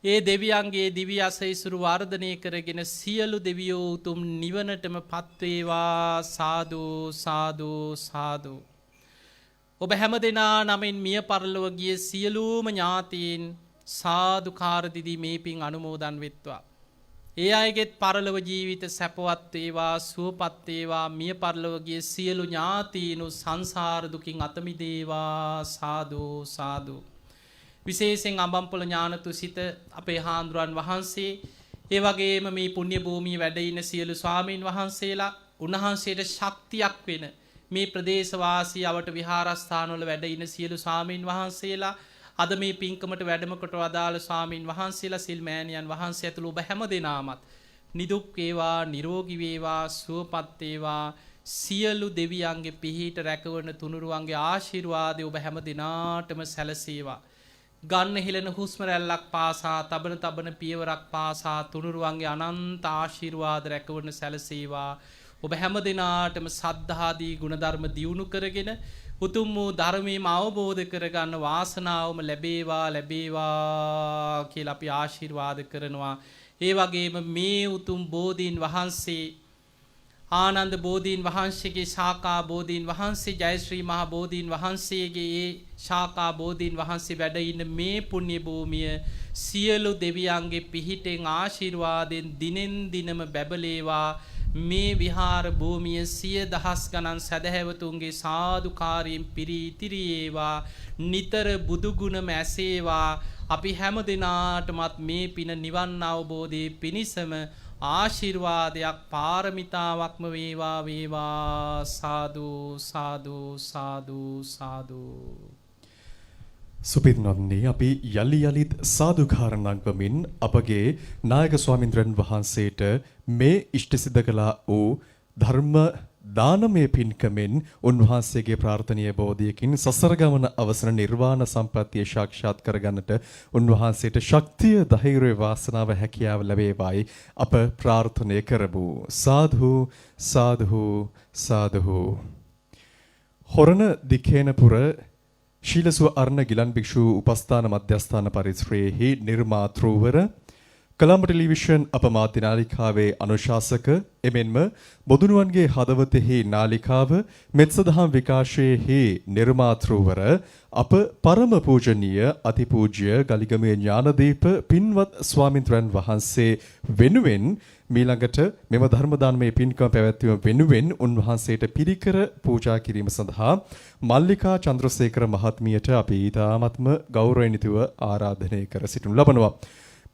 ඒ දෙවියන්ගේ දිව්‍ය අසයිසුරු වර්ධනය කරගෙන සියලු දෙවියෝ උතුම් නිවනටම පත්වේවා. සාදු සාදු සාදු. ඔබ හැමදෙනා නමින් මිය පරලොව ගිය සියලුම ඥාතීන් සාදුකාර දිදී මේ පින් අනුමෝදන් වෙත්වා. ඒ අයගෙත් පරලොව ජීවිත සැපවත් වේවා, සුවපත් වේවා. මිය පරලොව ගිය සියලු ඥාතීනු සංසාර දුකින් අත මිදේවා. සාදු සාදු. විශේෂයෙන් අඹම්පොළ ඥානතුසිත අපේ හාමුදුරන් වහන්සේ, ඒ වගේම මේ පුණ්‍ය භූමියේ වැඩ ඉන්න සියලු ස්වාමීන් වහන්සේලා, උන්වහන්සේට ශක්තියක් වෙන මේ ප්‍රදේශවාසී අවට විහාරස්ථානවල වැඩ ඉන්න සියලු ස්වාමීන් වහන්සේලා, අද මේ පින්කමට වැඩම කොට වදාළ ස්වාමීන් වහන්සේලා, සිල් මෑණියන් වහන්සේ ඇතුළු ඔබ හැම දෙනාමත් නිදුක් වේවා, නිරෝගී වේවා, සුවපත් වේවා. සියලු දෙවියන්ගේ පිහිට රැකවන තුනුරුවන්ගේ ආශිර්වාදය ඔබ හැම දිනාටම සැලසේවා. ගන්න හෙළන හුස්ම රැල්ලක් පාසා, තබන තබන පියවරක් පාසා තුනුරුවන්ගේ අනන්ත ආශිර්වාද රැකවන සැලසේවා. ඔබ හැම දිනාටම සද්ධාදී ගුණධර්ම දියුණු කරගෙන උතුම් වූ ධර්මයේම අවබෝධ කරගන්න වාසනාවම ලැබේවා ලැබේවා කියලා අපි ආශිර්වාද කරනවා. ඒ වගේම මේ උතුම් බෝධීන් වහන්සේ, ආනන්ද බෝධීන් වහන්සේගේ ශාඛා බෝධීන් වහන්සේ, ජයශ්‍රී මහා බෝධීන් වහන්සේගේ ඒ ශාඛා බෝධීන් වහන්සේ වැඩ ඉන්න මේ පුණ්‍ය භූමිය සියලු දෙවියන්ගේ පිහිටෙන් ආශිර්වාදෙන් දිනෙන් දිනම බැබලේවා. මේ විහාර භූමිය සිය දහස් ගණන් සදහැවතුන්ගේ සාදුකාරයෙන් පිරී ඉතිරියේවා. නිතර බුදුගුණම ඇසේවා. අපි හැම දිනාටමත් මේ පින නිවන් අවබෝධයේ පිණිසම ආශිර්වාදයක් පාරමිතාවක්ම වේවා වේවා. සාදු සාදු සාදු සාදු. සුපින්වත්නි, අපි යලි යලිත් සාදුකාර නංවමින් අපගේ නායක ස්වාමින්ද්‍රයන් වහන්සේට මේ ඉෂ්ට සිද්ධ කළා වූ ධර්ම දානමය පින්කමෙන් උන්වහන්සේගේ ප්‍රාර්ථනීය බෝධියකින් සසර ගමන අවසන නිර්වාණ සම්ප්‍රත්‍ය සාක්ෂාත් කරගන්නට උන්වහන්සේට ශක්තිය, ධෛර්යය, වාසනාව, හැකියාව ලැබේවායි අප ප්‍රාර්ථනා කරමු. සාදු සාදු සාදු. හොරණ දිකේනපුර ශීලසුව අර්ණ ගිලන් භික්ෂු උපස්ථාන මධ්‍යස්ථාන පරිශ්‍රයේහි නිර්මාතෘවර, කළඹ ටෙලිවිෂන් අපමාත්‍ය නාලිකාවේ අනුශාසක, එමෙන්ම බොදුනුවන්ගේ හදවතෙහි නාලිකාව මෙත්සදහම් විකාශයේහි නිර්මාතෘවර අප පරම පූජනීය අතිපූජ්‍ය ගලිගමේ ඥානදීප පින්වත් ස්වාමින්ද්‍රයන් වහන්සේ වෙනුවෙන් මීළඟට මෙම ධර්ම දානමය පින්කම පැවැත්වීම වෙනුවෙන් උන්වහන්සේට පිරිකර පූජා කිරීම සඳහා මල්ලිකා චන්ද්‍රසේකර මහත්මියට අපි ඊ타ත්ම ගෞරවණීයව ආරාධනය කර සිටිනු ලබනවා.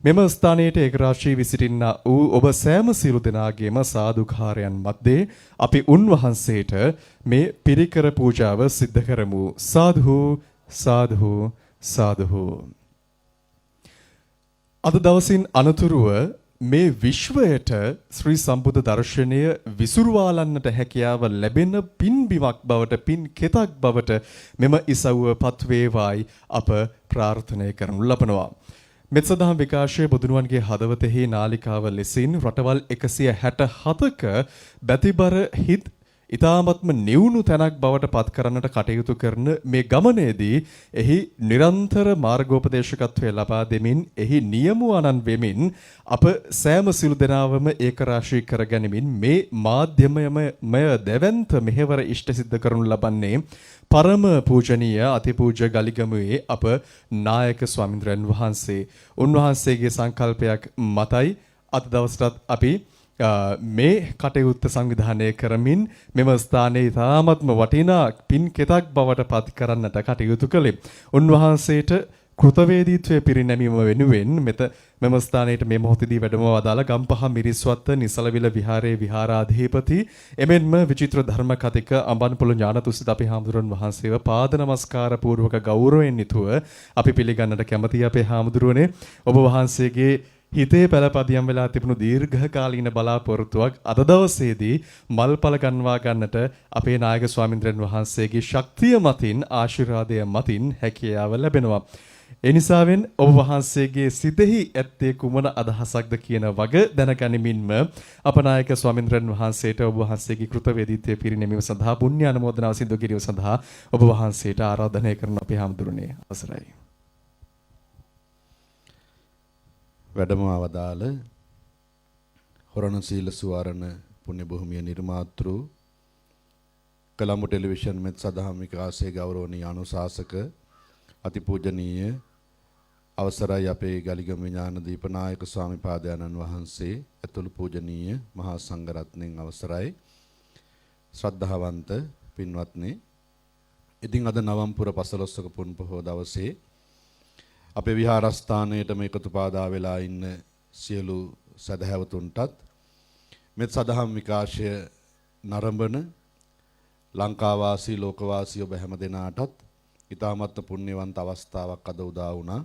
මෙම ස්ථානයේ ඒකරාශී විසිටින්නා වූ ඔබ සෑම සියලු දෙනාගේම සාදුකාරයන් මැද්දේ අපි උන්වහන්සේට මේ පිරිකර පූජාව සිද්ධ කරමු. සාදු සාදු සාදු. අද දවසින් අනතුරුව මේ විශ්වයට ශ්‍රී සම්බුද්ධ දර්ශනය විසුරුවාලන්නට හැකියාව ලැබෙන පින්බිමක් බවට පින් කෙතක් බවට මෙම ඉසව්ව පත් වේවායි අප ප්‍රාර්ථනා කරනු ලබනවා. මෙත්සදහම් විකාශයේ බුදුනුවන්ගේ හදවතෙහි නාලිකාව ලෙසින් රටවල් 167ක බැතිබර හිත් ඊ타මත්ම නිවුණු තැනක් බවට පත් කරන්නට කටයුතු කරන මේ ගමනේදී එහි නිරන්තර මාර්ගෝපදේශකත්වය ලබා දෙමින් එහි නියමුවනන් වෙමින් අප සෑම සිළු දෙනාවම ඒකරාශී කරගනිමින් මේ මාධ්‍යමය දෙවන්ත මෙහෙවර ඉෂ්ට සිද්ධ කරනු ලබන්නේ පරම පූජනීය අතිපූජ්‍ය ගලිගමුවේ අප නායක ස්වාමින්ද්‍රයන් වහන්සේ. උන්වහන්සේගේ සංකල්පයක් මතයි අද දවසටත් අපි මේ කටයුත්ත සංවිධානය කරමින් මෙම ස්ථානයේ ඉතාමත්ම වටිනා පින් කෙතක් බවට පත් කරන්නට කටයුතු කළේ. උන්වහන්සේට කෘතවේදීත්වයේ පිරිනැමීම වෙනුවෙන් මෙම ස්ථානයේ මේ මොහොතේදී වැඩම වදාළ ගම්පහ මිරිස්වත්ත නිසලවිල විහාරයේ විහාරාධිපති එමෙන්ම විචිත්‍ර ධර්ම කතික අඹන්පොළ ඥානතුසිත අපි හාමුදුරන් වහන්සේව පාද නමස්කාර පූර්වක ගෞරවයෙන් යුතුව අපි පිළිගන්නට කැමැති අපේ හාමුදුරුවනේ. ඔබ වහන්සේගේ හිතේ පළපදියම් වෙලා තිබුණු දීර්ඝකාලීන බලාපොරොත්තුවක් අද දවසේදී මල්පල ගන්වා ගන්නට අපේ නායක ස්වාමින්ද්‍රයන් වහන්සේගේ ශක්තිය මතින් ආශිර්වාදය මතින් හැකියාව ලැබෙනවා. ඒ නිසාවෙන් ඔබ වහන්සේගේ සිතෙහි ඇත්තේ කුමන අදහසක්ද කියන වග දැනගනිමින්ම අප නායක ස්වාමින්ද්‍රයන් වහන්සේට ඔබ වහන්සේගේ කෘතවේදීත්වය පිරිනැමීම සඳහා පුණ්‍ය අනුමෝදනාව සිදු කිරීම සඳහා ඔබ වහන්සේට ආරාධනය කරන අපේ හාමුදුරනේ අවසරයි. වැඩම අවදාළ හොරණ සීල සුවරණ පුණ්‍ය භූමිය නිර්මාතෘ කොළඹ ටෙලිවිෂන් මෙත් සදහම් විකාශයේ ගෞරවනීය අනුශාසක අතිපූජනීය අවසරයි අපේ ගලිගම ඥානදීප නායක ස්වාමිපාදයන්න් වහන්සේ ඇතුළු පූජනීය මහා සංඝරත්නයන් අවසරයි ශ්‍රද්ධාවන්ත පින්වත්නි. ඉතින් අද නවම්පුර පසළොස්වක පුන් පොහෝ දවසේ අපේ විහාරස්ථානයේටම එකතු පාදා වෙලා ඉන්න සියලු සදහැවතුන්ටත් මෙත් සදහම් විකාශය නරඹන ලංකාවාසී ලෝකවාසී ඔබ හැම දෙනාටත් ඊ타මත් පුණ්‍යවන්ත අවස්ථාවක් අද උදා වුණා.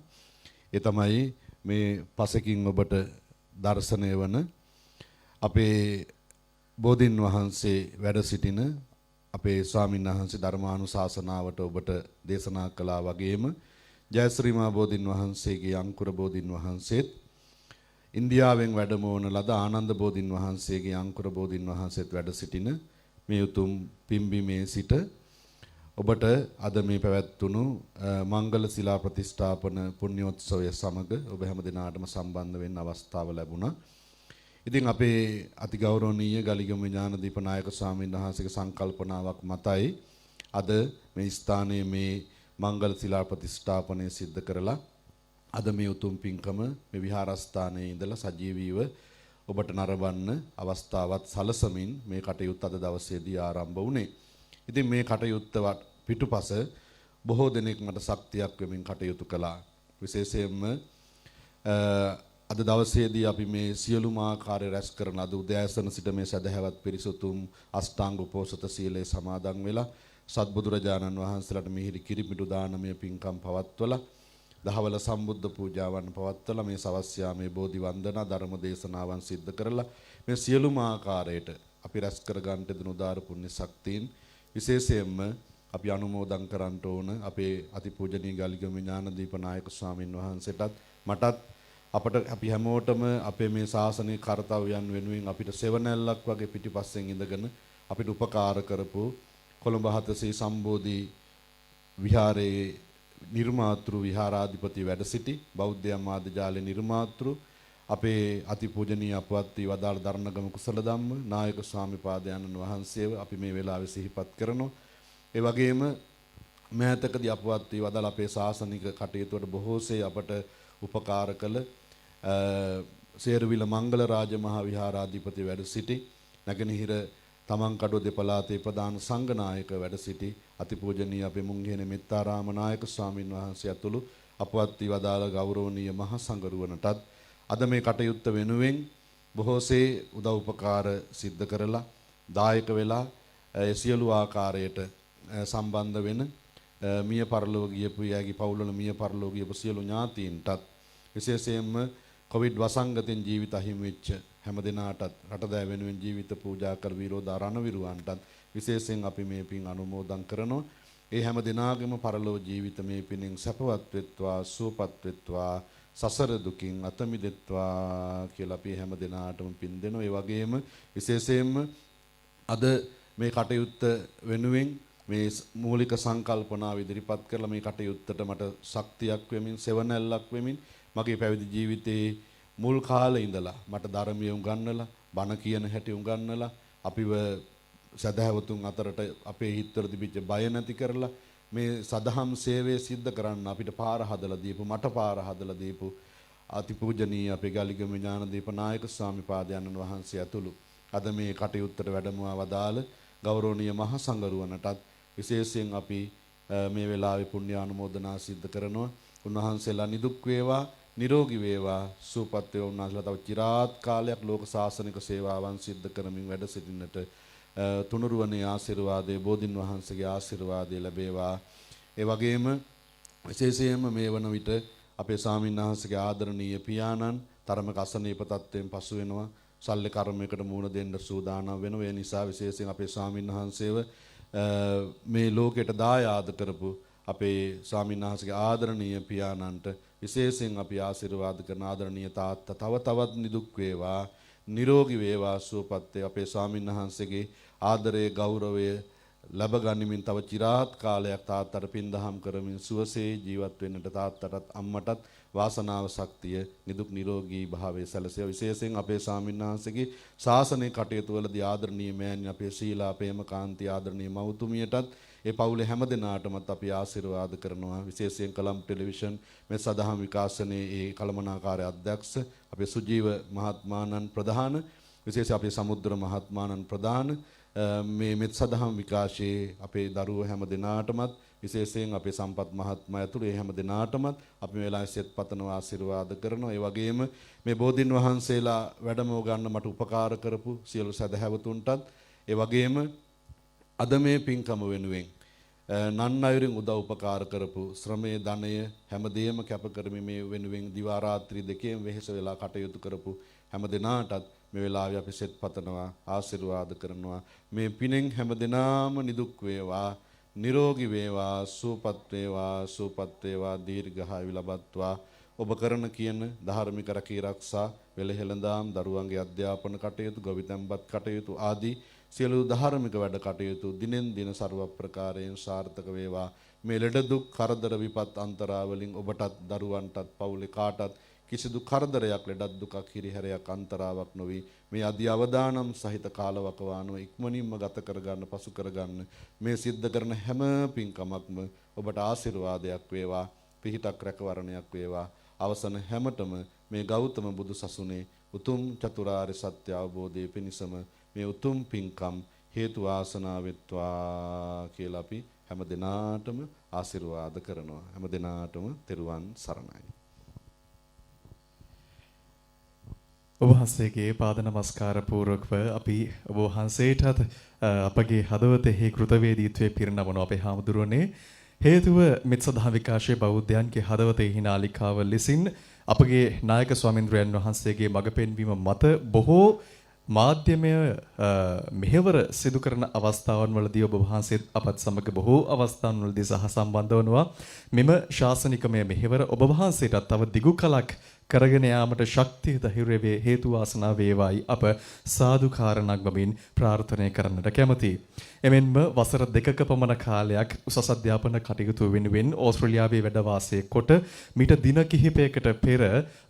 ඒ තමයි මේ පසකින් ඔබට දර්ශනය වන අපේ බෝධින් වහන්සේ වැඩ සිටින අපේ ස්වාමීන් වහන්සේ ධර්මානුශාසනාවට ඔබට දේශනා කළා වගේම ජයශ්‍රීමා බෝධින් වහන්සේගේ අංකුර බෝධින් වහන්සේත් ඉන්දියාවෙන් වැඩම වන ලද ආනන්ද බෝධින් වහන්සේගේ අංකුර බෝධින් වහන්සේත් වැඩ සිටින මේ උතුම් පිම්බීමේ සිට ඔබට අද මේ පැවැත්වුණු මංගල ශිලා ප්‍රතිෂ්ඨාපන පුණ්‍යෝත්සවය සමග ඔබ හැම දිනාටම සම්බන්ධ වෙන්න අවස්ථාව ලැබුණා. ඉතින් අපේ අතිගෞරවනීය ගලිගම ඥානදීප නායක ස්වාමීන් වහන්සේගේ සංකල්පනාවක් මතයි අද මේ ස්ථානයේ මේ මංගල ශිලා ප්‍රතිෂ්ඨාපනය සිද්ධ කරලා අද මේ උතුම් පින්කම මේ විහාරස්ථානයේ ඉඳලා සජීවීව ඔබට නරඹන්න අවස්ථාවත් සලසමින් මේ කටයුත්ත අද දවසේදී ආරම්භ වුණේ. ඉතින් මේ කටයුත්ත පිටුපස බොහෝ දෙනෙක් මට ශක්තියක් වෙමින් කටයුතු කළා. විශේෂයෙන්ම අද දවසේදී අපි මේ සියලුම ආකාරය රැස් කරන අද උදෑසන සිට මේ සදහැවත් පිරිසුතුම් අෂ්ටාංග උපෝසත සීලේ සමාදන් වෙලා සත්බුදුරජාණන් වහන්සේලාට මිහිරි කිරිපිඩු දානමය පින්කම් පවත්වලා දහවල සම්බුද්ධ පූජාවන් පවත්වලා මේ සවස් යාමේ බෝධි වන්දනා ධර්ම දේශනාවන් සිද්ධ කරලා මේ සියලුම ආකාරයට අපි රැස් කර ගන්නට දෙන උදාර පුණ්‍ය ශක්තියින් විශේෂයෙන්ම අපි අනුමෝදන් කරන්න ඕන අපේ අතිපූජනීය ගලිගම ඥානදීප නායක ස්වාමින් වහන්සේටත් මටත් අපට අපි හැමෝටම අපේ මේ ශාසනික කාර්යයන් වෙනුවෙන් අපිට සෙවණැල්ලක් වගේ පිටිපස්සෙන් ඉඳගෙන අපිට උපකාර කරපු කොළඹ හතසේ සම්බෝධි විහාරයේ නිර්මාතෘ විහාරාධිපති වැඩ සිටි බෞද්ධ මාධ්‍යාලයේ නිර්මාතෘ අපේ අතිපූජනීය අපවත් වී වදාළ දරණගම කුසල ධම්ම නායක ස්වාමිපාදයන්න් වහන්සේව අපි මේ වෙලාවේ සිහිපත් කරනවා. ඒ වගේම මෑතකදී අපවත් වී වදාළ අපේ ශාසනික කටයුතු වල බොහෝසේ අපට උපකාර කළ සේරුවිල මංගල රාජ මහා විහාරාධිපති වැඩ සිටි නැගෙනහිර තමන්කඩුව දෙපළාතේ ප්‍රධාන සංඝනායක වැඩ සිටි අතිපූජනීය අපේ මුංගිහේන මෙත්තාරාම නායක ස්වාමින් වහන්සේ ඇතුළු අපවත් වී වදාළ ගෞරවනීය මහා සංඝරුවනටත් අද මේ කටයුත්ත වෙනුවෙන් බොහෝසේ උදව් උපකාර සිද්ධ කරලා දායක වෙලා සියලු ආකාරයට සම්බන්ධ වෙන මිය පරලෝක ගියපු යගේ පවුල්වල මිය පරලෝක ගියපු සියලු ඥාතීන්ටත් විශේෂයෙන්ම කොවිඩ් වසංගතෙන් ජීවිත අහිමි වෙච්ච හැම දිනාටත් රටදෑ වෙනුවෙන් ජීවිත පූජා කර විරෝධ රණවිරුවන්ටත් විශේෂයෙන් අපි මේ පින් අනුමෝදන් කරනවා. ඒ හැම දිනාගෙම පරලෝ ජීවිත මේ පිණින් සැපවත් වෙත්වා සුවපත් වෙත්වා සසර දුකින් අත මිදෙත්වා කියලා අපි හැම දිනාටම පින් දෙනවා. ඒ වගේම විශේෂයෙන්ම අද මේ කටයුත්ත වෙනුවෙන් මේ මූලික සංකල්පනාව ඉදිරිපත් කරලා මේ කටයුත්තට මට ශක්තියක් වෙමින් සෙවණැල්ලක් වෙමින් මගේ පැවිදි ජීවිතයේ මුල් කාලේ ඉඳලා මට ධර්මය උගන්වලා බණ කියන හැටි උගන්වලා අපිව සදහවතුන් අතරට අපේ හිතවල තිබිච්ච බය නැති කරලා මේ සදහම් සේවය සිද්ධ කරන්න අපිට පාර හදලා දීපු මට පාර හදලා දීපු අතිපූජනීය අපේ ගලිගම ඥානදීප නායක ස්වාමි පාදයන්න් වහන්සේ ඇතුළු අද මේ කටයුත්තට වැඩමවා වදාළ ගෞරවනීය මහ සංඝරුවනටත් විශේෂයෙන් අපි මේ වෙලාවේ පුණ්‍ය ආනුමෝදනා සිද්ධ කරනවා. උන්වහන්සේලා නිදුක් වේවා නිරෝගී වේවා සුවපත් වේවා. උන්වහන්සේලා තව চিරාත් කාලයක් ලෝක ශාසනික සේවාවන් සිද්ධ කරමින් වැඩ සිටින්නට තුනුරුවනේ ආශිර්වාදයේ බෝධින් වහන්සේගේ ආශිර්වාදය ලැබේවා. ඒ වගේම විශේෂයෙන්ම මේ වන විට අපේ ස්වාමීන් වහන්සේගේ ආදරණීය පියාණන් තරමක අසනීප තත්ත්වයෙන් පසු වෙනවා. සල්ලි කර්මයකට මුහුණ දෙන්න සූදානම් වෙනවා. ඒ නිසා විශේෂයෙන් අපේ ස්වාමීන් වහන්සේව මේ ලෝකයට දායාද කරපු අපේ ස්වාමීන් වහන්සේගේ ආදරණීය පියාණන්ට විශේෂයෙන් අපි ආශිර්වාද කරන ආදරණීය තාත්තා තව තවත් නිදුක් වේවා නිරෝගී වේවා සුවපත් වේ. අපේ ස්වාමීන් වහන්සේගේ ආදරය ගෞරවය ලැබ ගනිමින් තව চিරාත් කාලයක් තාත්තට පින්දහම් කරමින් සුවසේ ජීවත් වෙන්නට තාත්තටත් අම්මටත් වාසනාව ශක්තිය නිදුක් නිරෝගී භාවයේ සැලසෙව. විශේෂයෙන් අපේ ස්වාමීන් වහන්සේගේ ශාසනික කටයුතු වලදී ආදරණීය මෑණිය අපේ ශීලා ප්‍රේමකාන්ති ආදරණීය මව්තුමියටත් ඒ පවුලේ හැම දිනාටමත් අපි ආශිර්වාද කරනවා. විශේෂයෙන් කලම් ටෙලිවිෂන් මේ සදහම් විකාශනයේ ඒ කළමනාකාරී අධ්‍යක්ෂ අපේ සුජීව මහත්මාණන් ප්‍රධාන විශේෂ අපේ සමුද්‍ර මහත්මාණන් ප්‍රධාන මේ මෙත් සදහම් විකාශයේ අපේ දරුවෝ හැම දිනාටමත් විශේෂයෙන් අපේ සම්පත් මහත්මයා ඇතුළු ඒ හැම දිනාටමත් අපි මේ වෙලාවේ සෙත් පතනවා ආශිර්වාද කරනවා. ඒ වගේම මේ බෝධින් වහන්සේලා වැඩමව ගන්න මට උපකාර කරපු සියලු සදහැවතුන්ටත් ඒ වගේම අද මේ පින්කම වෙනුවෙන් නන් අයුරින් උදව් උපකාර කරපු ශ්‍රමයේ ධනය හැමදේම කැප කරමින් මේ වෙනුවෙන් දිවා රාත්‍රී දෙකේම වෙහෙස වෙලා කටයුතු කරපු හැම දිනාටත් මේ වෙලාවේ අපි සෙත් පතනවා ආශිර්වාද කරනවා. මේ පිනෙන් හැම දිනාම නිදුක් වේවා නිරෝගී වේවා සුවපත් වේවා සුවපත් වේවා දීර්ඝායු ලබත්වා. ඔබ කරන කියන ධාර්මික රැකී ආරක්ෂා වෙලහෙළඳාම් දරුවන්ගේ අධ්‍යාපන කටයුතු ගොවිතැන්පත් කටයුතු ආදී සියලු ධාර්මික වැඩ කටයුතු දිනෙන් දින ਸਰව ප්‍රකාරයෙන් සාර්ථක වේවා. මේ ලෙඩ දුක් කරදර විපත් අන්තරාවලින් ඔබටත් දරුවන්ටත් පවුලේ කාටත් කිසිදු කරදරයක් ලෙඩක් දුකක් හිරිහැරයක් අන්තරාවක් නොවි මේ අධි අවදානම් සහිත කාලවකවානුව ඉක්මනින්ම ගත කරගන්න පසු කරගන්න මේ සිද්ධ කරන හැම පින්කමක්ම ඔබට ආශිර්වාදයක් වේවා පිහිටක් රැකවරණයක් වේවා. අවසන හැමතෙම මේ ගෞතම බුදු සසුනේ උතුම් චතුරාර්ය සත්‍ය අවබෝධයේ පිණසම මේ උතුම් පින්කම් හේතු වාසනා වෙත්වා කියලා අපි හැම දිනාටම ආශිර්වාද කරනවා. හැම දිනාටම තෙරුවන් සරණයි. ඔබ වහන්සේගේ පාද නමස්කාර පූර්වකව අපි ඔබ වහන්සේටත් අපගේ හදවතෙහි කෘතවේදීත්වයේ පිරිනමන අපේ හාමුදුරනේ හේතුව මෙත් සදහම් විකාශයේ බෞද්ධයන්ගේ හදවතෙහි නාලිකාව ලෙසින් අපගේ නායක ස්වාමින්ද්‍රයන් වහන්සේගේ මඟ පෙන්වීම මත බොහෝ මාධ්‍යමය මෙහෙවර සිදු කරන අවස්ථාවන් වලදී ඔබ වහන්සේත් අපත් සමග බොහෝ අවස්ථාන් වලදී සහ සම්බන්ධ වනවා. මෙම ශාසනිකමය මෙහෙවර ඔබ වහන්සේටත් තව දිගු කලක් කරගෙන යාමට ශක්තිය ධෛර්ය වේ හේතු වාසනා වේවායි අප සාදුකාර නගමින් ප්‍රාර්ථනා කරන්නට කැමැතියි. එමෙන්ම වසර 2ක පමණ කාලයක් උසස් අධ්‍යාපන කටයුතු වෙනුවෙන් ඕස්ට්‍රේලියාවේ වැඩ වාසය කොට මීට දින කිහිපයකට පෙර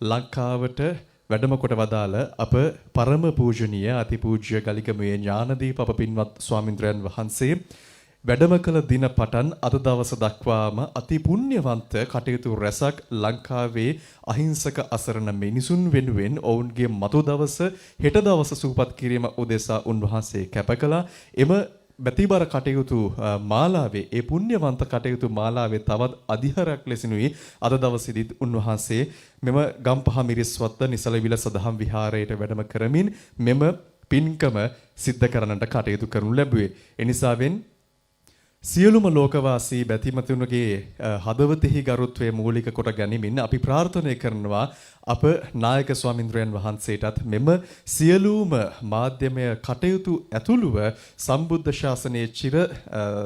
ලංකාවට වැඩම කොට වදාළ අප පරම පූජනීය අතිපූජ්‍ය ගලිගමුවේ ඥානදීප අප පින්වත් ස්වාමින්ද්‍රයන් වහන්සේ වැඩම කළ දින පටන් අද දවස දක්වාම අති පුණ්‍යවන්ත කටයුතු රැසක් ලංකාවේ අහිංසක අසරණ මිනිසුන් වෙනුවෙන් ඔවුන්ගේ මතු දවස හෙට දවස සූපත් කිරීම උදෙසා උන්වහන්සේ කැප කළා. එම බැතිබර කටයුතු මාලාවේ ඒ පුණ්‍යවන්ත කටයුතු මාලාවේ තවත් අධිහරයක් ලෙසිනුයි අද දවසේදීත් උන්වහන්සේ මෙම ගම්පහ මිරිස්වත්ත නිසලවිල සදහම් විහාරයට වැඩම කරමින් මෙම පින්කම සිද්ධ කරන්නට කටයුතු කරනු ලැබුවේ. එනිසාවෙන් සියලුම ලෝකවාසී බැතිමතුන්ගේ හදවතෙහි ගරුත්වය මූලික කොට ගනිමින් අපි ප්‍රාර්ථනා කරනවා අප නායක ස්වාමින්ද්‍රයන් වහන්සේටත් මෙම සියලුම මාධ්‍යමය කටයුතු ඇතුළුව සම්බුද්ධ ශාසනයේ චිර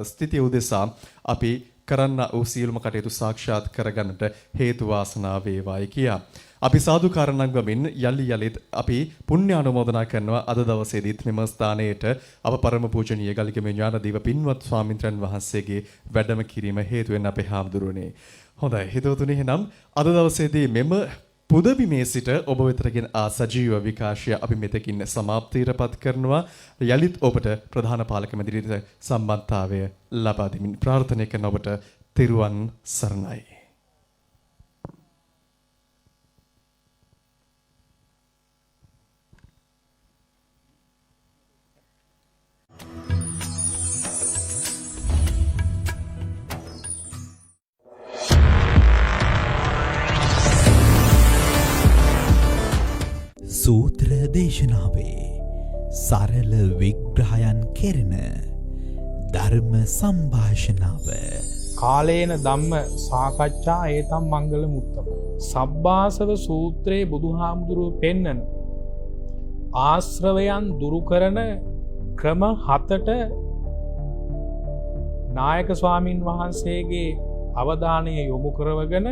ස්ථිතිය උදෙසා අපි කරන්න වූ සියලුම කටයුතු සාක්ෂාත් කරගන්නට හේතු වාසනා වේවායි කියා. අපි සාදුකාර නංවමින් යලි යලිත් අපි පුණ්‍ය ආනුමෝදනා කරනවා අද දවසේදීත් මෙම ස්ථානයේට අප පරම පූජනීය ගල්කිම ඥානදීව පින්වත් ස්වාමින්ද්‍රයන් වහන්සේගේ වැඩම කිරීම හේතු වෙන අපේ හාමුදුරුවනේ. හොඳයි හිතවතුනි එහෙනම් අද දවසේදී මෙම පුදබිමේ සිට ඔබ වෙතටගෙන ආ සජීව විකාශය අපි මෙතකින් සමාප්තියටපත් කරනවා. යලිත් ඔබට ප්‍රධාන පාලක මැදිරියට සම්බන්ධතාවය ලබා දෙමින් ප්‍රාර්ථනා කරන ඔබට තෙරුවන් සරණයි. සූත්‍ර දේශනාවේ සරල විග්‍රහයන් කෙරෙන ධර්ම සංභාෂණාව කාලේන ධම්ම සාකච්ඡා ඒතම් මංගල මුත්තම. සබ්බාසව සූත්‍රයේ බුදුහාමුදුරුව පෙන්නන ආශ්‍රවයන් දුරු කරන ක්‍රම 7ට නායක ස්වාමින් වහන්සේගේ අවධානය යොමු කරවගෙන